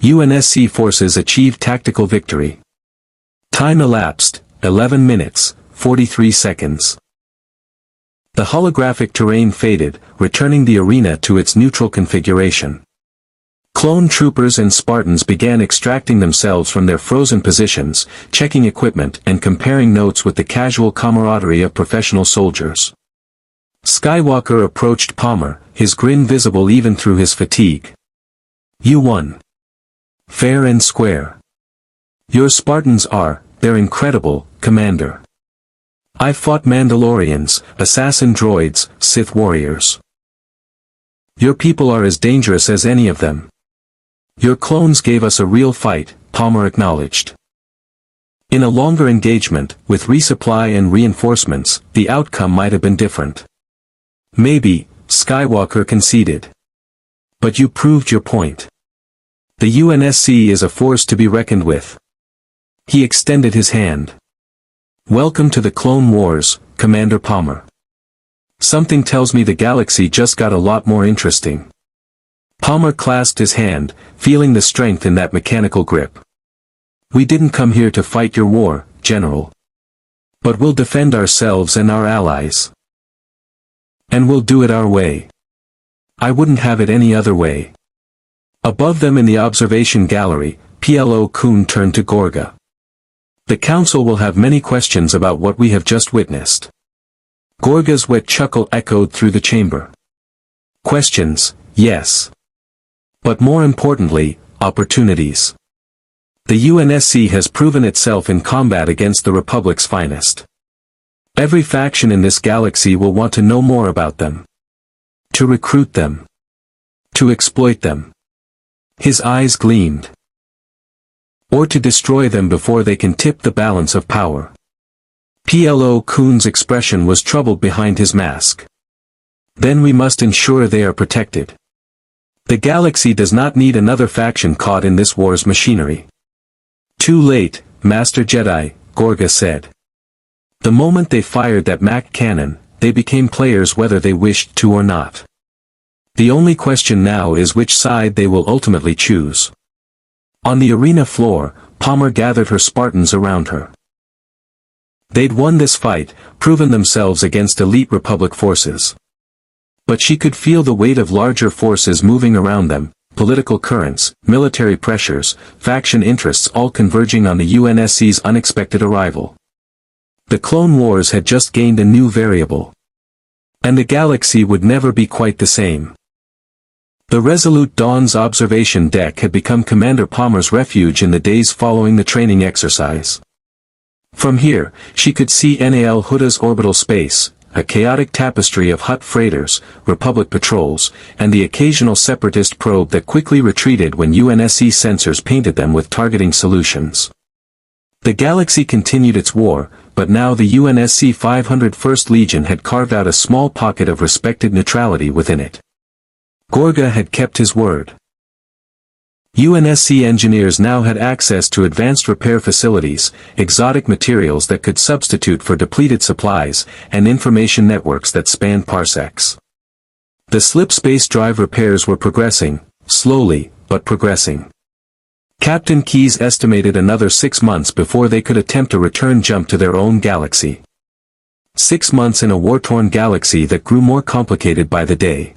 UNSC forces achieved tactical victory. Time elapsed, 11 minutes, 43 seconds. The holographic terrain faded, returning the arena to its neutral configuration. Clone troopers and Spartans began extracting themselves from their frozen positions, checking equipment and comparing notes with the casual camaraderie of professional soldiers. Skywalker approached Palmer, his grin visible even through his fatigue. "You won. Fair and square. Your Spartans they're incredible, Commander. I've fought Mandalorians, assassin droids, Sith warriors. Your people are as dangerous as any of them. Your clones gave us a real fight, Palmer acknowledged. In a longer engagement, with resupply and reinforcements, the outcome might have been different. Maybe, Skywalker conceded. But you proved your point. The UNSC is a force to be reckoned with. He extended his hand. Welcome to the Clone Wars, Commander Palmer. Something tells me the galaxy just got a lot more interesting. Palmer clasped his hand, feeling the strength in that mechanical grip. We didn't come here to fight your war, General. But we'll defend ourselves and our allies. And we'll do it our way. I wouldn't have it any other way. Above them in the observation gallery, Plo Koon turned to Gorga. The Council will have many questions about what we have just witnessed. Gorga's wet chuckle echoed through the chamber. Questions, yes. But more importantly, opportunities. The UNSC has proven itself in combat against the Republic's finest. Every faction in this galaxy will want to know more about them. To recruit them. To exploit them. His eyes gleamed. Or to destroy them before they can tip the balance of power. Plo Koon's expression was troubled behind his mask. Then we must ensure they are protected. The galaxy does not need another faction caught in this war's machinery. Too late, Master Jedi, Gorga said. The moment they fired that Mac cannon, they became players whether they wished to or not. The only question now is which side they will ultimately choose. On the arena floor, Palmer gathered her Spartans around her. They'd won this fight, proven themselves against elite Republic forces. But she could feel the weight of larger forces moving around them, political currents, military pressures, faction interests all converging on the UNSC's unexpected arrival. The Clone Wars had just gained a new variable. And the galaxy would never be quite the same. The Resolute Dawn's observation deck had become Commander Palmer's refuge in the days following the training exercise. From here, she could see Nal Hutta's orbital space, a chaotic tapestry of Hutt freighters, Republic patrols, and the occasional Separatist probe that quickly retreated when UNSC sensors painted them with targeting solutions. The galaxy continued its war, but now the UNSC 501st Legion had carved out a small pocket of respected neutrality within it. Gorga had kept his word. UNSC engineers now had access to advanced repair facilities, exotic materials that could substitute for depleted supplies, and information networks that spanned parsecs. The slipspace drive repairs were progressing, slowly, but progressing. Captain Keyes estimated another 6 months before they could attempt a return jump to their own galaxy. 6 months in a war-torn galaxy that grew more complicated by the day.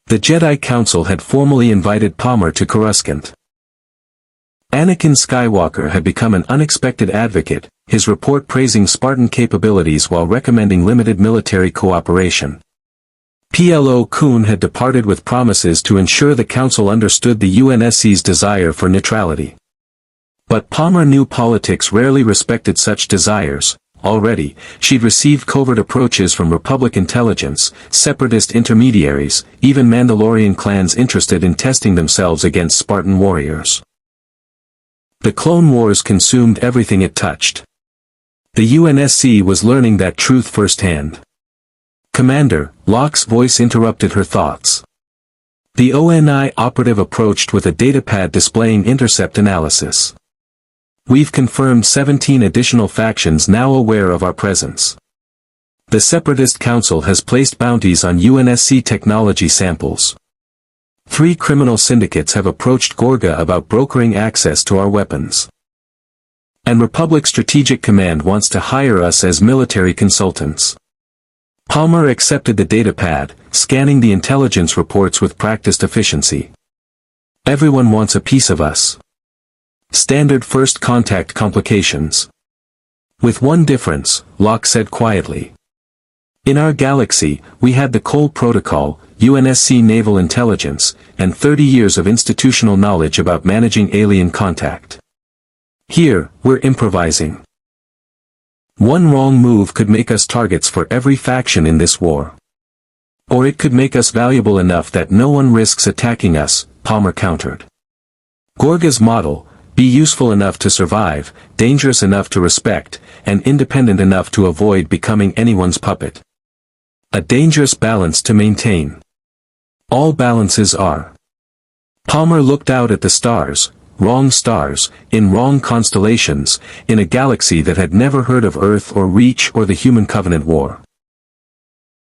The Jedi Council had formally invited Palmer to Coruscant. Anakin Skywalker had become an unexpected advocate, his report praising Spartan capabilities while recommending limited military cooperation. Plo Koon had departed with promises to ensure the Council understood the UNSC's desire for neutrality. But Palmer knew politics rarely respected such desires. Already, she'd received covert approaches from Republic intelligence, Separatist intermediaries, even Mandalorian clans interested in testing themselves against Spartan warriors. The Clone Wars consumed everything it touched. The UNSC was learning that truth firsthand. Commander, Locke's voice interrupted her thoughts. The ONI operative approached with a datapad displaying intercept analysis. We've confirmed 17 additional factions now aware of our presence. The Separatist Council has placed bounties on UNSC technology samples. 3 criminal syndicates have approached Gorga about brokering access to our weapons. And Republic Strategic Command wants to hire us as military consultants. Palmer accepted the datapad, scanning the intelligence reports with practiced efficiency. Everyone wants a piece of us. Standard first contact complications. With one difference, Locke said quietly. In our galaxy, we had the Cole Protocol, UNSC naval intelligence, and 30 years of institutional knowledge about managing alien contact. Here, we're improvising. One wrong move could make us targets for every faction in this war. Or it could make us valuable enough that no one risks attacking us, Palmer countered. Gorga's model: be useful enough to survive, dangerous enough to respect, and independent enough to avoid becoming anyone's puppet. A dangerous balance to maintain. All balances are. Palmer looked out at the stars, wrong stars, in wrong constellations, in a galaxy that had never heard of Earth or Reach or the Human Covenant War.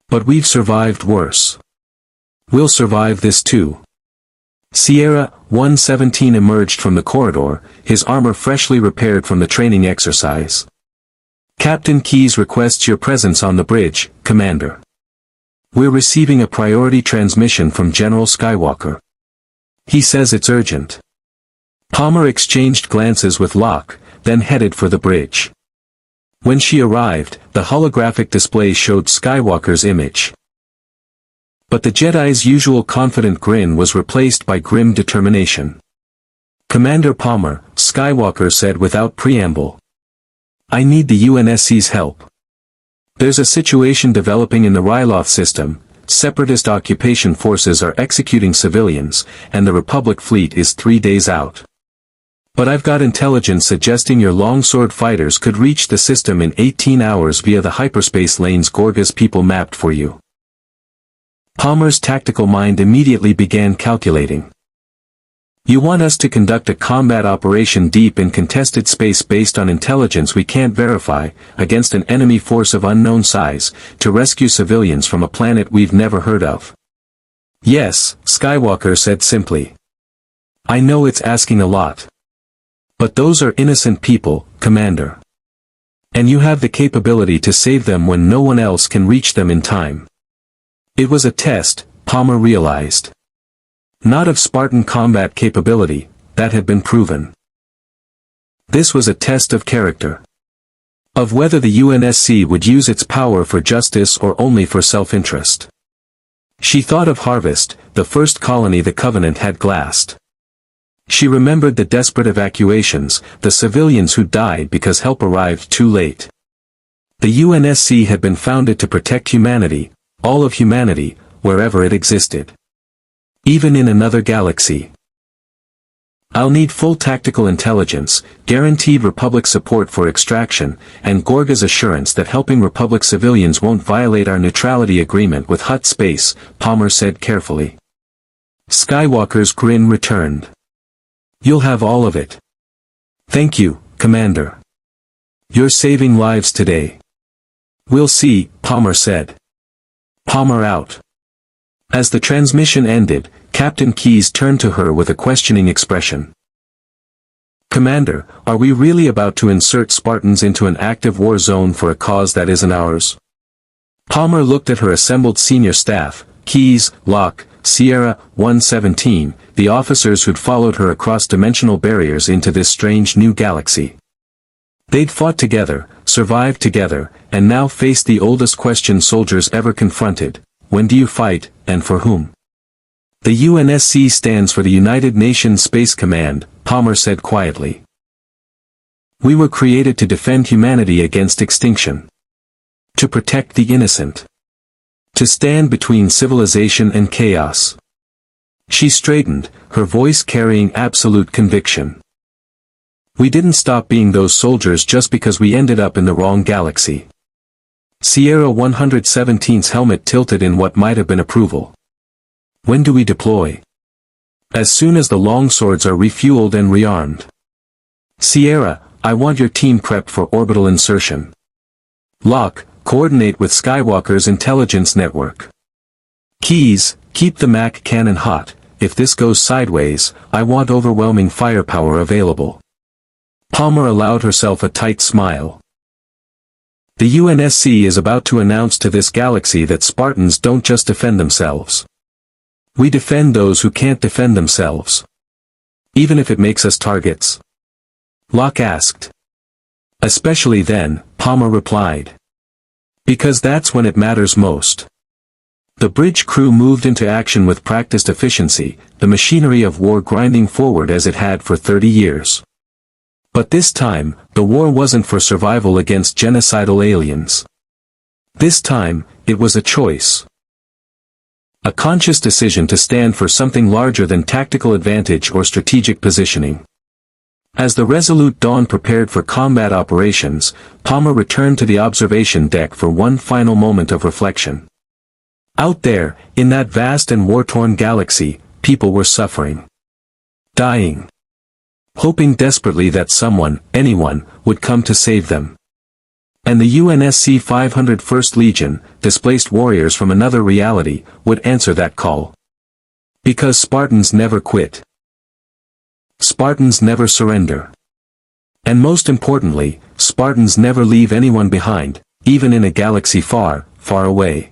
But we've survived worse. We'll survive this too. Sierra 117 emerged from the corridor, his armor freshly repaired from the training exercise. Captain Keyes requests your presence on the bridge, Commander. We're receiving a priority transmission from General Skywalker. He says it's urgent. Palmer exchanged glances with Locke, then headed for the bridge. When she arrived, the holographic display showed Skywalker's image. But the Jedi's usual confident grin was replaced by grim determination. Commander Palmer, Skywalker said without preamble. I need the UNSC's help. There's a situation developing in the Ryloth system. Separatist occupation forces are executing civilians, and the Republic fleet is 3 days out. But I've got intelligence suggesting your longsword fighters could reach the system in 18 hours via the hyperspace lanes Gorga's people mapped for you. Palmer's tactical mind immediately began calculating. You want us to conduct a combat operation deep in contested space based on intelligence we can't verify, against an enemy force of unknown size, to rescue civilians from a planet we've never heard of. Yes, Skywalker said simply. I know it's asking a lot. But those are innocent people, Commander. And you have the capability to save them when no one else can reach them in time. It was a test, Palmer realized. Not of Spartan combat capability, that had been proven. This was a test of character. Of whether the UNSC would use its power for justice or only for self-interest. She thought of Harvest, the first colony the Covenant had glassed. She remembered the desperate evacuations, the civilians who died because help arrived too late. The UNSC had been founded to protect humanity, all of humanity, wherever it existed. Even in another galaxy. I'll need full tactical intelligence, guaranteed Republic support for extraction, and Gorga's assurance that helping Republic civilians won't violate our neutrality agreement with Hutt Space, Palmer said carefully. Skywalker's grin returned. You'll have all of it. Thank you, Commander. You're saving lives today. We'll see, Palmer said. Palmer out. As the transmission ended, Captain Keyes turned to her with a questioning expression. Commander, are we really about to insert Spartans into an active war zone for a cause that isn't ours? Palmer looked at her assembled senior staff, Keyes, Locke, Sierra 117, the officers who'd followed her across dimensional barriers into this strange new galaxy. They'd fought together, survived together, and now faced the oldest question soldiers ever confronted: when do you fight, and for whom? The UNSC stands for the United Nations Space Command, Palmer said quietly. We were created to defend humanity against extinction. To protect the innocent. To stand between civilization and chaos. She straightened, her voice carrying absolute conviction. We didn't stop being those soldiers just because we ended up in the wrong galaxy. Sierra 117's helmet tilted in what might have been approval. When do we deploy? As soon as the longswords are refueled and rearmed. Sierra, I want your team prepped for orbital insertion. Locke, coordinate with Skywalker's intelligence network. Keyes, keep the Mac cannon hot. If this goes sideways, I want overwhelming firepower available. Palmer allowed herself a tight smile. The UNSC is about to announce to this galaxy that Spartans don't just defend themselves. We defend those who can't defend themselves. Even if it makes us targets. Locke asked. Especially then, Palmer replied. Because that's when it matters most. The bridge crew moved into action with practiced efficiency, the machinery of war grinding forward as it had for 30 years. But this time, the war wasn't for survival against genocidal aliens. This time, it was a choice. A conscious decision to stand for something larger than tactical advantage or strategic positioning. As the resolute Dawn prepared for combat operations, Palmer returned to the observation deck for one final moment of reflection. Out there, in that vast and war-torn galaxy, people were suffering. Dying. Hoping desperately that someone, anyone, would come to save them. And the UNSC 501st Legion, displaced warriors from another reality, would answer that call. Because Spartans never quit. Spartans never surrender. And most importantly, Spartans never leave anyone behind, even in a galaxy far, far away.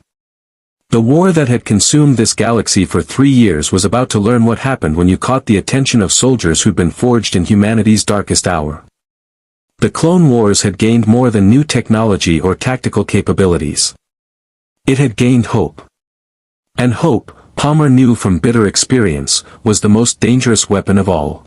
The war that had consumed this galaxy for 3 years was about to learn what happened when you caught the attention of soldiers who'd been forged in humanity's darkest hour. The Clone Wars had gained more than new technology or tactical capabilities. It had gained hope. And hope, Palmer knew from bitter experience, was the most dangerous weapon of all.